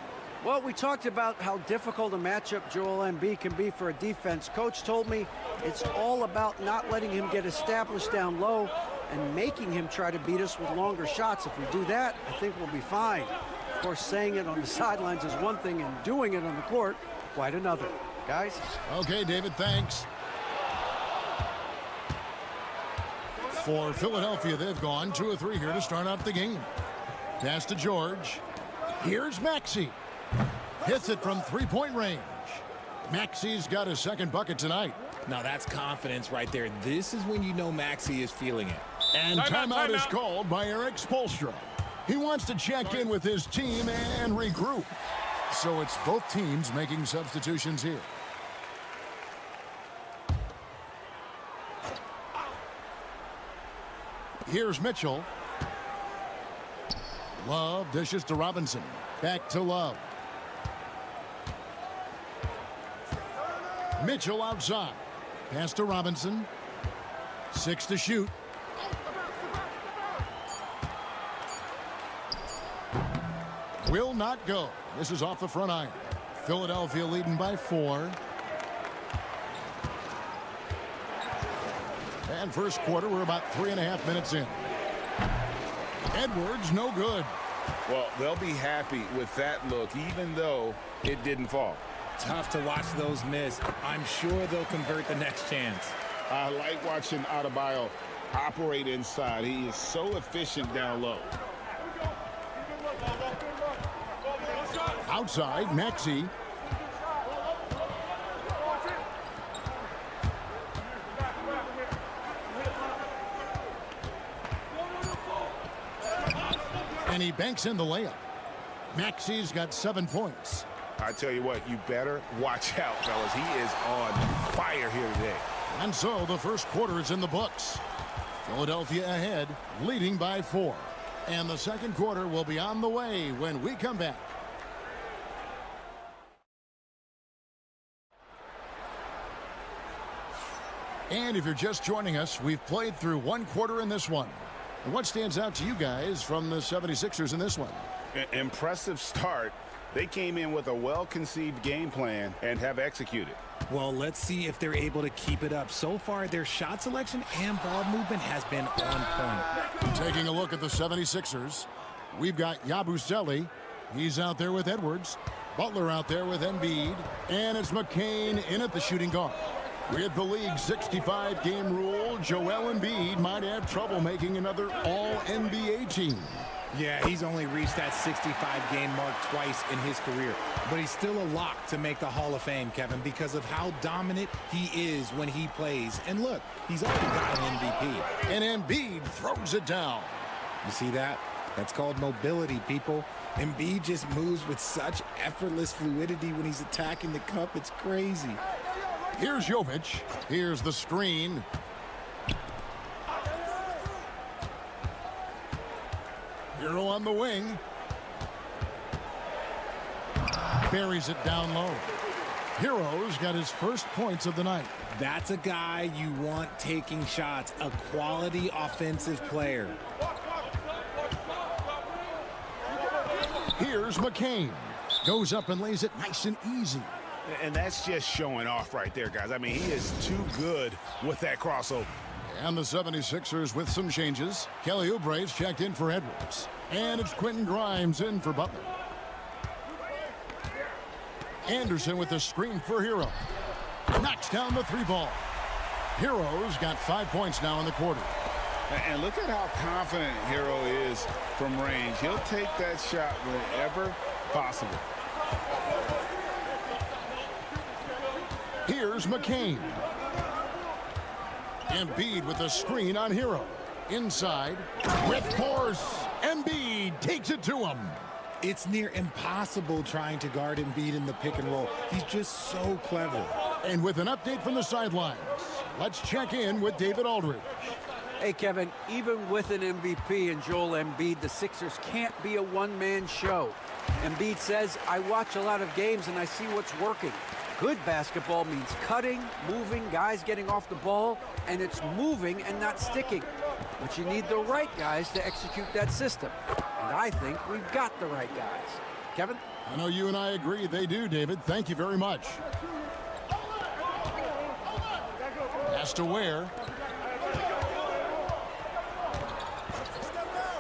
Well, we talked about how difficult a matchup Joel Embiid can be for a defense. Coach told me it's all about not letting him get established down low and making him try to beat us with longer shots. If we do that, I think we'll be fine. Of course, saying it on the sidelines is one thing, and doing it on the court, quite another. Guys? Okay, David, thanks. For Philadelphia, they've gone 2 of 3 here to start out the game. Pass to George. Here's Maxey. Hits it from three-point range. Maxey's got his second bucket tonight. Now that's confidence right there. This is when you know Maxey is feeling it. And timeout is called by Eric Spoelstra. He wants to check in with his team and regroup. So it's both teams making substitutions here. Here's Mitchell. Love dishes to Robinson. Back to Love. Mitchell outside. Pass to Robinson. 6 to shoot. will not go. This is off the front iron. Philadelphia leading by 4. And first quarter, we're about 3.5 minutes in. Edwards, no good. Well, they'll be happy with that look, even though it didn't fall. Tough to watch those miss. I'm sure they'll convert the next chance. I like watching Adebayo operate inside. He is so efficient down low. Outside, Maxey. And he banks in the layup. Maxey's got 7 points. I tell you what, you better watch out, fellas. He is on fire here today. And so the first quarter is in the books. Philadelphia ahead, leading by 4. And the second quarter will be on the way when we come back. And if you're just joining us, we've played through 1 quarter in this one. And what stands out to you guys from the 76ers in this one? Impressive start. They came in with a well-conceived game plan and have executed. Well, let's see if they're able to keep it up. So far, their shot selection and ball movement has been on point. Taking a look at the 76ers, we've got Yabusele. He's out there with Edwards. Butler out there with Embiid. And it's McCain in at the shooting guard. With the league's 65-game rule, Joel Embiid might have trouble making another All-NBA team. Yeah, he's only reached that 65-game mark twice in his career. But he's still a lock to make the Hall of Fame, Kevin, because of how dominant he is when he plays. And look, he's already got an MVP. And Embiid throws it down. You see that? That's called mobility, people. Embiid just moves with such effortless fluidity when he's attacking the cup. It's crazy. Here's Jovic. Here's the screen. Hero on the wing. Buries it down low. Hero's got his first points of the night. That's a guy you want taking shots, a quality offensive player. Here's McCain. Goes up and lays it nice and easy. And that's just showing off right there, guys. I mean, he is too good with that crossover. And the 76ers with some changes. Kelly Oubre's checked in for Edwards. And it's Quentin Grimes in for Butler. Anderson with the screen for Hero. Knocks down the 3-ball. Hero's got 5 points now in the quarter. And look at how confident Hero is from range. He'll take that shot whenever possible. Here's McCain. Embiid with the screen on Hero. Inside with force. Embiid takes it to him. It's near impossible trying to guard Embiid in the pick and roll. He's just so clever. And with an update from the sidelines, let's check in with David Aldridge. Hey, Kevin, even with an MVP and Joel Embiid, the Sixers can't be a one-man show. Embiid says, I watch a lot of games and I see what's working. Good basketball means cutting, moving, guys getting off the ball, and it's moving and not sticking. But you need the right guys to execute that system. And I think we've got the right guys. Kevin? I know you and I agree they do, David. Thank you very much. Pass to Ware.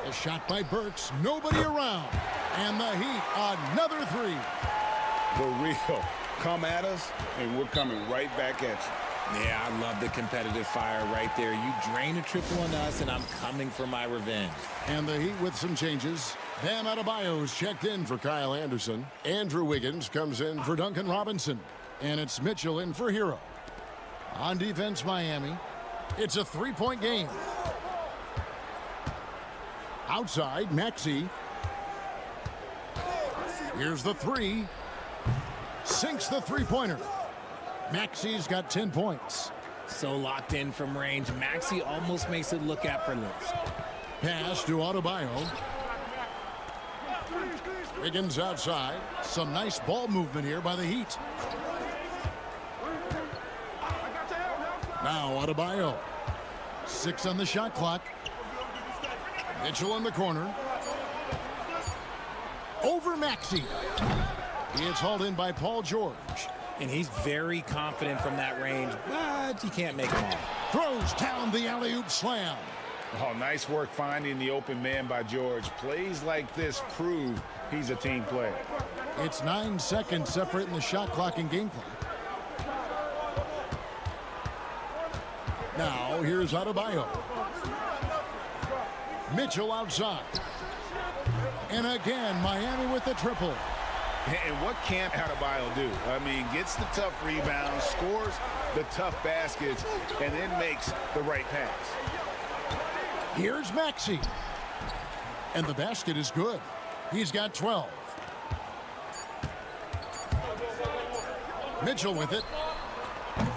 A shot by Burks. Nobody around. And the Heat, another 3. The real. Come at us, and we're coming right back at you. Yeah, I love the competitive fire right there. You drain a triple on us, and I'm coming for my revenge. And the Heat with some changes. Bam Adebayo's checked in for Kyle Anderson. Andrew Wiggins comes in for Duncan Robinson. And it's Mitchell in for Hero. On defense, Miami. It's a 3-point game. Outside, Maxey. Here's the 3. Sinks the 3-pointer. Maxey's got 10 points. So locked in from range. Maxey almost makes it look effortless. Pass to Adebayo. Wiggins outside. Some nice ball movement here by the Heat. Now Adebayo. 6 on the shot clock. Mitchell in the corner. over Maxey. It's hauled in by Paul George. And he's very confident from that range, but he can't make them all. Throws down the alley-oop slam. Oh, nice work finding the open man by George. Plays like this prove he's a team player. It's 9 seconds separating the shot clock and game clock. Now, here's Adebayo. Mitchell outside. And again, Miami with the triple. And what can't Adebayo do? I mean, gets the tough rebounds, scores the tough baskets, and then makes the right pass. Here's Maxey. And the basket is good. He's got 12. Mitchell with it.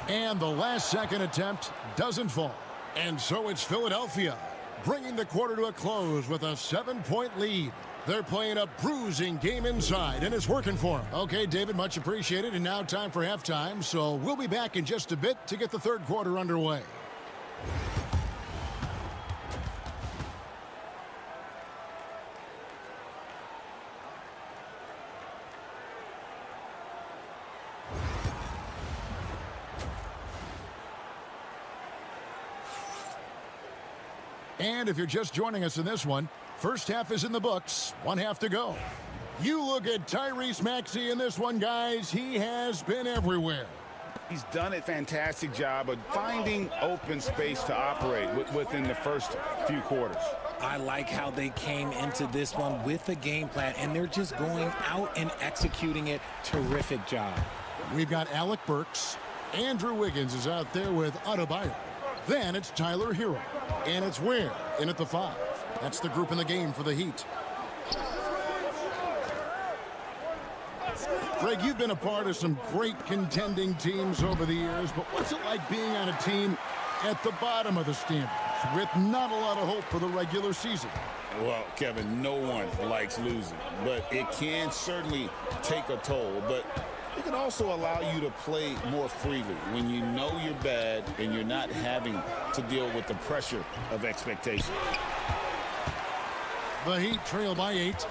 And the last second attempt doesn't fall. And so it's Philadelphia, bringing the quarter to a close with a 7-point lead. They're playing a bruising game inside, and it's working for them. Okay, David, much appreciated. And now time for halftime, so we'll be back in just a bit to get the third quarter underway. And if you're just joining us in this one, first half is in the books, 1 half to go. You look at Tyrese Maxey in this one, guys. He has been everywhere. He's done a fantastic job of finding open space to operate within the first few quarters. I like how they came into this one with a game plan, and they're just going out and executing it. Terrific job. We've got Alec Burks. Andrew Wiggins is out there with Adebayo. Then it's Tyler Hero. And it's Ware in at the 5. That's the group in the game for the Heat. Greg, you've been a part of some great contending teams over the years, but what's it like being on a team at the bottom of the standings with not a lot of hope for the regular season? Well, Kevin, no one likes losing, but it can certainly take a toll. But it can also allow you to play more freely when you know you're bad and you're not having to deal with the pressure of expectation. The Heat trail by 8.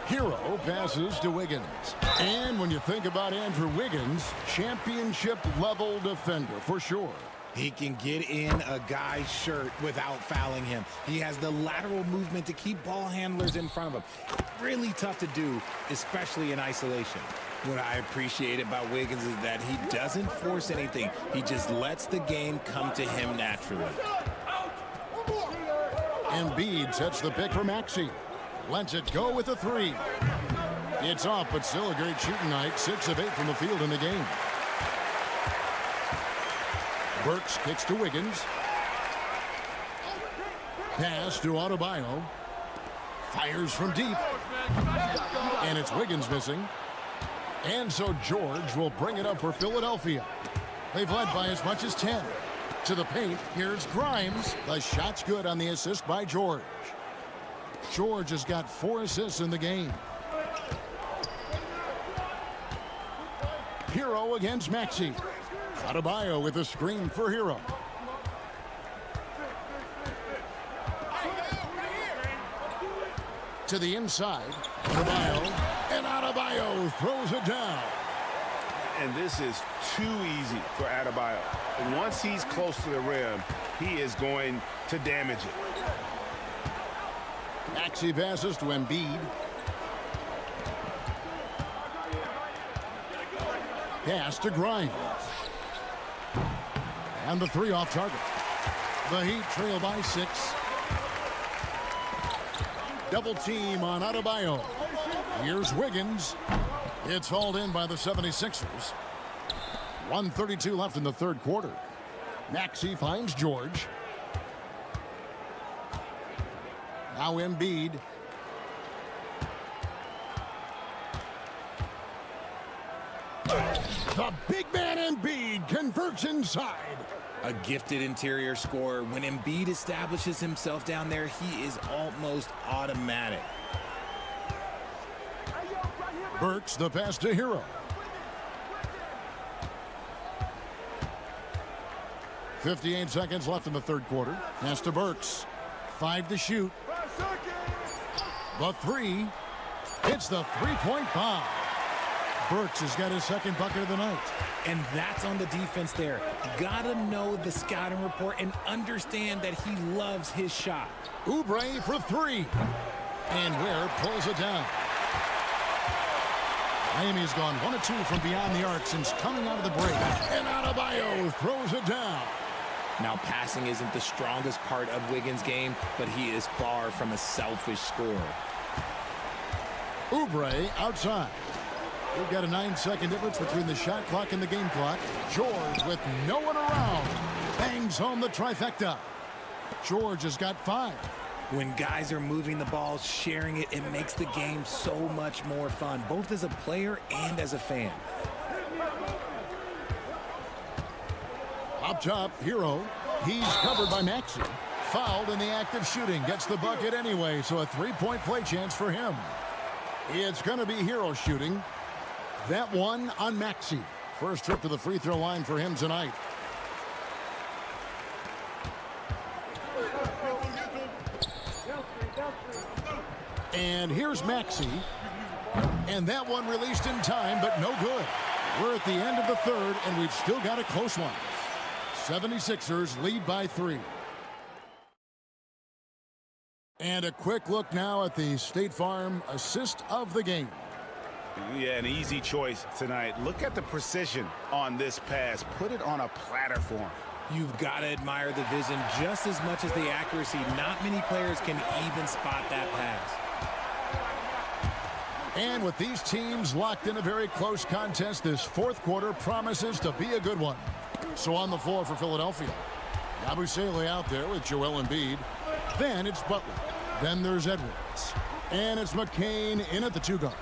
Hero passes to Wiggins. And when you think about Andrew Wiggins, championship-level defender for sure. He can get in a guy's shirt without fouling him. He has the lateral movement to keep ball handlers in front of him. Really tough to do, especially in isolation. What I appreciate about Wiggins is that he doesn't force anything. He just lets the game come to him naturally. Embiid sets the pick for Maxey. Lets it go with a 3. It's off, but still a great shooting night. 6 of 8 from the field in the game. Burks kicks to Wiggins. Pass to Adebayo. Fires from deep. And it's Wiggins missing. And so George will bring it up for Philadelphia. They've led by as much as 10. To the paint, here's Grimes. The shot's good on the assist by George. George has got 4 assists in the game. Hero against Maxey. Adebayo with a screen for Hero. To the inside. Adebayo. And Adebayo throws it down. And this is too easy for Adebayo. Once he's close to the rim, he is going to damage it. Maxey passes to Embiid. Pass to Grimes. And the 3 off target. The Heat trail by 6. Double team on Adebayo. Here's Wiggins. It's hauled in by the 76ers. 1:32 left in the third quarter. Maxey finds George. Now Embiid. The big man Embiid converts inside. A gifted interior scorer. When Embiid establishes himself down there, he is almost automatic. Burks the pass to Hero. .58 seconds left in the third quarter. Pass to Burks. 5 to shoot. The 3. It's the three-point bomb. Burks has got his second bucket of the night. And that's on the defense there. Gotta know the scouting report and understand that he loves his shot. Oubre for three. And Ware pulls it down. Miami's gone 1 of 2 from beyond the arc since coming out of the break. And Adebayo throws it down. Now, passing isn't the strongest part of Wiggins' game, but he is far from a selfish scorer. Oubre outside. We've got a 9-second difference between the shot clock and the game clock. George, with no one around, bangs home the trifecta. George has got 5. When guys are moving the ball, sharing it, it makes the game so much more fun, both as a player and as a fan. Up top, Hero. He's covered by Maxey. Fouled in the act of shooting. Gets the bucket anyway, so a three-point play chance for him. It's going to be Hero shooting. That one on Maxey. First trip to the free throw line for him tonight. And here's Maxey. And that one released in time, but no good. We're at the end of the third, and we've still got a close one. 76ers lead by 3. And a quick look now at the State Farm assist of the game. Yeah, an easy choice tonight. Look at the precision on this pass. Put it on a platter for him. You've got to admire the vision just as much as the accuracy. Not many players can even spot that pass. And with these teams locked in a very close contest, this fourth quarter promises to be a good one. So on the floor for Philadelphia, Yabusele out there with Joel Embiid. Then it's Butler. Then there's Edwards. And it's McCain in at the 2-guard.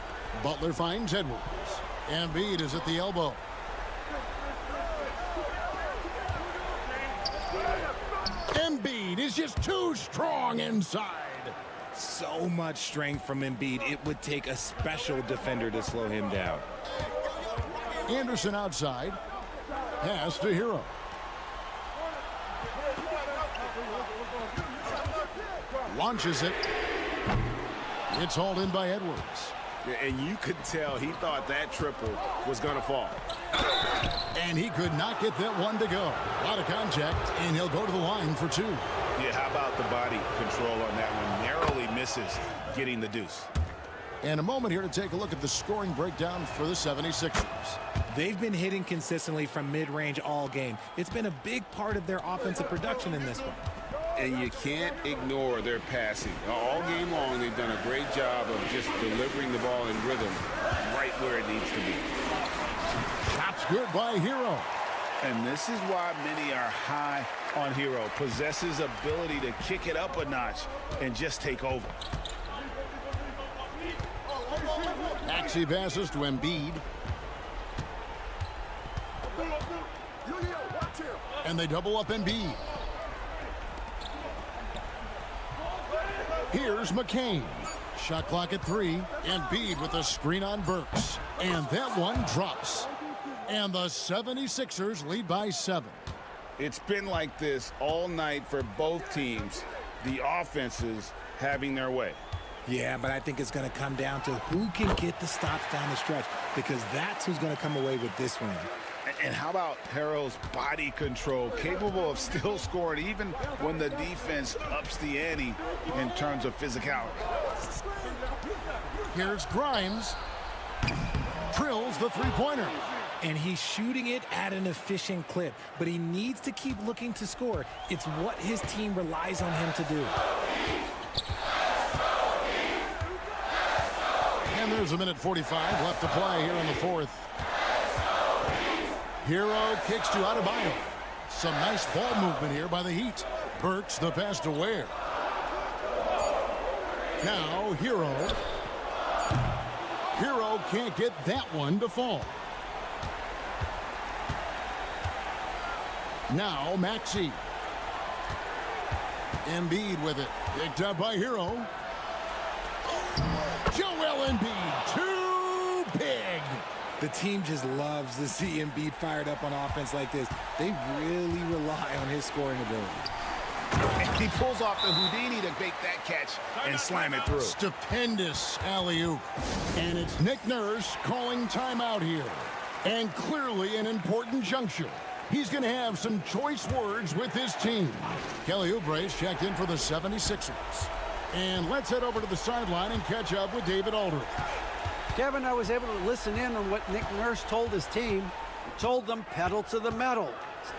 Butler finds Edwards. Embiid is at the elbow. Embiid is just too strong inside. So much strength from Embiid. It would take a special defender to slow him down. Anderson outside. Pass to Hero. Launches it. It's hauled in by Edwards. And you could tell he thought that triple was going to fall. And he could not get that one to go. A lot of contact, and he'll go to the line for 2. Yeah, how about the body control on that one? Narrowly misses getting the deuce. And a moment here to take a look at the scoring breakdown for the 76ers. They've been hitting consistently from mid-range all game. It's been a big part of their offensive production in this one. And you can't ignore their passing. All game long, they've done a great job of just delivering the ball in rhythm right where it needs to be. Shots good by Hero. And this is why many are high on Hero. Possesses ability to kick it up a notch and just take over. Maxey passes to Embiid. And they double up Embiid. Here's McCain. Shot clock at 3. Embiid with a screen on Burks. And that one drops. And the 76ers lead by 7. It's been like this all night for both teams. The offenses having their way. Yeah, but I think it's going to come down to who can get the stops down the stretch, because that's who's going to come away with this win. And how about Harrell's body control, capable of still scoring even when the defense ups the ante in terms of physicality. Here's Grimes. Drills the three-pointer. And he's shooting it at an efficient clip, but he needs to keep looking to score. It's what his team relies on him to do. And there's a minute 45 left to play here in the fourth. Hero kicks to Adebayo. Some nice ball movement here by the Heat. Burks the pass to Ware. Now Hero. Hero can't get that one to fall. Now Maxey. Embiid with it. Picked up by Hero. Joel Embiid, too big. The team just loves to see Embiid fired up on offense like this. They really rely on his scoring ability. He pulls off the Houdini to make that catch and slam it through. Stupendous alley-oop. And it's Nick Nurse calling timeout here. And clearly an important juncture. He's going to have some choice words with his team. Kelly Oubre's checked in for the 76ers. And let's head over to the sideline and catch up with David Aldridge. Kevin, I was able to listen in on what Nick Nurse told his team. He told them pedal to the metal.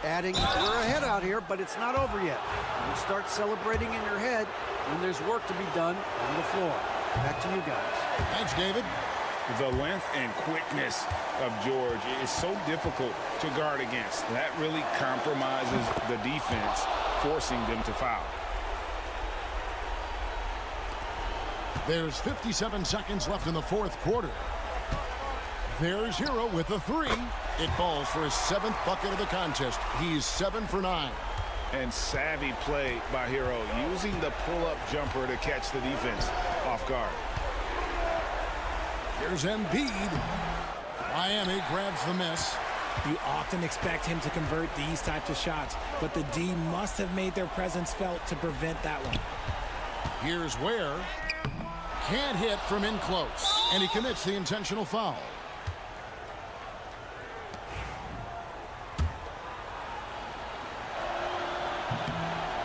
Adding, we're ahead out here, but it's not over yet. You start celebrating in your head when there's work to be done on the floor. Back to you guys. Thanks, David. The length and quickness of George is so difficult to guard against. That really compromises the defense, forcing them to foul. There's 57 seconds left in the fourth quarter. There's Hero with a three. It falls for his 7th bucket of the contest. He's 7 for 9. And savvy play by Hero, using the pull-up jumper to catch the defense off guard. Here's Embiid. Miami grabs the miss. You often expect him to convert these types of shots, but the D must have made their presence felt to prevent that one. Here's Ware. Can't hit from in close. And he commits the intentional foul.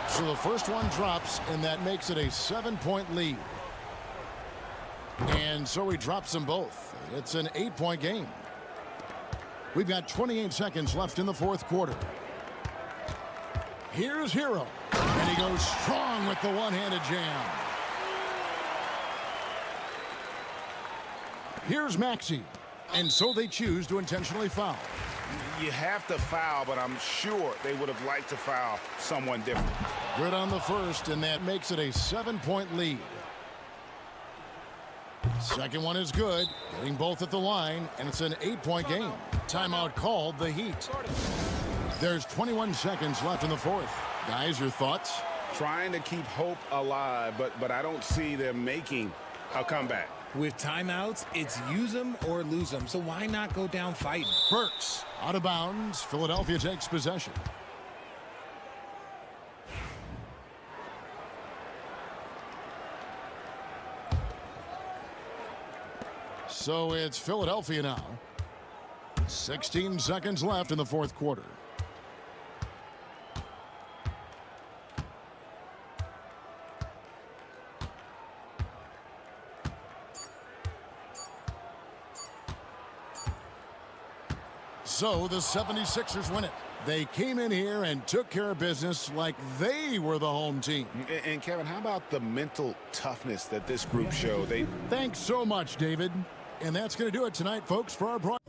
So the first one drops, and that makes it a 7-point lead. And so he drops them both. It's an 8-point game. We've got 28 seconds left in the fourth quarter. Here's Hero. And he goes strong with the one-handed jam. Here's Maxey. And so they choose to intentionally foul. You have to foul, but I'm sure they would have liked to foul someone different. Good on the first, and that makes it a 7-point lead. Second one is good, getting both at the line, and it's an 8-point game. Timeout called, the Heat. There's 21 seconds left in the fourth. Guys, your thoughts? Trying to keep hope alive, but I don't see them making a comeback. With timeouts, it's use them or lose them, so why not go down fighting? Burks, out of bounds. Philadelphia takes possession. So it's Philadelphia now. 16 seconds left in the fourth quarter. So the 76ers win it. They came in here and took care of business like they were the home team. And Kevin, how about the mental toughness that this group showed? Thanks so much, David. And that's going to do it tonight, folks, for our broadcast.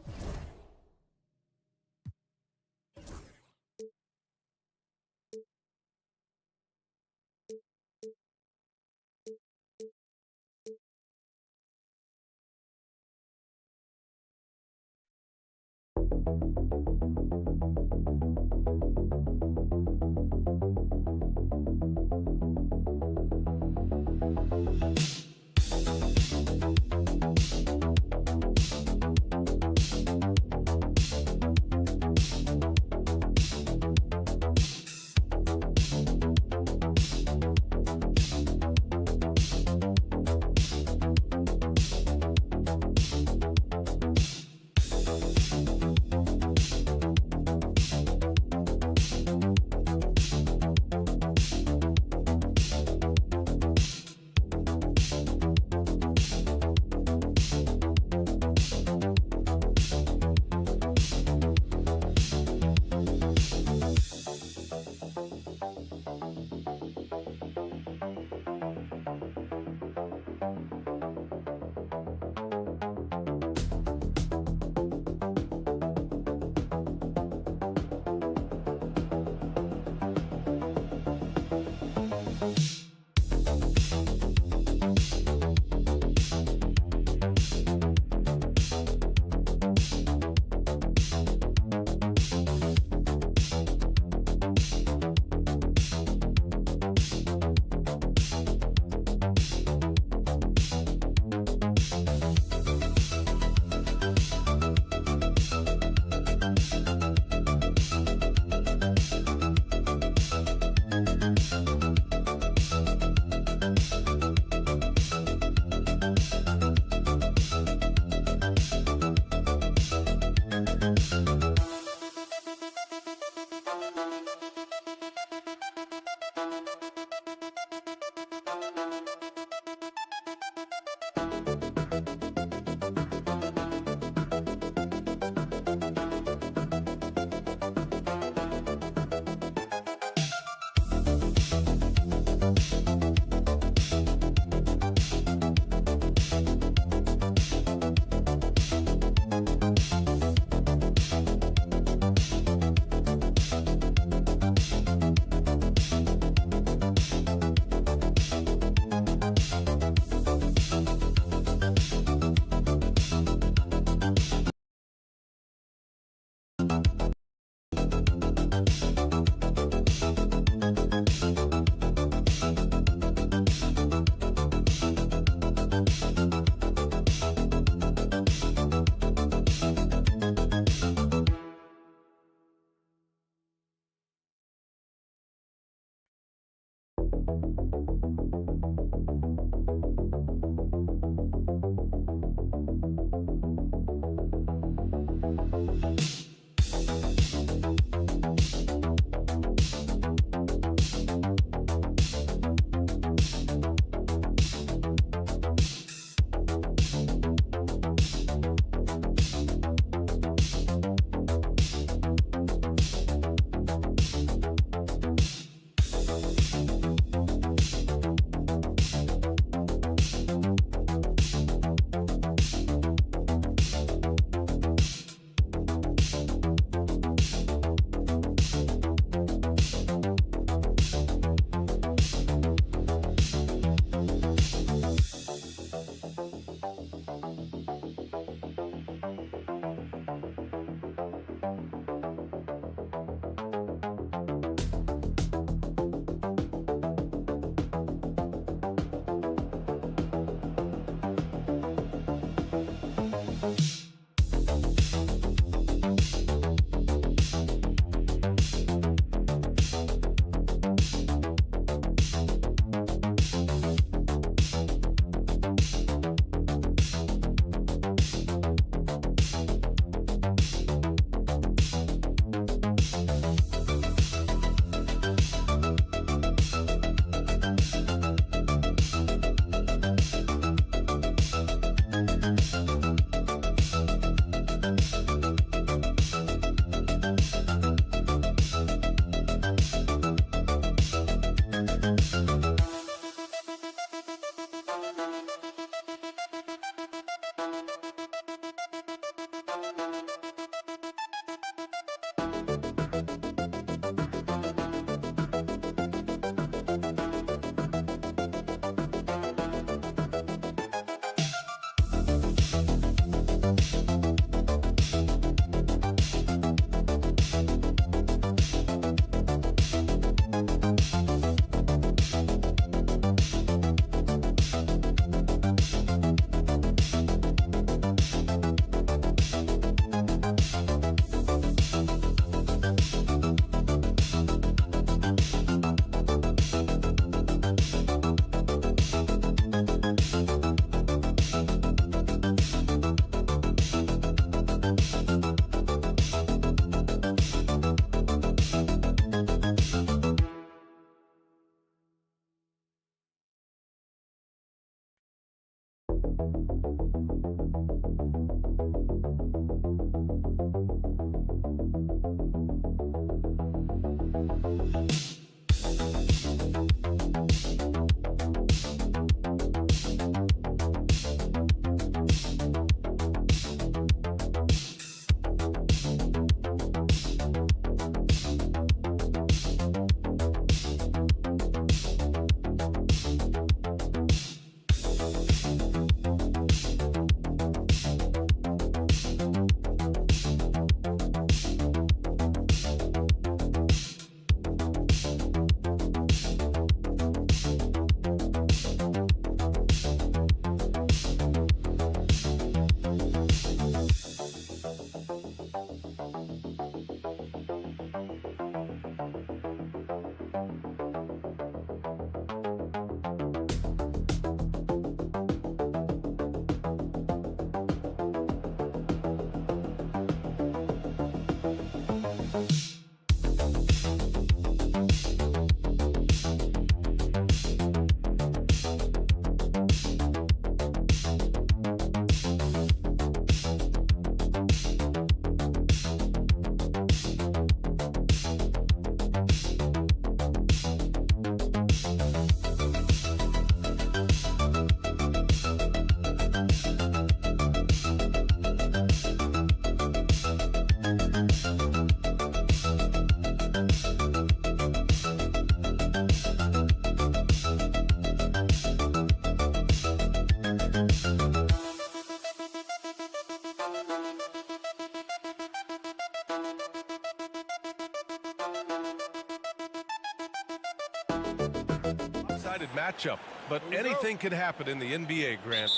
Lopsided matchup, but anything could happen in the NBA, Grant.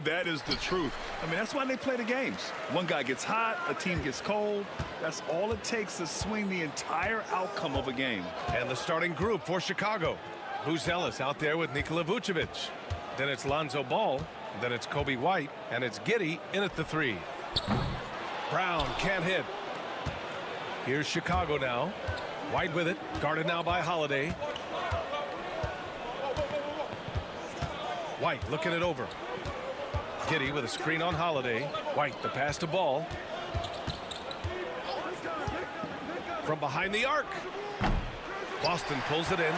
That is the truth. I mean, that's why they play the games. One guy gets hot, a team gets cold. That's all it takes to swing the entire outcome of a game. And the starting group for Chicago. Buzelis out there with Nikola Vucevic. Then it's Lonzo Ball. Then it's Kobe White. And it's Giddey in at the 3. Brown can't hit. Here's Chicago now. White with it. Guarded now by Holiday. White looking it over. Giddey with a screen on Holiday. White the pass to Ball. From behind the arc. Boston pulls it in.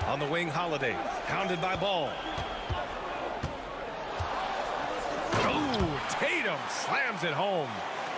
On the wing, Holiday. Hounded by Ball. Oh, Tatum slams it home.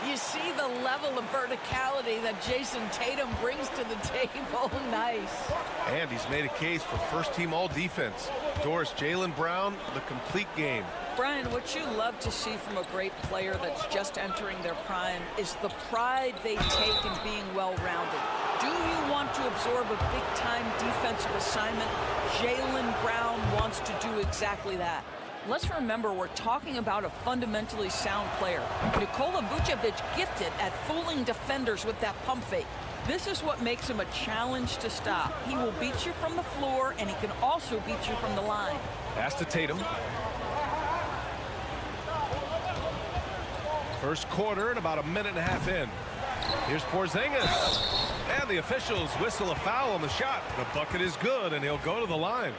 You see the level of verticality that Jason Tatum brings to the table. Nice. And he's made a case for first-team all-defense. Doris, Jaylen Brown, the complete game. Brian, what you love to see from a great player that's just entering their prime is the pride they take in being well-rounded. Do you want to absorb a big-time defensive assignment? Jaylen Brown wants to do exactly that. Let's remember we're talking about a fundamentally sound player. Nikola Vucevic gifted at fooling defenders with that pump fake. This is what makes him a challenge to stop. He will beat you from the floor, and he can also beat you from the line. Pass to Tatum. First quarter and about a minute and a half in. Here's Porzingis. And the officials whistle a foul on the shot. The bucket is good, and he'll go to the line.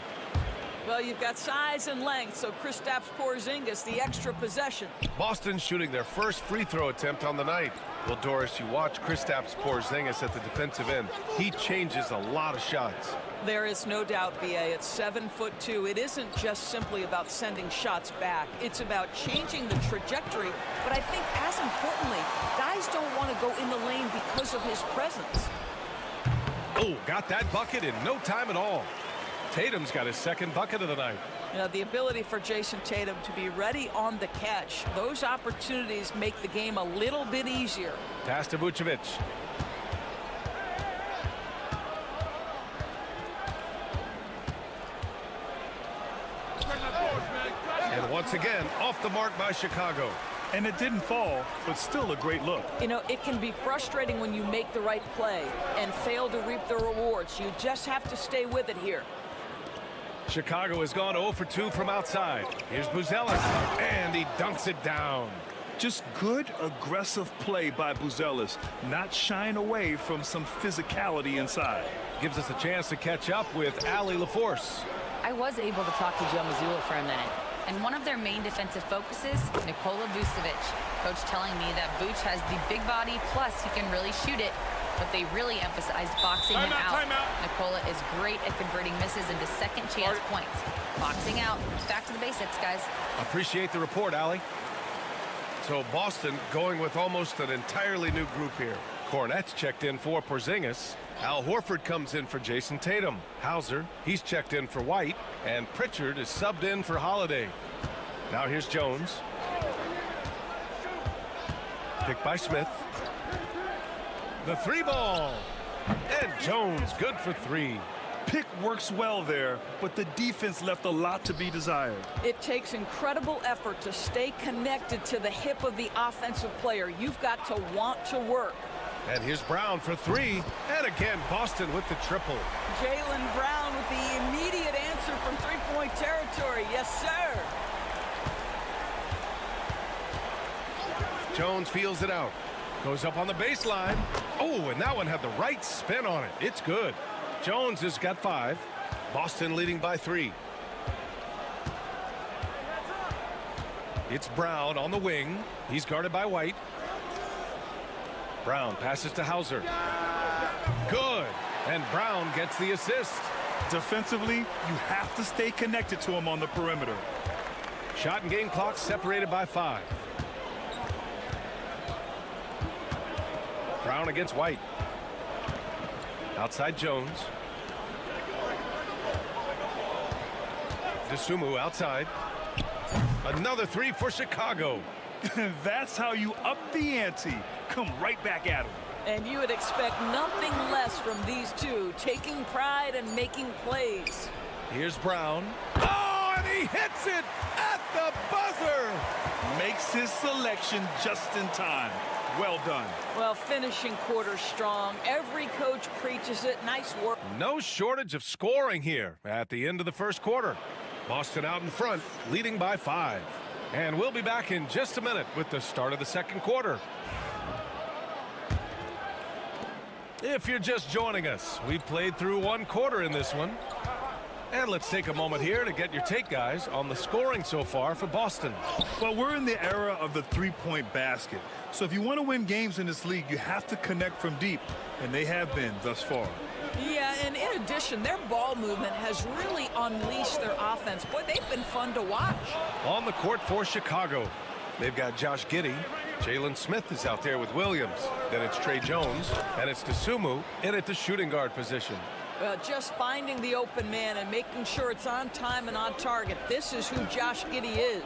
Well, you've got size and length, so Kristaps Porzingis, the extra possession. Boston shooting their first free throw attempt on the night. Well, Doris, you watch Kristaps Porzingis at the defensive end. He changes a lot of shots. There is no doubt, B.A. At 7'2", it isn't just simply about sending shots back. It's about changing the trajectory. But I think, as importantly, guys don't want to go in the lane because of his presence. Oh, got that bucket in no time at all. Tatum's got his second bucket of the night. You know, the ability for Jason Tatum to be ready on the catch, those opportunities make the game a little bit easier. Pass to Vucevic. And once again, off the mark by Chicago. And it didn't fall, but still a great look. You know, it can be frustrating when you make the right play and fail to reap the rewards. You just have to stay with it here. Chicago has gone 0 for 2 from outside. Here's Buzelis, and he dunks it down. Just good, aggressive play by Buzelis, not shying away from some physicality inside. Gives us a chance to catch up with Allie LaForce. I was able to talk to Joe Mazzulla for a minute, and one of their main defensive focuses, Nikola Vucevic. Coach telling me that Vuce has the big body, plus he can really shoot it, but they really emphasized boxing him out. Nikola is great at converting misses into second chance points. Boxing out. Back to the basics, guys. Appreciate the report, Allie. So Boston going with almost an entirely new group here. Cornette's checked in for Porzingis. Al Horford comes in for Jason Tatum. Hauser, he's checked in for White. And Pritchard is subbed in for Holiday. Now here's Jones. Picked by Smith. The 3 ball. And Jones good for 3. Pick works well there, but the defense left a lot to be desired. It takes incredible effort to stay connected to the hip of the offensive player. You've got to want to work. And here's Brown for 3. And again, Boston with the triple. Jaylen Brown with the immediate answer from three-point territory. Yes, sir. Jones feels it out. Goes up on the baseline. Oh, and that one had the right spin on it. It's good. Jones has got 5. Boston leading by 3. It's Brown on the wing. He's guarded by White. Brown passes to Hauser. Good. And Brown gets the assist. Defensively, you have to stay connected to him on the perimeter. Shot and game clock separated by 5. Brown against White. Outside Jones. DeSumo outside. Another 3 for Chicago. That's how you up the ante. Come right back at him. And you would expect nothing less from these two, taking pride and making plays. Here's Brown. Oh, and he hits it at the buzzer. Makes his selection just in time. Well done. Well, finishing quarter strong. Every coach preaches it. Nice work. No shortage of scoring here at the end of the first quarter. Boston out in front, leading by 5. And we'll be back in just a minute with the start of the second quarter. If you're just joining us, we played through one quarter in this one. And let's take a moment here to get your take, guys, on the scoring so far for Boston. Well, we're in the era of the three-point basket. So if you want to win games in this league, you have to connect from deep. And they have been thus far. Yeah, and in addition, their ball movement has really unleashed their offense. Boy, they've been fun to watch. On the court for Chicago, they've got Josh Giddey. Jalen Smith is out there with Williams. Then it's Trey Jones, and it's Dosunmu in at the shooting guard position. Well, just finding the open man and making sure it's on time and on target. This is who Josh Giddey is.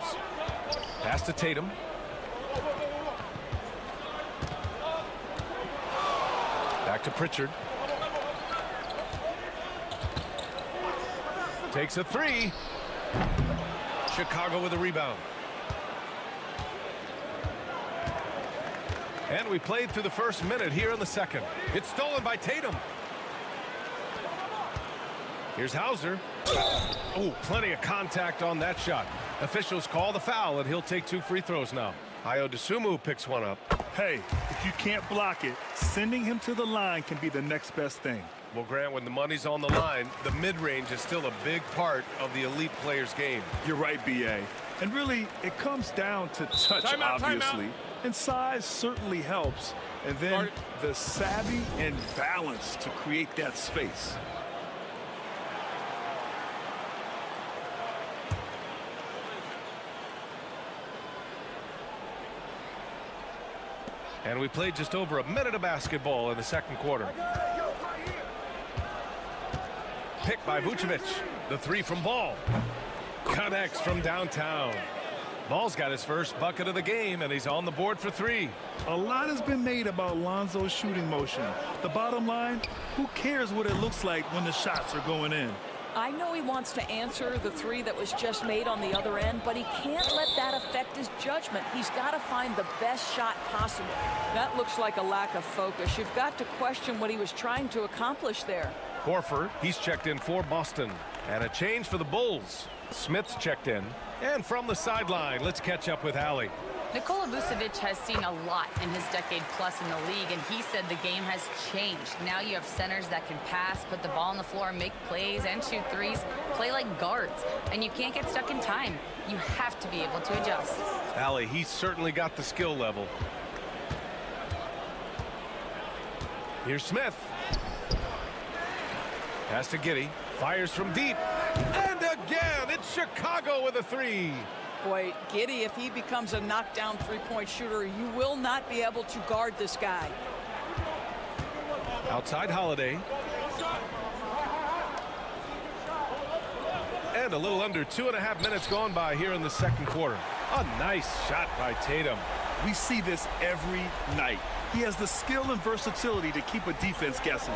Pass to Tatum. Back to Pritchard. Takes a 3. Chicago with a rebound. And we played through the first minute here in the second. It's stolen by Tatum. Here's Hauser. Oh, plenty of contact on that shot. Officials call the foul, and he'll take 2 free throws now. Dosunmu picks one up. Hey, if you can't block it, sending him to the line can be the next best thing. Well, Grant, when the money's on the line, the mid-range is still a big part of the elite player's game. You're right, B.A. And really, it comes down to touch, obviously. And size certainly helps. And then the savvy and balance to create that space. And we played just over a minute of basketball in the second quarter. Picked by Vucevic. The 3 from Ball. Connects from downtown. Ball's got his first bucket of the game, and he's on the board for 3. A lot has been made about Lonzo's shooting motion. The bottom line, who cares what it looks like when the shots are going in? I know he wants to answer the 3 that was just made on the other end, but he can't let that affect his judgment. He's got to find the best shot possible. That looks like a lack of focus. You've got to question what he was trying to accomplish there. Horford, he's checked in for Boston. And a change for the Bulls. Smith's checked in. And from the sideline, let's catch up with Allie. Nikola Vucevic has seen a lot in his decade plus in the league, and he said the game has changed. Now you have centers that can pass, put the ball on the floor, make plays, and shoot threes, play like guards. And you can't get stuck in time. You have to be able to adjust. Allie, he's certainly got the skill level. Here's Smith. Pass to Giddey. Fires from deep. And again, it's Chicago with a 3. Boy, Giddey, if he becomes a knockdown three-point shooter, you will not be able to guard this guy. Outside Holiday. And a little under 2.5 minutes gone by here in the second quarter. A nice shot by Tatum. We see this every night. He has the skill and versatility to keep a defense guessing.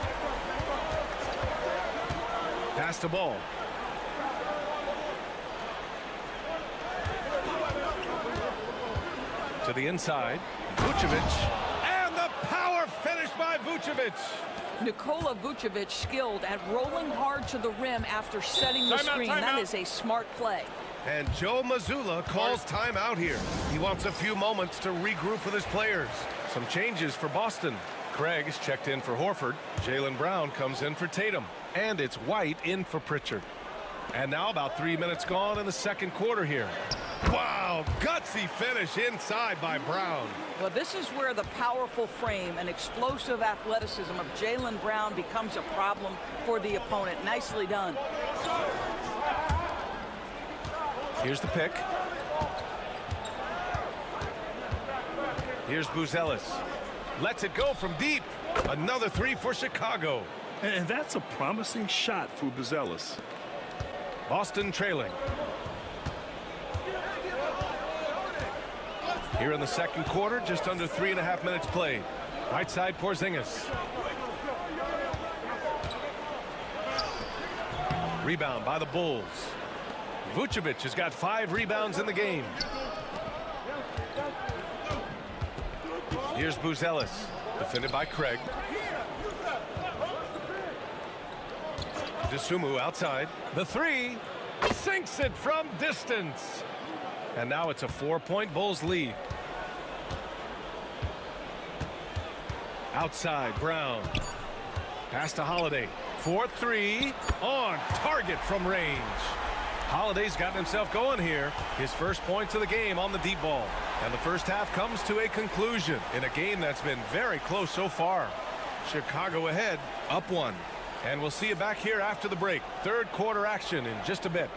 Pass the ball. To the inside, Vucevic, and the power finish by Vucevic. Nikola Vucevic skilled at rolling hard to the rim after setting the screen. That is a smart play. And Joe Mazzulla calls timeout here. He wants a few moments to regroup with his players. Some changes for Boston. Craig is checked in for Horford. Jaylen Brown comes in for Tatum. And it's White in for Pritchard. And now about 3 minutes gone in the second quarter here. Wow, gutsy finish inside by Brown. Well, this is where the powerful frame and explosive athleticism of Jaylen Brown becomes a problem for the opponent. Nicely done. Here's the pick. Here's Buzelis. Lets it go from deep. Another 3 for Chicago. And that's a promising shot for Buzelis. Boston trailing. Here in the second quarter, just under 3.5 minutes played. Right side, Porzingis. Rebound by the Bulls. Vucevic has got 5 rebounds in the game. Here's Buzelis, defended by Craig. DeSumo outside. The three. Sinks it from distance. And now it's a 4-point Bulls lead. Outside, Brown. Pass to Holiday. 4-3. On target from range. Holiday's gotten himself going here. His first points of the game on the deep ball. And the first half comes to a conclusion in a game that's been very close so far. Chicago ahead, up 1. And we'll see you back here after the break. Third quarter action in just a bit.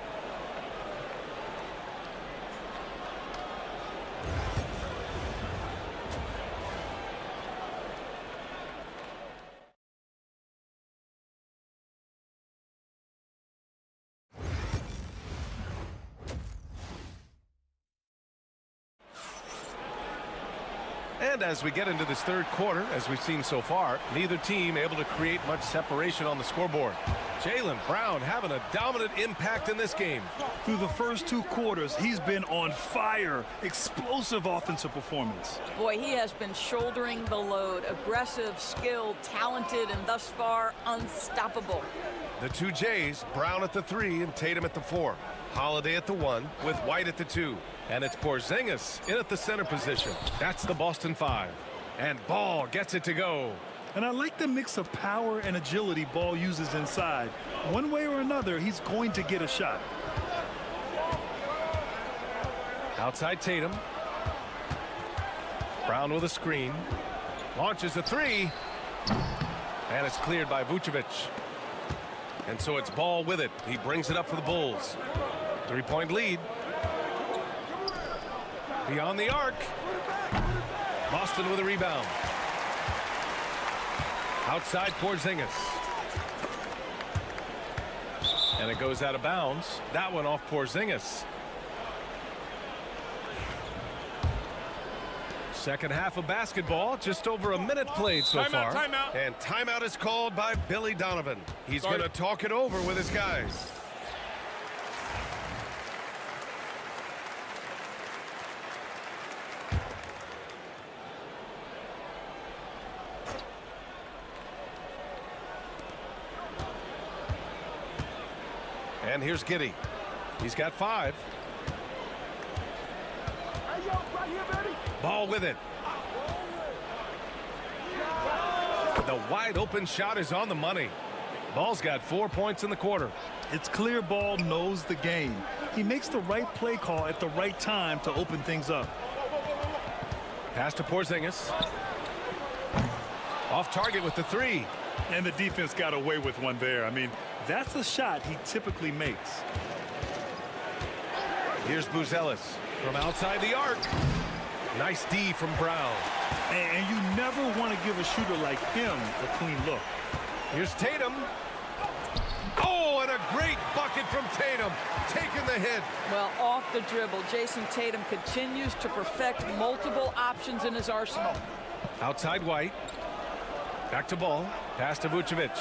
And as we get into this third quarter, as we've seen so far, neither team able to create much separation on the scoreboard. Jaylen Brown having a dominant impact in this game. Through the first 2 quarters, he's been on fire. Explosive offensive performance. Boy, he has been shouldering the load. Aggressive, skilled, talented, and thus far unstoppable. The 2 Jays, Brown at the 3 and Tatum at the 4. Holiday at the 1 with White at the 2. And it's Porzingis in at the center position. That's the Boston 5. And Ball gets it to go. And I like the mix of power and agility Ball uses inside. One way or another, he's going to get a shot. Outside Tatum. Brown with a screen. Launches a 3. And it's cleared by Vucevic. And so it's Ball with it. He brings it up for the Bulls. 3-point lead. Beyond the arc. Boston with a rebound. Outside Porzingis. And it goes out of bounds. That one off Porzingis. Second half of basketball, just over a minute played so far. Timeout. And timeout is called by Billy Donovan. He's going to talk it over with his guys. And here's Giddey. He's got 5. Ball with it. The wide open shot is on the money. Ball's got 4 points in the quarter. It's clear Ball knows the game. He makes the right play call at the right time to open things up. Pass to Porzingis. Off target with the 3. And the defense got away with one there. I mean, that's a shot he typically makes. Here's Buzelis from outside the arc. Nice D from Brown. And you never want to give a shooter like him a clean look. Here's Tatum. Oh, and a great bucket from Tatum. Taking the hit. Well, off the dribble, Jason Tatum continues to perfect multiple options in his arsenal. Outside White. Back to Ball. Pass to Vucevic.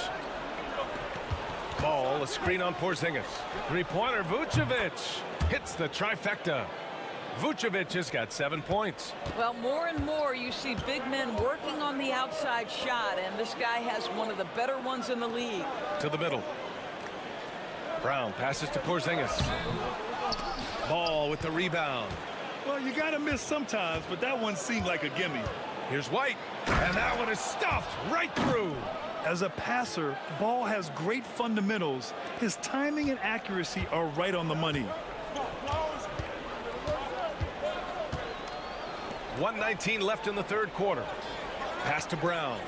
Ball, a screen on Porzingis. 3-pointer, Vucevic. Hits the trifecta. Vucevic has got 7 points. Well, more and more you see big men working on the outside shot, and this guy has one of the better ones in the league. To the middle. Brown passes to Porzingis. Ball with the rebound. Well, you got to miss sometimes, but that one seemed like a gimme. Here's White, and that one is stuffed right through. As a passer, Ball has great fundamentals. His timing and accuracy are right on the money. 1:19 left in the third quarter. Pass to Brown.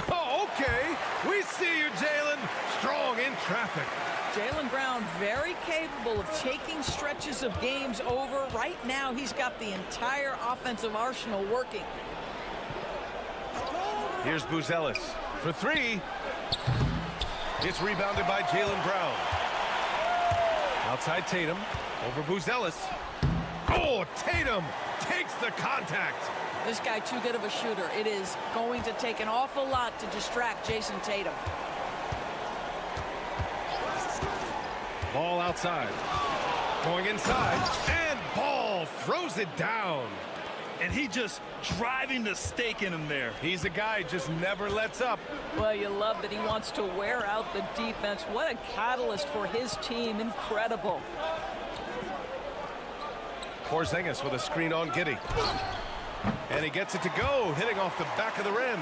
Oh, okay. We see you, Jaylen. Strong in traffic. Jaylen Brown very capable of taking stretches of games over. Right now, he's got the entire offensive arsenal working. Here's Buzelis for 3. It's rebounded by Jaylen Brown. Outside Tatum, over Buzelis. Oh, Tatum takes the contact. This guy too good of a shooter. It is going to take an awful lot to distract Jason Tatum. Ball outside. Going inside, and ball throws it down. And he just driving the stake in him there. He's a guy just never lets up. Well, you love that he wants to wear out the defense. What a catalyst for his team. Incredible. Porzingis with a screen on Giddey. And he gets it to go, hitting off the back of the rim.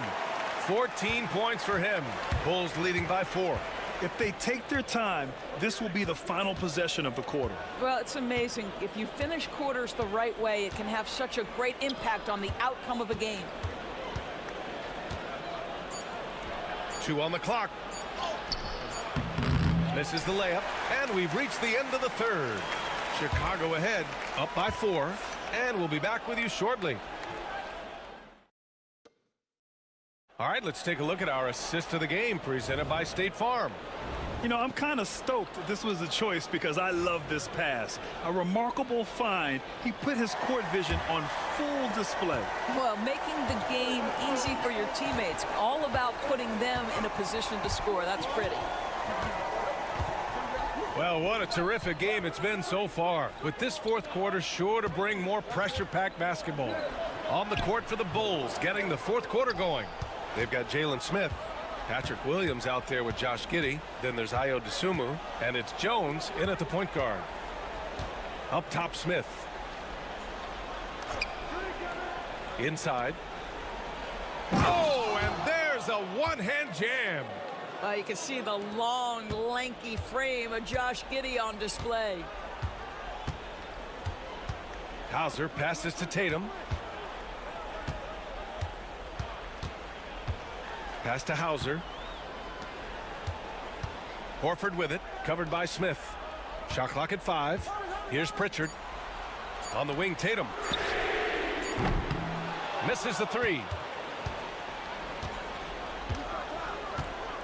14 points for him. Bulls leading by 4. If they take their time, this will be the final possession of the quarter. Well, it's amazing. If you finish quarters the right way, it can have such a great impact on the outcome of a game. 2 on the clock. Misses the layup, and we've reached the end of the third. Chicago ahead, up by 4, and we'll be back with you shortly. All right, let's take a look at our assist of the game presented by State Farm. You know, I'm kind of stoked that this was a choice because I love this pass. A remarkable find. He put his court vision on full display. Well, making the game easy for your teammates. All about putting them in a position to score. That's pretty. Well, what a terrific game it's been so far. With this fourth quarter sure to bring more pressure-packed basketball. On the court for the Bulls, getting the fourth quarter going. They've got Jalen Smith, Patrick Williams out there with Josh Giddey. Then there's Ayo Dosunmu, and it's Jones in at the point guard. Up top, Smith. Inside. Oh, and there's a one-hand jam. You can see the long, lanky frame of Josh Giddey on display. Hauser passes to Tatum. Pass to Hauser. Horford with it, covered by Smith. Shot clock at 5. Here's Pritchard. On the wing, Tatum. Misses the 3.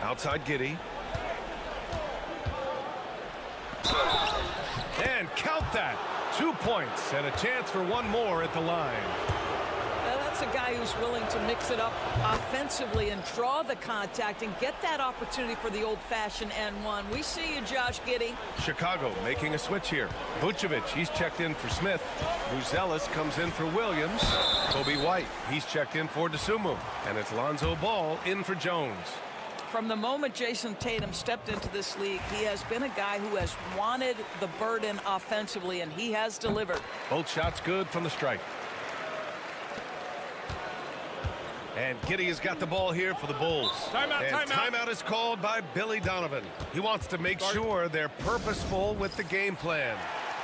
Outside Giddey. And count that. 2 points and a chance for one more at the line. That's a guy who's willing to mix it up offensively and draw the contact and get that opportunity for the old-fashioned N1. We see you, Josh Giddey. Chicago making a switch here. Vucevic, he's checked in for Smith. Buzelis comes in for Williams. Kobe White, he's checked in for Dosunmu. And it's Lonzo Ball in for Jones. From the moment Jason Tatum stepped into this league, he has been a guy who has wanted the burden offensively, and he has delivered. Both shots good from the strike. And Giddey has got the ball here for the Bulls. Timeout is called by Billy Donovan. He wants to make sure they're purposeful with the game plan.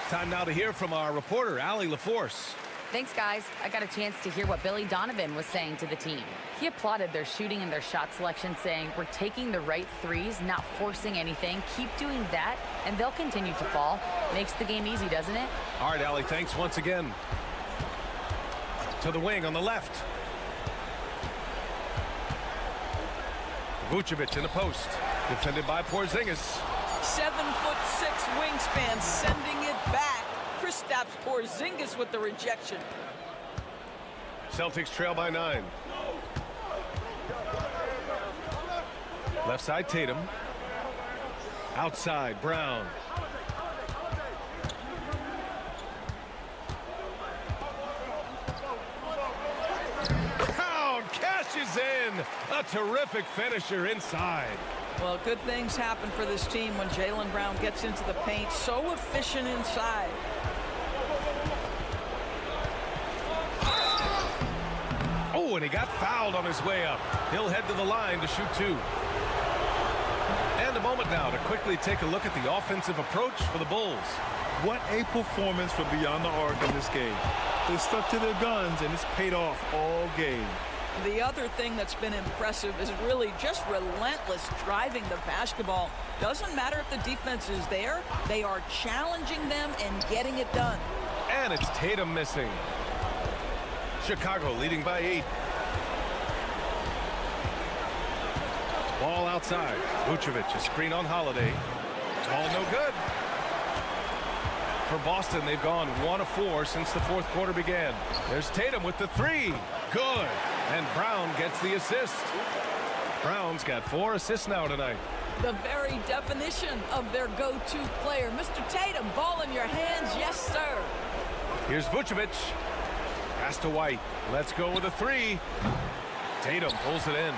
Time now to hear from our reporter, Allie LaForce. Thanks, guys. I got a chance to hear what Billy Donovan was saying to the team. He applauded their shooting and their shot selection, saying, "We're taking the right threes, not forcing anything. Keep doing that, and they'll continue to fall." Makes the game easy, doesn't it? All right, Allie, thanks once again. To the wing on the left. Vucevic in the post. Defended by Porzingis. 7'6" wingspan, sending it back. Kristaps Porzingis with the rejection. Celtics trail by 9. Left side, Tatum. Outside, Brown. Brown cashes in. A terrific finisher inside. Well, good things happen for this team when Jaylen Brown gets into the paint. So efficient inside. Oh, and he got fouled on his way up. He'll head to the line to shoot 2. And a moment now to quickly take a look at the offensive approach for the Bulls. What a performance from beyond the arc in this game. They stuck to their guns, and it's paid off all game. The other thing that's been impressive is really just relentless driving the basketball. Doesn't matter if the defense is there, they are challenging them and getting it done. And it's Tatum missing. Chicago leading by 8. Ball outside. Vucevic, a screen on Holiday. Ball no good. For Boston, they've gone 1 of 4 since the fourth quarter began. There's Tatum with the 3. Good. And Brown gets the assist. Brown's got 4 assists now tonight. The very definition of their go-to player. Mr. Tatum, ball in your hands. Yes, sir. Here's Vucevic. Pass to White. Let's go with a three. Tatum pulls it in.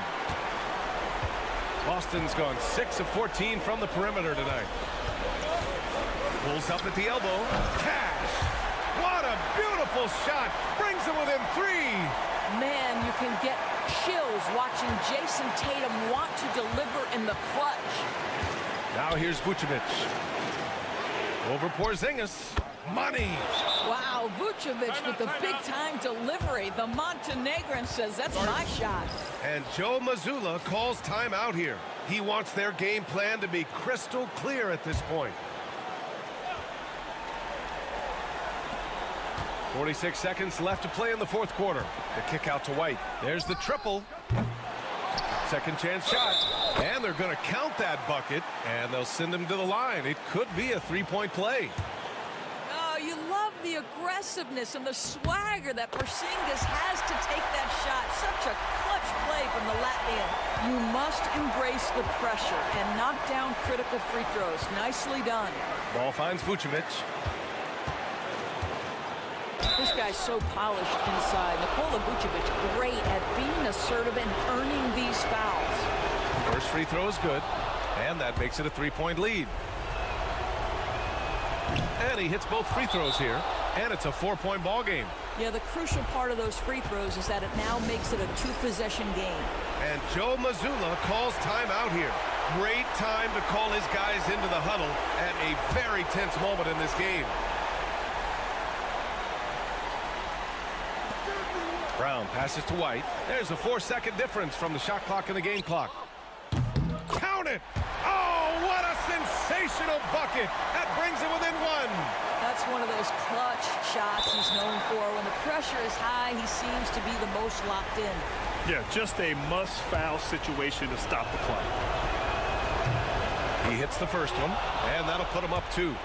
Boston's gone 6 of 14 from the perimeter tonight. Pulls up at the elbow. Cash. What a beautiful shot. Brings it within 3. Man, you can get chills watching Jason Tatum want to deliver in the clutch. Now here's Vucevic. Over Porzingis. Money. Wow, Vucevic with the big-time delivery. The Montenegrin says, that's my shot. And Joe Mazzulla calls timeout here. He wants their game plan to be crystal clear at this point. 46 seconds left to play in the fourth quarter. The kick out to White. There's the triple. Second chance shot. And they're going to count that bucket. And they'll send him to the line. It could be a three-point play. Oh, you love the aggressiveness and the swagger that Porzingis has to take that shot. Such a clutch play from the Latvian. You must embrace the pressure and knock down critical free throws. Nicely done. Ball finds Vucevic. This guy's so polished inside. Nikola Vucevic, great at being assertive and earning these fouls. First free throw is good, and that makes it a three-point lead. And he hits both free throws here, and it's a 4-point ball game. Yeah, the crucial part of those free throws is that it now makes it a 2-possession game. And Joe Mazzulla calls timeout here. Great time to call his guys into the huddle at a very tense moment in this game. Brown passes to White. There's a 4-second difference from the shot clock and the game clock. Count it! Oh, what a sensational bucket! That brings it within 1. That's one of those clutch shots he's known for. When the pressure is high, he seems to be the most locked in. Yeah, just a must-foul situation to stop the clock. He hits the first one, and that'll put him up 2.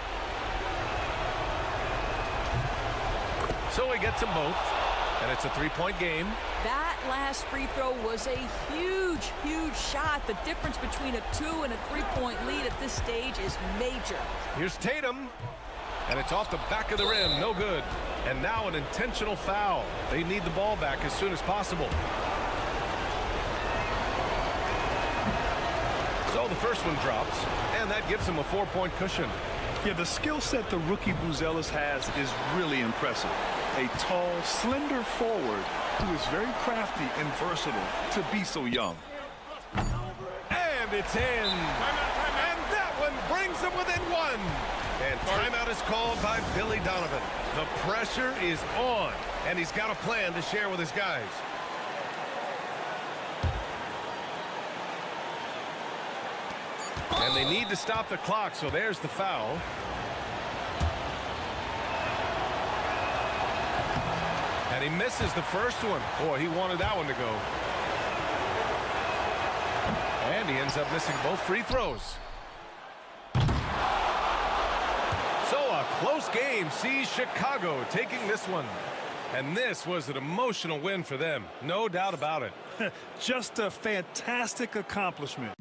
So he gets them both. And it's a 3-point game. That last free throw was a huge, huge shot. The difference between a 2 and a 3-point lead at this stage is major. Here's Tatum. And it's off the back of the rim. No good. And now an intentional foul. They need the ball back as soon as possible. So the first one drops. And that gives him a 4-point cushion. Yeah, the skill set the rookie Buzelis has is really impressive. A tall, slender forward who is very crafty and versatile to be so young. And it's in. And that one brings them within 1. And timeout is called by Billy Donovan. The pressure is on, and he's got a plan to share with his guys. And they need to stop the clock, so there's the foul. And he misses the first one. Boy, he wanted that one to go. And he ends up missing both free throws. So a close game sees Chicago taking this one. And this was an emotional win for them. No doubt about it. Just a fantastic accomplishment.